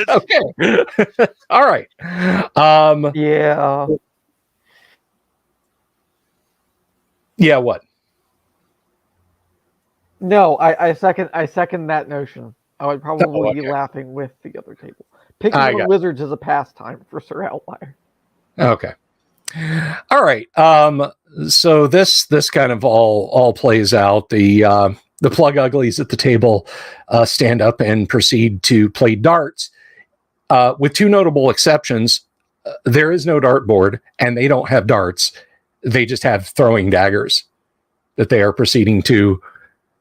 Okay. All right. Yeah. Yeah, what? No, I second that notion. I would probably be okay. laughing with the other table. Picking I on got it. wizards is a pastime for Sir Outlier. Okay. All right. So this kind of all plays out. The plug uglies at the table stand up and proceed to play darts. With two notable exceptions, there is no dartboard, and they don't have darts. They just have throwing daggers that they are proceeding to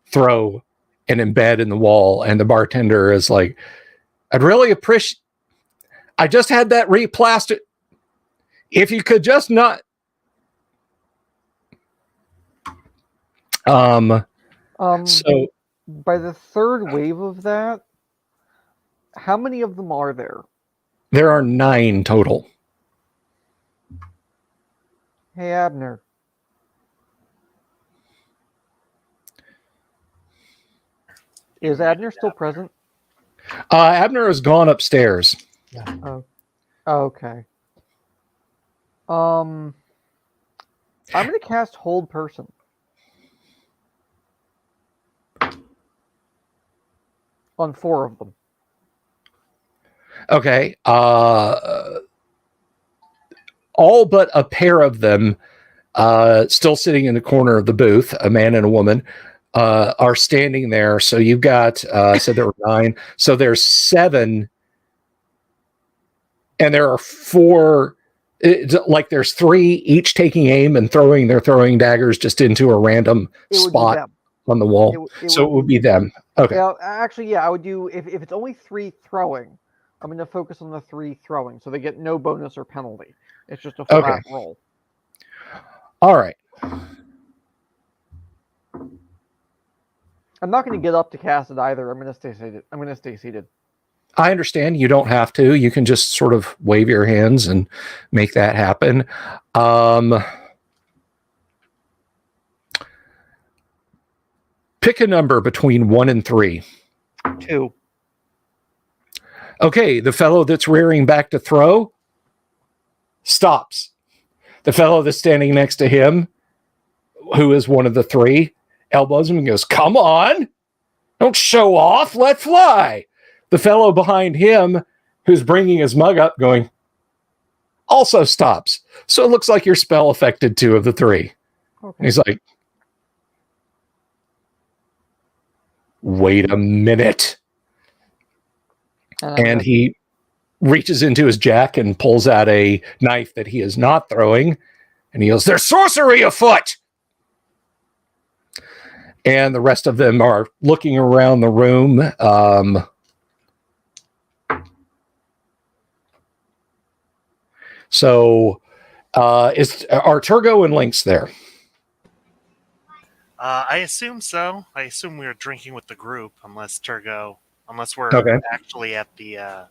throw and embed in the wall. And the bartender is like, I'd really appreciate. I just had that replastered. If you could just not. So by the third wave of that, how many of them are there? there are 9 total. Hey, Abner. Is Abner still present? Abner has gone upstairs. Yeah. Oh, okay. I'm gonna cast Hold Person. On 4 of them. Okay. All but a pair of them, still sitting in the corner of the booth, a man and a woman, are standing there. So you've got, so there were 9. So there's 7. And there are 4, like there's 3 each taking aim and throwing their throwing daggers just into a random spot on the wall. So it would be them. Okay. Yeah, actually, yeah, I would do, if it's only 3 throwing, I'm going to focus on the 3 throwing, so they get no bonus or penalty. It's just a flat roll. All right. I'm not going to get up to cast it either. I'm going to stay seated. I understand. You don't have to. You can just sort of wave your hands and make that happen. Pick a number between 1 and 3. 2. Okay, the fellow that's rearing back to throw stops. The fellow that's standing next to him, who is one of the 3, elbows him and goes, "Come on, don't show off, let fly." The fellow behind him, who's bringing his mug up, going, also stops. So it looks like your spell affected 2 of the 3. Okay. He's like, wait a minute. And he reaches into his jack and pulls out a knife that he is not throwing. And he goes, "There's sorcery afoot." And the rest of them are looking around the room. Are Turgo and Lynx there? I assume so. I assume we were drinking with the group, unless we're actually at the. Are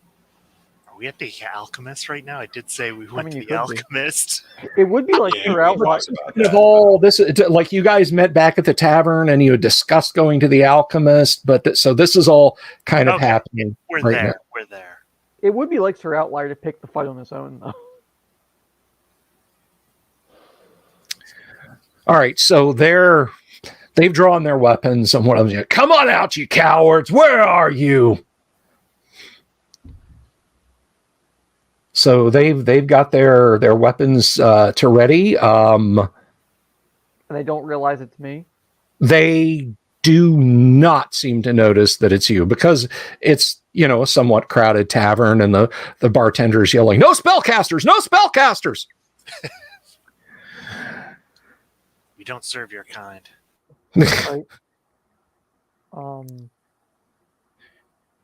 we at the Alchemist right now? I did say we went to the Alchemist. It would be like Sir Outlier. Of all this, like you guys met back at the tavern and you had discussed going to the Alchemist, but so this is all kind of happening. We're right there. now. We're there. It would be like Sir Outlier to pick the fight on his own, though. All right, so they've drawn their weapons, and one of them, come on out, you cowards! Where are you? So they've got their weapons to ready. And they don't realize it's me. They do not seem to notice that it's you because it's a somewhat crowded tavern, and the bartender's yelling, "No spellcasters! No spellcasters!" We don't serve your kind. Right.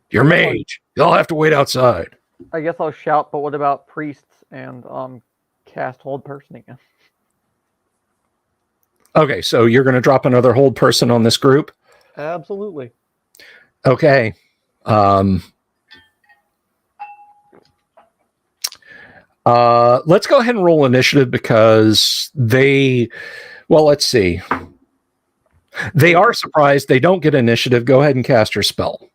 You're mage. You'll have to wait outside. I guess I'll shout, but what about priests and cast hold person again? Okay, so you're going to drop another hold person on this group? Absolutely. Okay. Let's go ahead and roll initiative because let's see. They are surprised. They don't get initiative. Go ahead and cast your spell.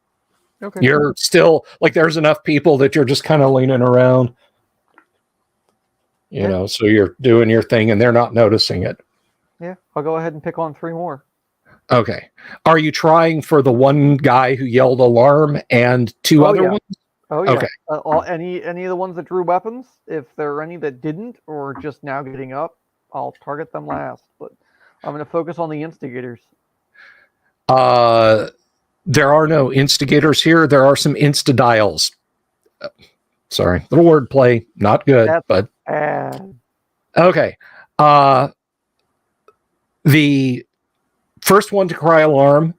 Okay. You're still there's enough people that you're just kind of leaning around, so you're doing your thing and they're not noticing it. Yeah, I'll go ahead and pick on 3 more. Okay. Are you trying for the one guy who yelled alarm and 2 other ones? Oh yeah. Okay. Any of the ones that drew weapons, if there are any that didn't or just now getting up, I'll target them last. But I'm going to focus on the instigators. There are no instigators here. There are some insta-dials. Sorry, little wordplay, not good. But okay. The first one to cry alarm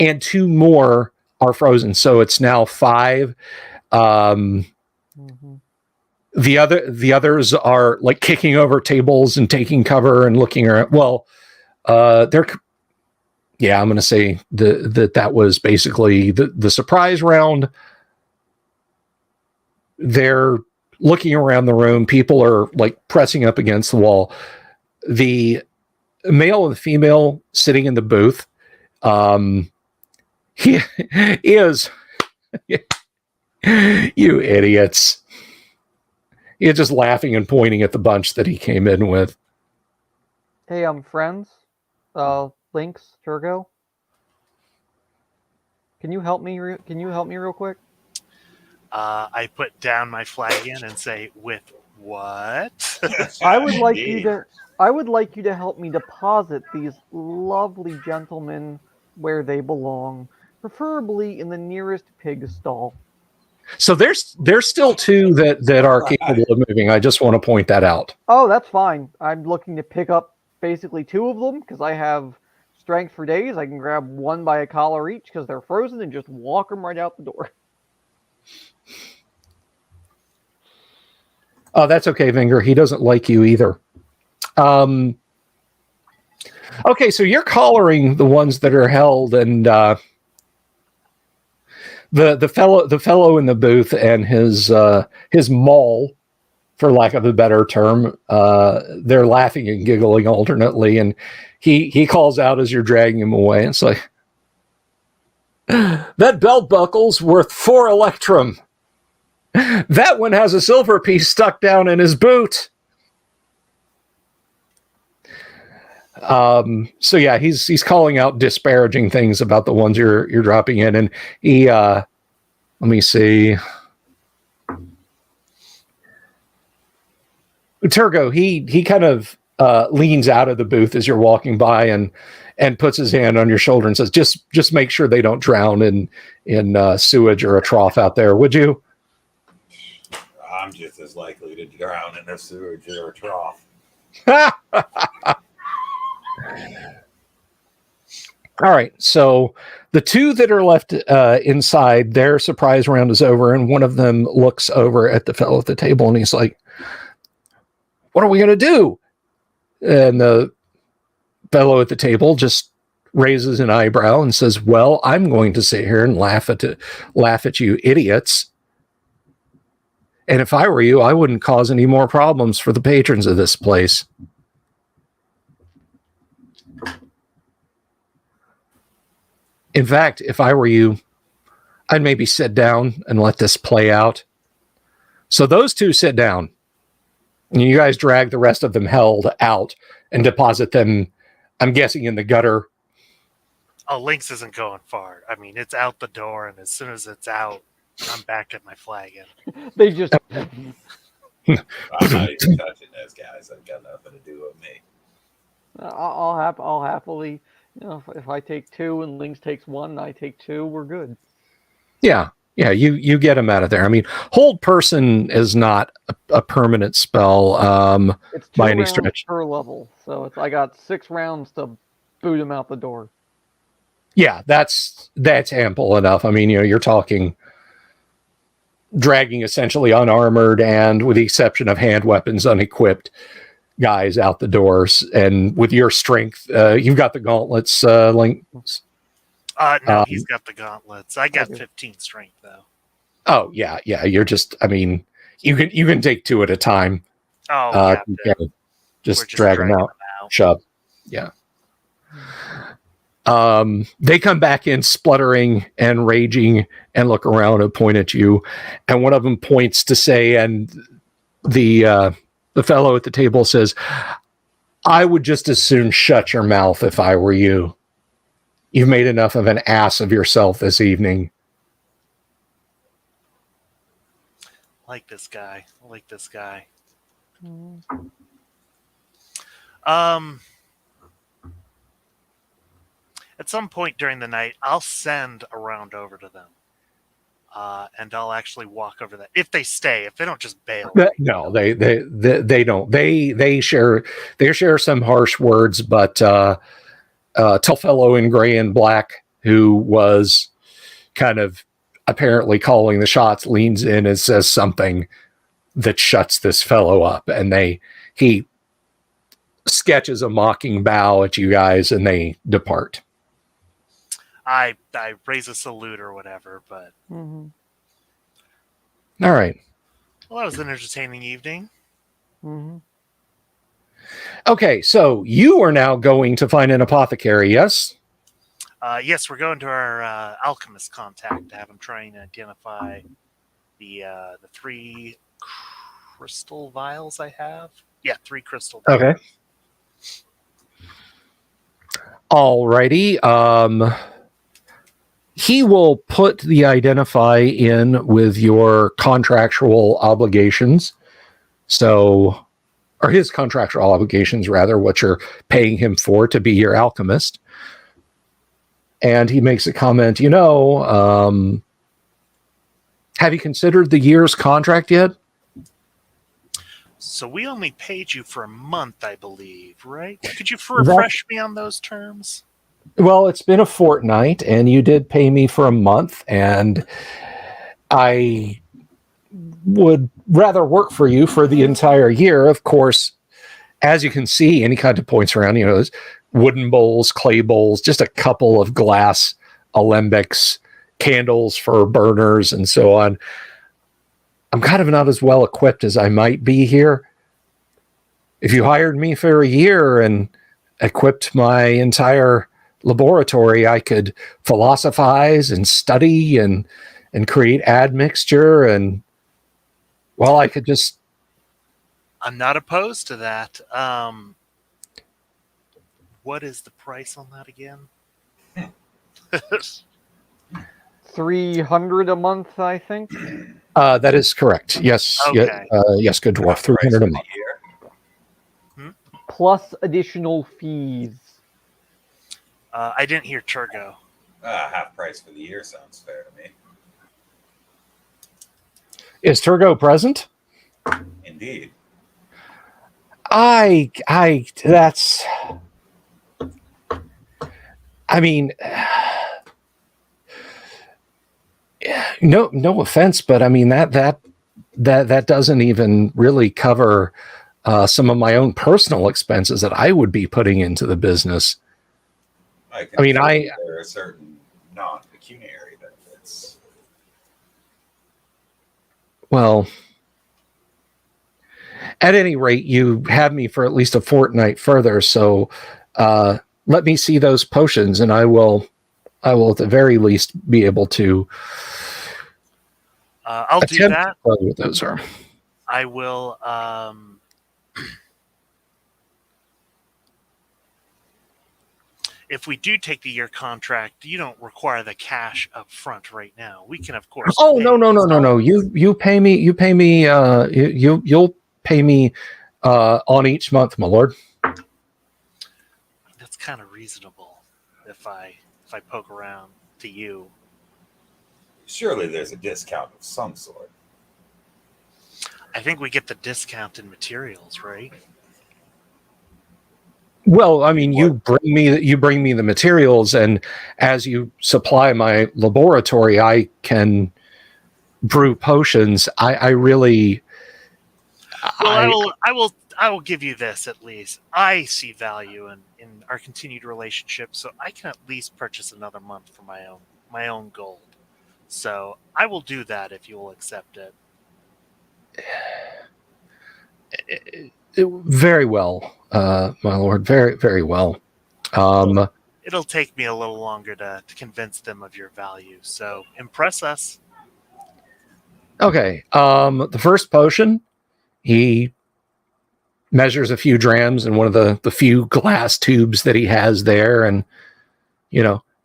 and 2 more are frozen, so it's now 5. The others are like kicking over tables and taking cover and looking around. Well, I'm going to say that was basically the surprise round. They're looking around the room. People are like pressing up against the wall. The male and the female sitting in the booth. He is, you idiots. He's just laughing and pointing at the bunch that he came in with. Hey, friends. Lynx, Turgo. Can you help me? Can you help me real quick? I put down my flagon and say, "With what?" I would like you to help me deposit these lovely gentlemen where they belong, preferably in the nearest pig stall. So there's still 2 that are capable of moving. I just want to point that out. Oh, that's fine. I'm looking to pick up basically 2 of them because I have strength for days. I can grab 1 by a collar each because they're frozen and just walk them right out the door. Oh, that's okay, Vinger. He doesn't like you either. Okay, so you're collaring the ones that are held, and the fellow in the booth and his maul, for lack of a better term, they're laughing and giggling alternately, and he calls out as you're dragging him away. It's like, that belt buckle's worth 4 electrum. That one has a silver piece stuck down in his boot. So yeah, he's calling out disparaging things about the ones you're dropping in, and he let me see. Turgo, he kind of leans out of the booth as you're walking by and puts his hand on your shoulder and says, just make sure they don't drown in sewage or a trough out there, would you? I'm just as likely to drown in a sewage or a trough. All right, so the 2 that are left inside, their surprise round is over, and one of them looks over at the fellow at the table, and he's like, what are we going to do? And the fellow at the table just raises an eyebrow and says, well, I'm going to sit here and laugh at you idiots. And if I were you, I wouldn't cause any more problems for the patrons of this place. In fact, if I were you, I'd maybe sit down and let this play out. So those 2 sit down. And you guys drag the rest of them held out and deposit them, I'm guessing, in the gutter. Oh, Lynx isn't going far. I mean, it's out the door, and as soon as it's out, I'm back at my flagon. They just I'm not even touching those guys. They've got nothing to do with me. I'll happily, if I take 2 and Lynx takes 1, and I take 2, we're good. Yeah, you get them out of there. I mean, hold person is not a permanent spell It's 2 by any rounds stretch. per level, so I got 6 rounds to boot him out the door. Yeah, that's ample enough. I mean, you're talking dragging essentially unarmored and, with the exception of hand weapons, unequipped guys out the doors. And with your strength, you've got the gauntlets, Lynx. No, he's got the gauntlets. I got 15 strength though. Oh yeah. You're just. I mean, you can take 2 at a time. Oh, you can just drag them out. Shove. Yeah. They come back in spluttering and raging and look around and point at you. And one of them points to say, and the fellow at the table says, "I would just as soon shut your mouth if I were you. You've made enough of an ass of yourself this evening." I like this guy. At some point during the night, I'll send a round over to them. And I'll actually walk over that. If they stay, if they don't just bail. No, they don't. They share some harsh words, but tall fellow in gray and black who was kind of apparently calling the shots leans in and says something that shuts this fellow up, and he sketches a mocking bow at you guys, and they depart. I raise a salute or whatever, but Mm-hmm. All right. Well, that was an entertaining evening. Mm-hmm. Okay, so you are now going to find an apothecary, yes? Yes, we're going to our alchemist contact to have him try and identify the 3 crystal vials I have. Yeah, 3 crystal vials. Okay. Alrighty. He will put the identify in with your contractual obligations. So, or his contractual obligations, rather, what you're paying him for to be your alchemist. And he makes a comment, have you considered the year's contract yet? So we only paid you for a month, I believe, right? Could you refresh me on those terms? Well, it's been a fortnight, and you did pay me for a month, and I would rather work for you for the entire year. Of course, as you can see, any kind of points around, there's wooden bowls, clay bowls, just a couple of glass alembics, candles for burners, and so on. I'm kind of not as well equipped as I might be here. If you hired me for a year and equipped my entire laboratory, I could philosophize and study and create admixture, and well, I could just. I'm not opposed to that. What is the price on that again? 300 a month, I think. That is correct. Yes. Okay. Yes, good dwarf. 300 a month. Plus additional fees. I didn't hear Turgo. Half price for the year sounds fair to me. Is Turgo present? Indeed. That's. I mean, no offense, but I mean that doesn't even really cover some of my own personal expenses that I would be putting into the business. There are certain non-pecuniary benefits. Well, at any rate, you have me for at least a fortnight further, so let me see those potions, and I will at the very least be able to. I'll do that. What those are. I will. if we do take the year contract, you don't require the cash up front right now. We can, of course. Oh, pay no. installments. You pay me. You'll pay me on each month, my lord. That's kind of reasonable. If I poke around to you, Surely there's a discount of some sort. I think we get the discount in materials, right? Well, I mean, you bring me the materials, and as you supply my laboratory, I can brew potions. I really, Well, I will give you this at least. I see value in our continued relationship, so I can at least purchase another month for my own gold. So I will do that if you will accept it. very well, my lord, very very well. It'll take me a little longer to convince them of your value. So impress us. Okay. The first potion, he measures a few drams in one of the few glass tubes that he has there, and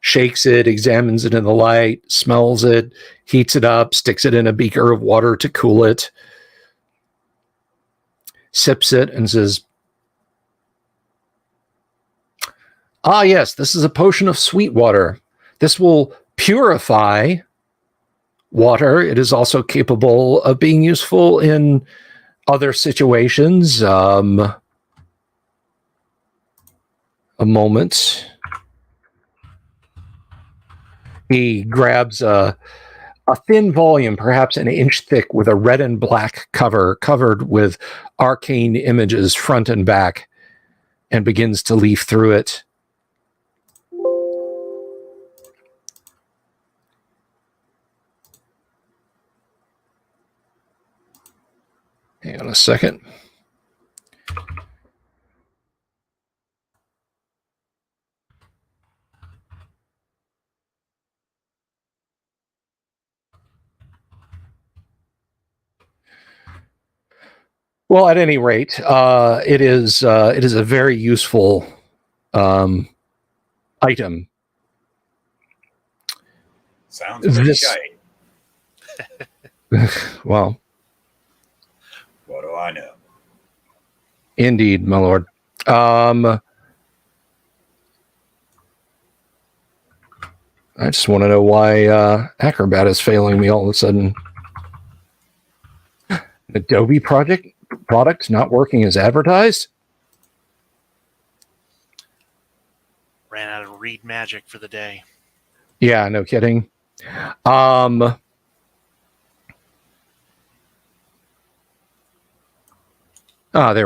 shakes it, examines it in the light, smells it, heats it up, sticks it in a beaker of water to cool it, sips it, and says, "Ah, yes, this is a potion of sweet water. This will purify water. It is also capable of being useful in other situations." A moment. He grabs a thin volume, perhaps an inch thick, with a red and black cover covered with arcane images front and back, and begins to leaf through it. Hang on a second. Well, at any rate, it is a very useful item. Sounds pretty This- shite. Well, What do I know? indeed, my lord. I just want to know why Acrobat is failing me all of a sudden. Adobe product not working as advertised? Ran out of read magic for the day. Yeah, no kidding. There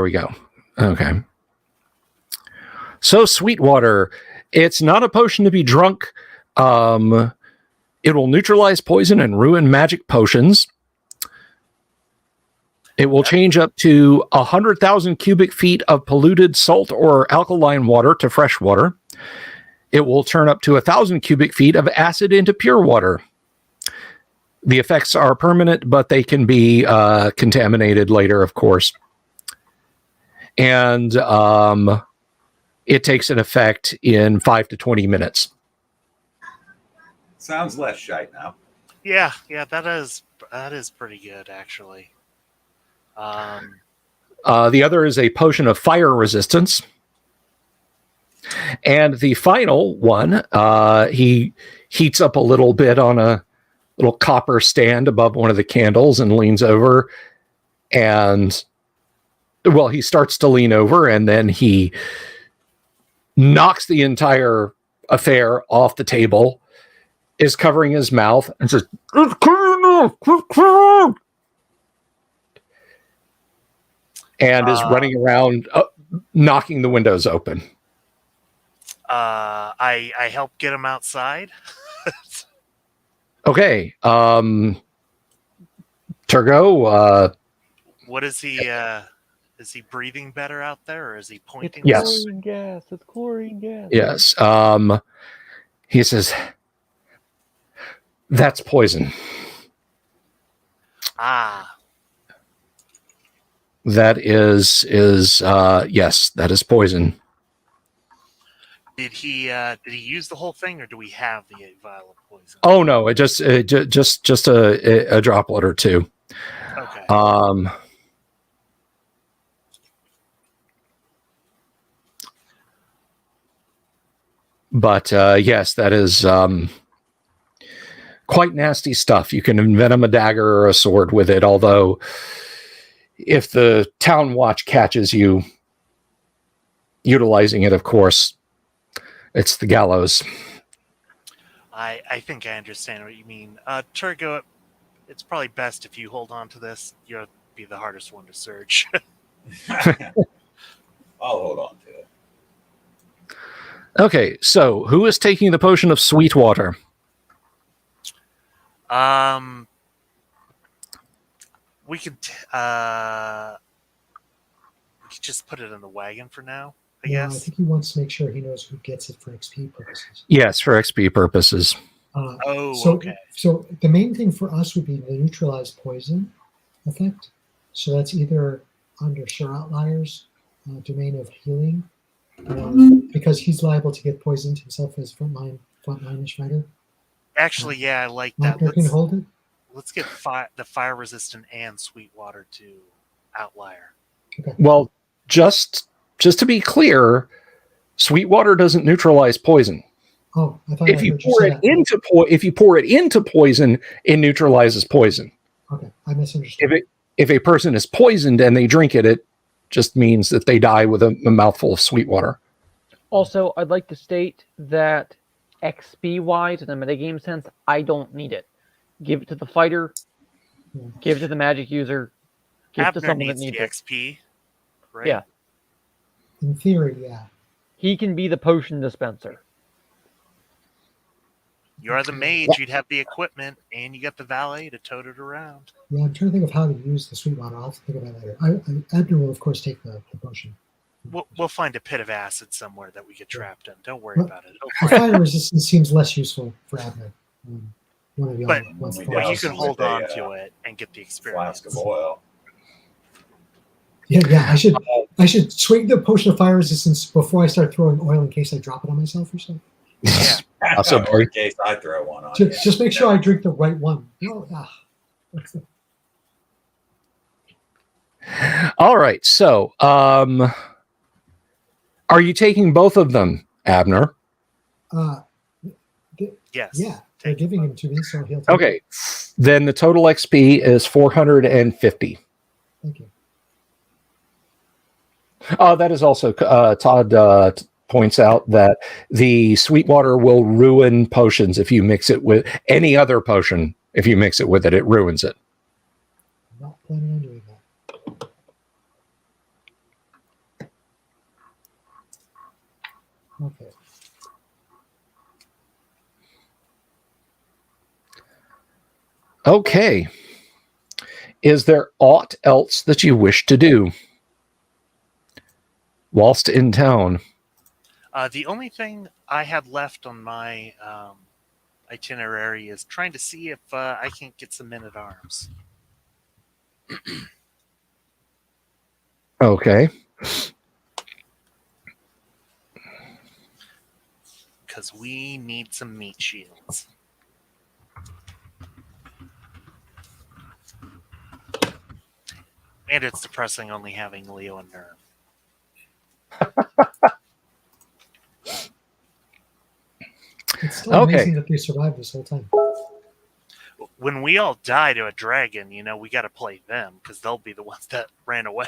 we go. Okay. So Sweetwater, it's not a potion to be drunk. It will neutralize poison and ruin magic potions. It will change up to 100,000 cubic feet of polluted salt or alkaline water to fresh water. It will turn up to 1,000 cubic feet of acid into pure water. The effects are permanent, but they can be contaminated later, of course. And it takes an effect in 5 to 20 minutes. Sounds less shite now. Yeah, that is pretty good actually. The other is a potion of fire resistance. And the final one, he heats up a little bit on a little copper stand above one of the candles and leans over. And, well, he starts to lean over, and then he knocks the entire affair off the table, is covering his mouth, and says, "It's clear enough! It's clear!" And is running around, knocking the windows open. I help get him outside. Okay. Turgo, What is he? Is he breathing better out there, or is he pointing? Yes. Chlorine gas. It's chlorine gas. yes. He says, "That's poison. That is yes, that is poison." Did he use the whole thing, or do we have the vial of poison? Oh no, just a droplet or two. Okay. But yes, that is quite nasty stuff. You can envenom a dagger or a sword with it, although if the town watch catches you utilizing it, of course, it's the gallows. I think I understand what you mean. Turgo, it's probably best if you hold on to this. You'll be the hardest one to search. I'll hold on to it. Okay, so who is taking the potion of sweet water? We could just put it in the wagon for now, I Yeah, I guess. think he wants to make sure he knows who gets it for XP purposes. Yes, for XP purposes. Okay. So the main thing for us would be the neutralized poison effect. So that's either under Sure Outlier's domain of healing, because he's liable to get poisoned himself as frontline-ish fighter. Actually, yeah, I like that. Abner can hold it. Let's get the fire resistant and sweet water to Outlier. Okay. Well, just to be clear, sweet water doesn't neutralize poison. Oh, I thought If you pour it into poison, it neutralizes poison. Okay, I misunderstood. If a person is poisoned and they drink it, it just means that they die with a mouthful of sweet water. Also, I'd like to state that XP-wise, in the metagame sense, I don't need it. Give it to the fighter. Yeah. Give it to the magic user. Give it to Abner someone that needs needs the it. XP, right? Yeah. In theory, yeah. He can be the potion dispenser. You're the mage, you'd have the equipment, and you got the valet to tote it around. Yeah, I'm trying to think of how to use the sweet water. I'll have to think about it later. Abner will, of course, take the potion. We'll find a pit of acid somewhere that we get trapped in. Don't worry Well, about it. The fire resistance seems less useful for Abner. One of y'all But wants we to- you douse can it hold with a, on to it and get the experience. Flask of oil. Yeah. I should swing the potion of fire resistance before I start throwing oil in case I drop it on myself or something. Yeah. Also, Or in case I throw one on. Just make sure I drink the right one. No, All right. So, are you taking both of them, Abner? Yes. Yeah, they're Take giving it. him to me, so he'll take Okay. it. Then the total XP is 450. Thank you. That is also Todd points out that the sweet water will ruin potions if you mix it with any other potion. If you mix it with it, it ruins it. I'm not planning on doing that. Okay. Okay. Is there aught else that you wish to do whilst in town? The only thing I had left on my itinerary is trying to see if I can get some men-at-arms. Okay. Because we need some meat shields. And it's depressing only having Leo and Nerve. It's still Okay. amazing that they survived this whole time. When we all die to a dragon, we got to play them because they'll be the ones that ran away.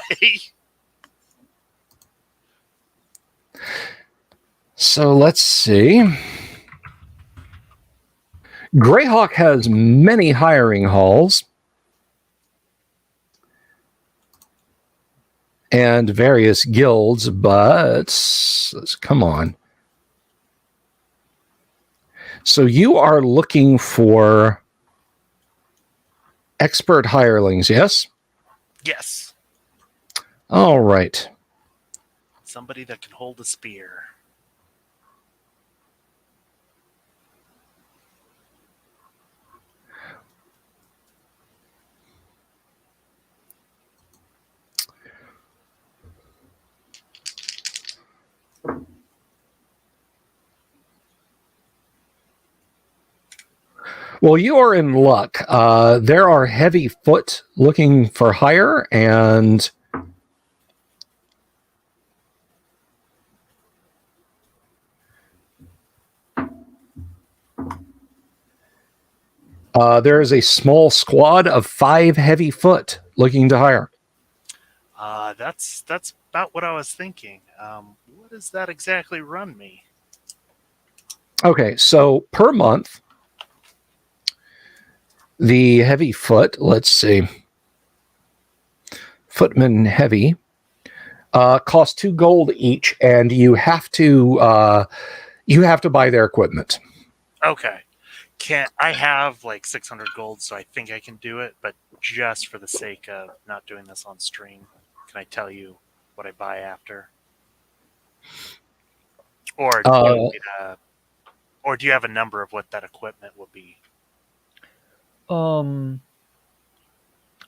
So let's see. Greyhawk has many hiring halls and various guilds, but come on. So you are looking for expert hirelings, yes? Yes. All right. Somebody that can hold a spear. Well, you are in luck. There are heavy foot looking for hire, and there is a small squad of 5 heavy foot looking to hire. That's about what I was thinking. What does that exactly run me? Okay, so per month, the heavy foot, let's see, footman heavy, cost 2 gold each, and you have to buy their equipment. Okay. I have like 600 gold, so I think I can do it, but just for the sake of not doing this on stream, can I tell you what I buy after? Or do you want me to, or do you have a number of what that equipment will be?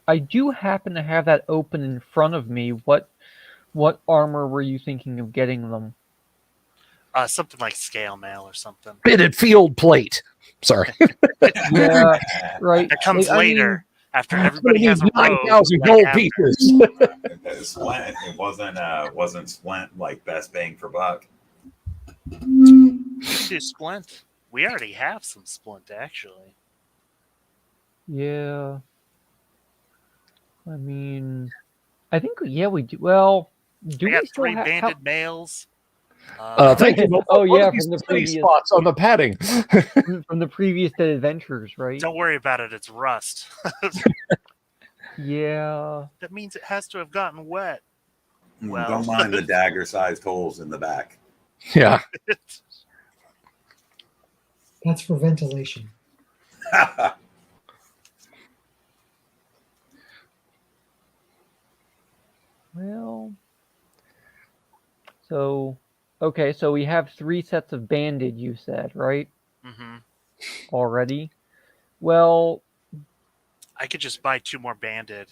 I do happen to have that open in front of me. What armor were you thinking of getting them? Something like scale mail or something. Bitted field plate. Sorry. Yeah, right. That comes I mean, later after everybody has a robe. 9,000 like gold after. pieces. Splint, it wasn't Splint like best bang for buck. We can do splint. We already have some splint, actually. yeah. I mean, I think we do. Well, do I got we still 3 have? banded males. Thank you. Oh, yeah, These from the pretty previous- spots on the padding. From the previous Dead Adventures, right? Don't worry about it. It's rust. Yeah. That means it has to have gotten wet. Well. Don't mind the dagger-sized holes in the back. Yeah. That's for ventilation. Well. So, okay, so we have 3 sets of banded. You said, right? Mm-hmm. Already. Well, I could just buy 2 more banded.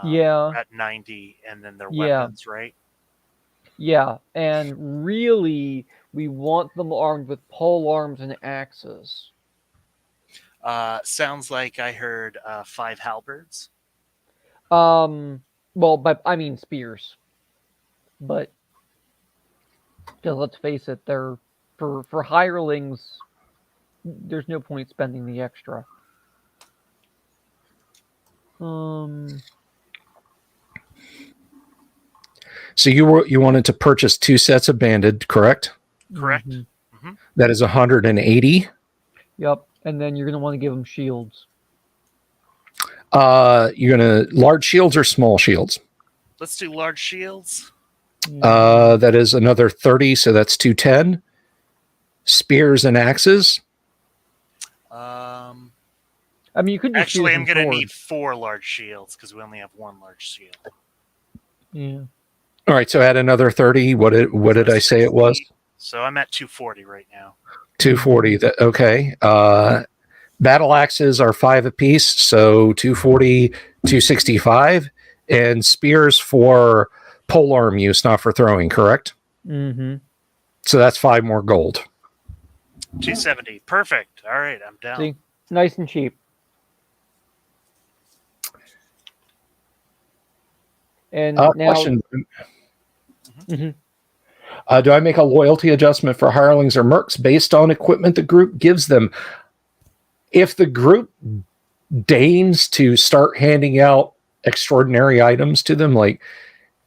Yeah. At 90, and then their Yeah. weapons, right? yeah, and really, we want them armed with pole arms and axes. Sounds like I heard 5 halberds. Well, but I mean spears. But because let's face it, they're for hirelings. There's no point spending the extra. So you wanted to purchase 2 sets of banded, correct? Correct. Mhm. Mm-hmm. That is 180. Yep, and then you're gonna want to give them shields. You're gonna large shields or small shields? Let's do large shields. That is another 30, so that's 210. Spears and axes. I mean, you could do Actually, spears I'm and going to swords. need 4 large shields because we only have 1 large shield. Yeah. All right, so add another 30. What did I say it was? So I'm at 240 right now. 240. Okay. Battle axes are 5 apiece, so 240, 265, and spears for polearm use, not for throwing. Correct. Mm-hmm. So that's 5 more gold. 270. Perfect. All right, I'm down. See, nice and cheap. And now, Question. Mhm. Do I make a loyalty adjustment for hirelings or mercs based on equipment the group gives them? If the group deigns to start handing out extraordinary items to them, like,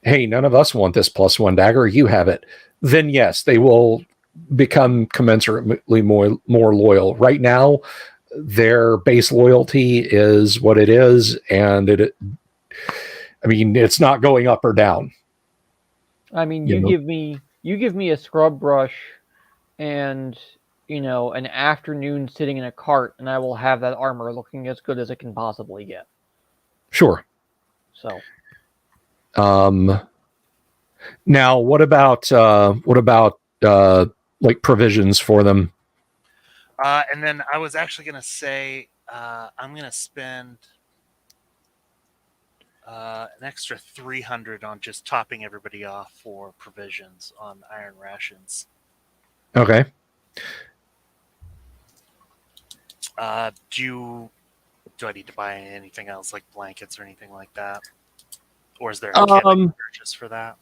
hey, none of us want this +1 dagger, you have it, then yes, they will become commensurately more loyal. Right now, their base loyalty is what it is, and it's not going up or down. I mean, You know? you give me a scrub brush and an afternoon sitting in a cart, and I will have that armor looking as good as it can possibly get. Sure. So, now what about like provisions for them? And then I was actually going to say I'm going to spend an extra 300 on just topping everybody off for provisions on iron rations. Okay. Do I need to buy anything else like blankets or anything like that, or is there a kit I can purchase for that?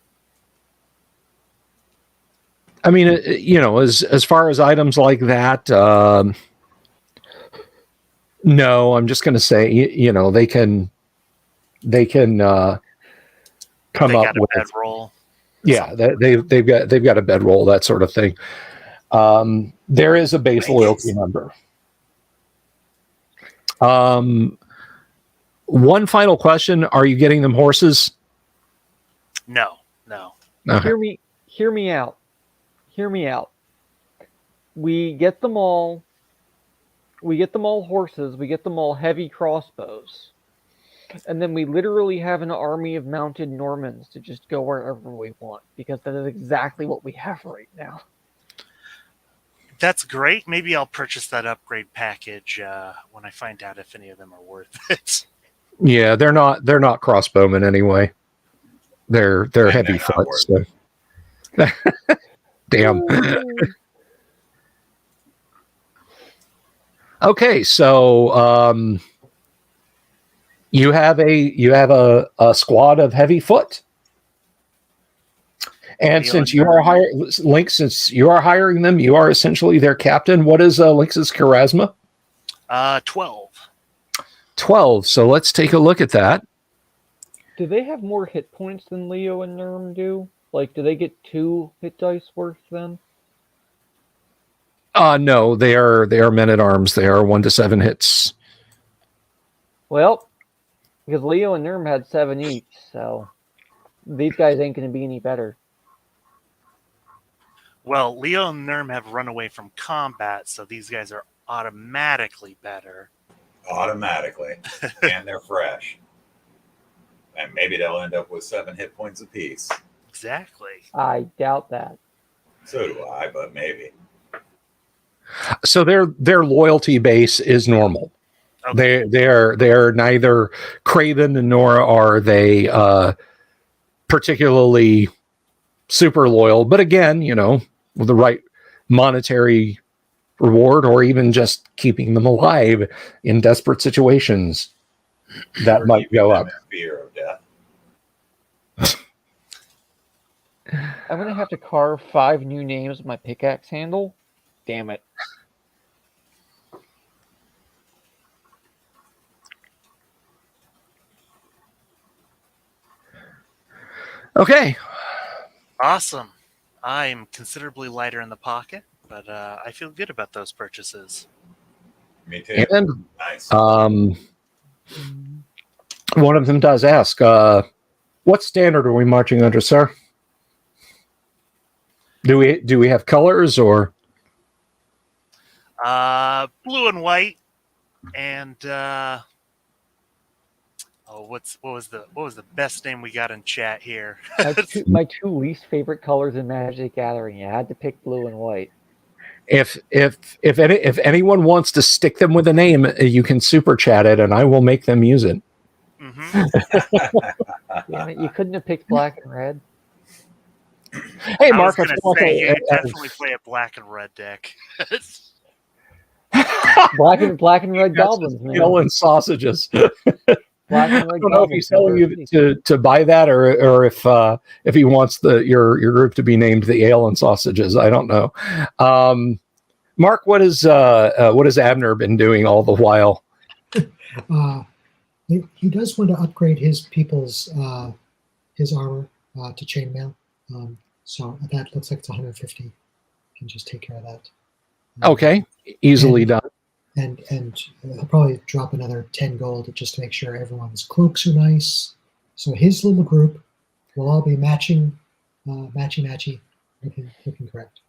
I mean, as far as items like that, no. I'm just going to say, they can come They up got a with bedroll. Yeah, they've got a bedroll, that sort of thing. There is a base loyalty number. One final question: are you getting them horses? No. Okay. Hear me out. We get them all horses, we get them all heavy crossbows. And then we literally have an army of mounted Normans to just go wherever we want, because that is exactly what we have right now. That's great. Maybe I'll purchase that upgrade package when I find out if any of them are worth it. Yeah, they're not crossbowmen anyway. They're heavy foot. So. Damn. Okay, so you have a squad of heavy foot. And since you are since you are hiring them, you are essentially their captain. What is Lynx's charisma? 12. 12. So let's take a look at that. Do they have more hit points than Leo and Nerm do? Like, do they get 2 hit dice worth then? No, they are men at arms. They are 1 to 7 hits. Well, because Leo and Nerm had 7 each, so these guys ain't going to be any better. Well, Leo and Nerm have run away from combat, so these guys are automatically better. Automatically. And they're fresh. And maybe they'll end up with 7 hit points apiece. Exactly. I doubt that. So do I, but maybe. So their loyalty base is normal. Okay. They're neither craven nor are they particularly super loyal. But again, with the right monetary reward, or even just keeping them alive in desperate situations, that might go up. Fear of death. I'm going to have to carve 5 new names with my pickaxe handle. Damn it. Okay. Awesome. I'm considerably lighter in the pocket, but I feel good about those purchases. Me too. And nice. One of them does ask, what standard are we marching under, sir? Do we have colors or? Blue and white, and what was the best name we got in chat here? my two least favorite colors in Magic the Gathering. You had to pick blue and white. If anyone wants to stick them with a name, you can super chat it, and I will make them use it. Mm-hmm. Damn it, you couldn't have picked black and red. Hey, Mark, I was going to say you definitely play a black and red deck. black and red goblins, man. Ale and sausages. Black and red I don't know if he's telling you to buy that, or if he wants your group to be named the Ale and Sausages. I don't know. Mark, what has Abner been doing all the while? He does want to upgrade his people's his armor to chainmail. So that looks like it's 150. You can just take care of that. Okay, easily done. And he'll probably drop another 10 gold just to make sure everyone's cloaks are nice. So his little group will all be matchy, looking correct.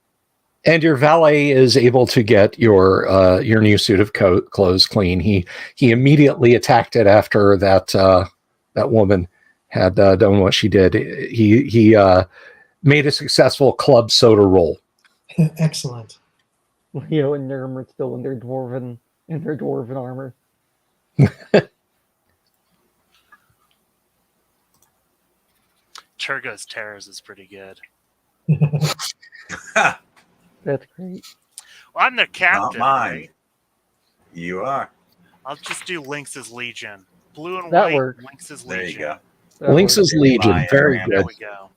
And your valet is able to get your new suit of clothes clean. He immediately attacked it after that woman had done what she did. He made a successful club soda roll. Excellent. Leo and Nerm are still in their dwarven armor. Turgo's Terrors is pretty good. That's great. Well, I'm their captain. Not mine. You are. I'll just do Lynx's Legion. Blue and That white. works. Lynx's There you Legion. go. That Lynx's works. Legion. Buy it, Very Ram. There good. we go.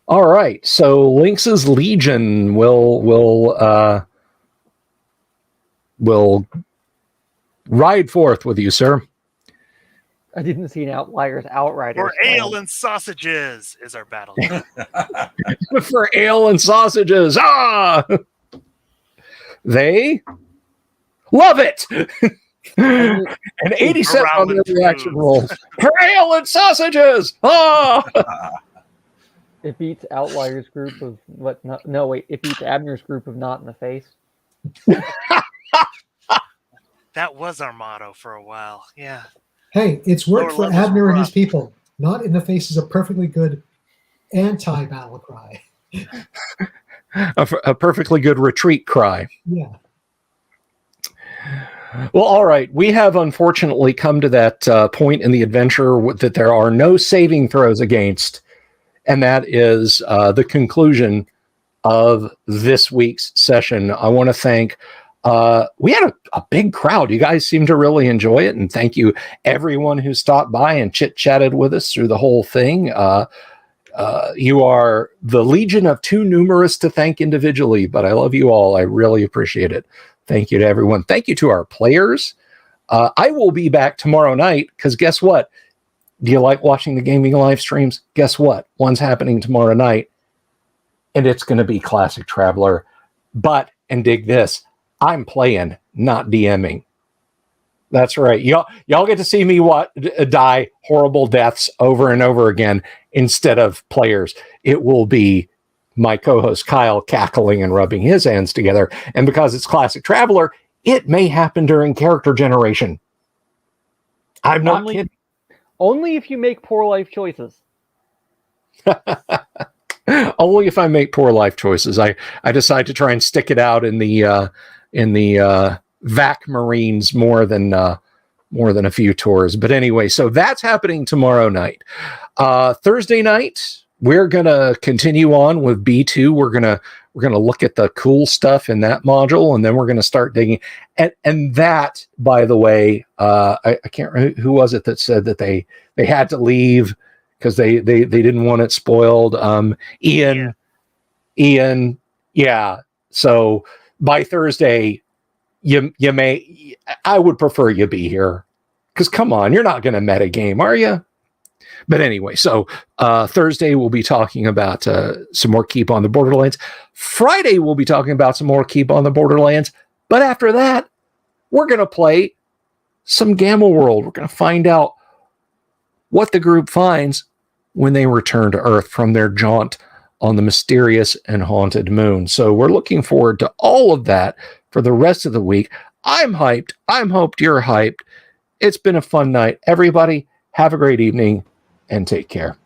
All right. So Lynx's Legion will ride forth with you, sir. I didn't see an Outliers Outriders. For ale and sausages is our battle. For ale and sausages. Ah! They love it. And 87 on their reaction rolls. For ale and sausages. Ah! It beats Outliers group of what? No, wait. It beats Abner's group of not in the face. That was our motto for a while. Yeah. Hey, it's worked Lower for levels Abner were and his rough. people. Not in the face is a perfectly good anti-battle cry. A perfectly good retreat cry. Yeah. Well, all right. We have unfortunately come to that point in the adventure that there are no saving throws against, and that is the conclusion of this week's session. I want to thank. We had a big crowd. You guys seem to really enjoy it, and thank you everyone who stopped by and chit-chatted with us through the whole thing. You are the legion of too numerous to thank individually, but I love you all. I really appreciate it. Thank you to everyone. Thank you to our players. I will be back tomorrow night because guess what? Do you like watching the gaming live streams? Guess what? One's happening tomorrow night, and it's going to be Classic Traveler. But, and dig this, I'm playing, not DMing. That's right. Y'all get to see me die horrible deaths over and over again instead of players. It will be my co-host Kyle cackling and rubbing his hands together. And because it's Classic Traveler, it may happen during character generation. I'm not kidding. Only if you make poor life choices. Only if I make poor life choices. I decide to try and stick it out in the VAC Marines more than a few tours. But anyway, so that's happening tomorrow night. Thursday night, we're gonna continue on with B2. We're gonna look at the cool stuff in that module, and then we're gonna start digging. And that, by the way, I can't remember who was it that said that they had to leave because they didn't want it spoiled. Ian, yeah. So by Thursday, I would prefer you be here because come on, you're not going to meta game, are you? But anyway, so Thursday we'll be talking about some more Keep on the Borderlands. Friday we'll be talking about some more Keep on the Borderlands. But after that, we're going to play some Gamma World. We're going to find out what the group finds when they return to Earth from their jaunt on the mysterious and haunted moon. So we're looking forward to all of that for the rest of the week. I'm hyped. I'm hoped you're hyped. It's been a fun night. Everybody, have a great evening and take care.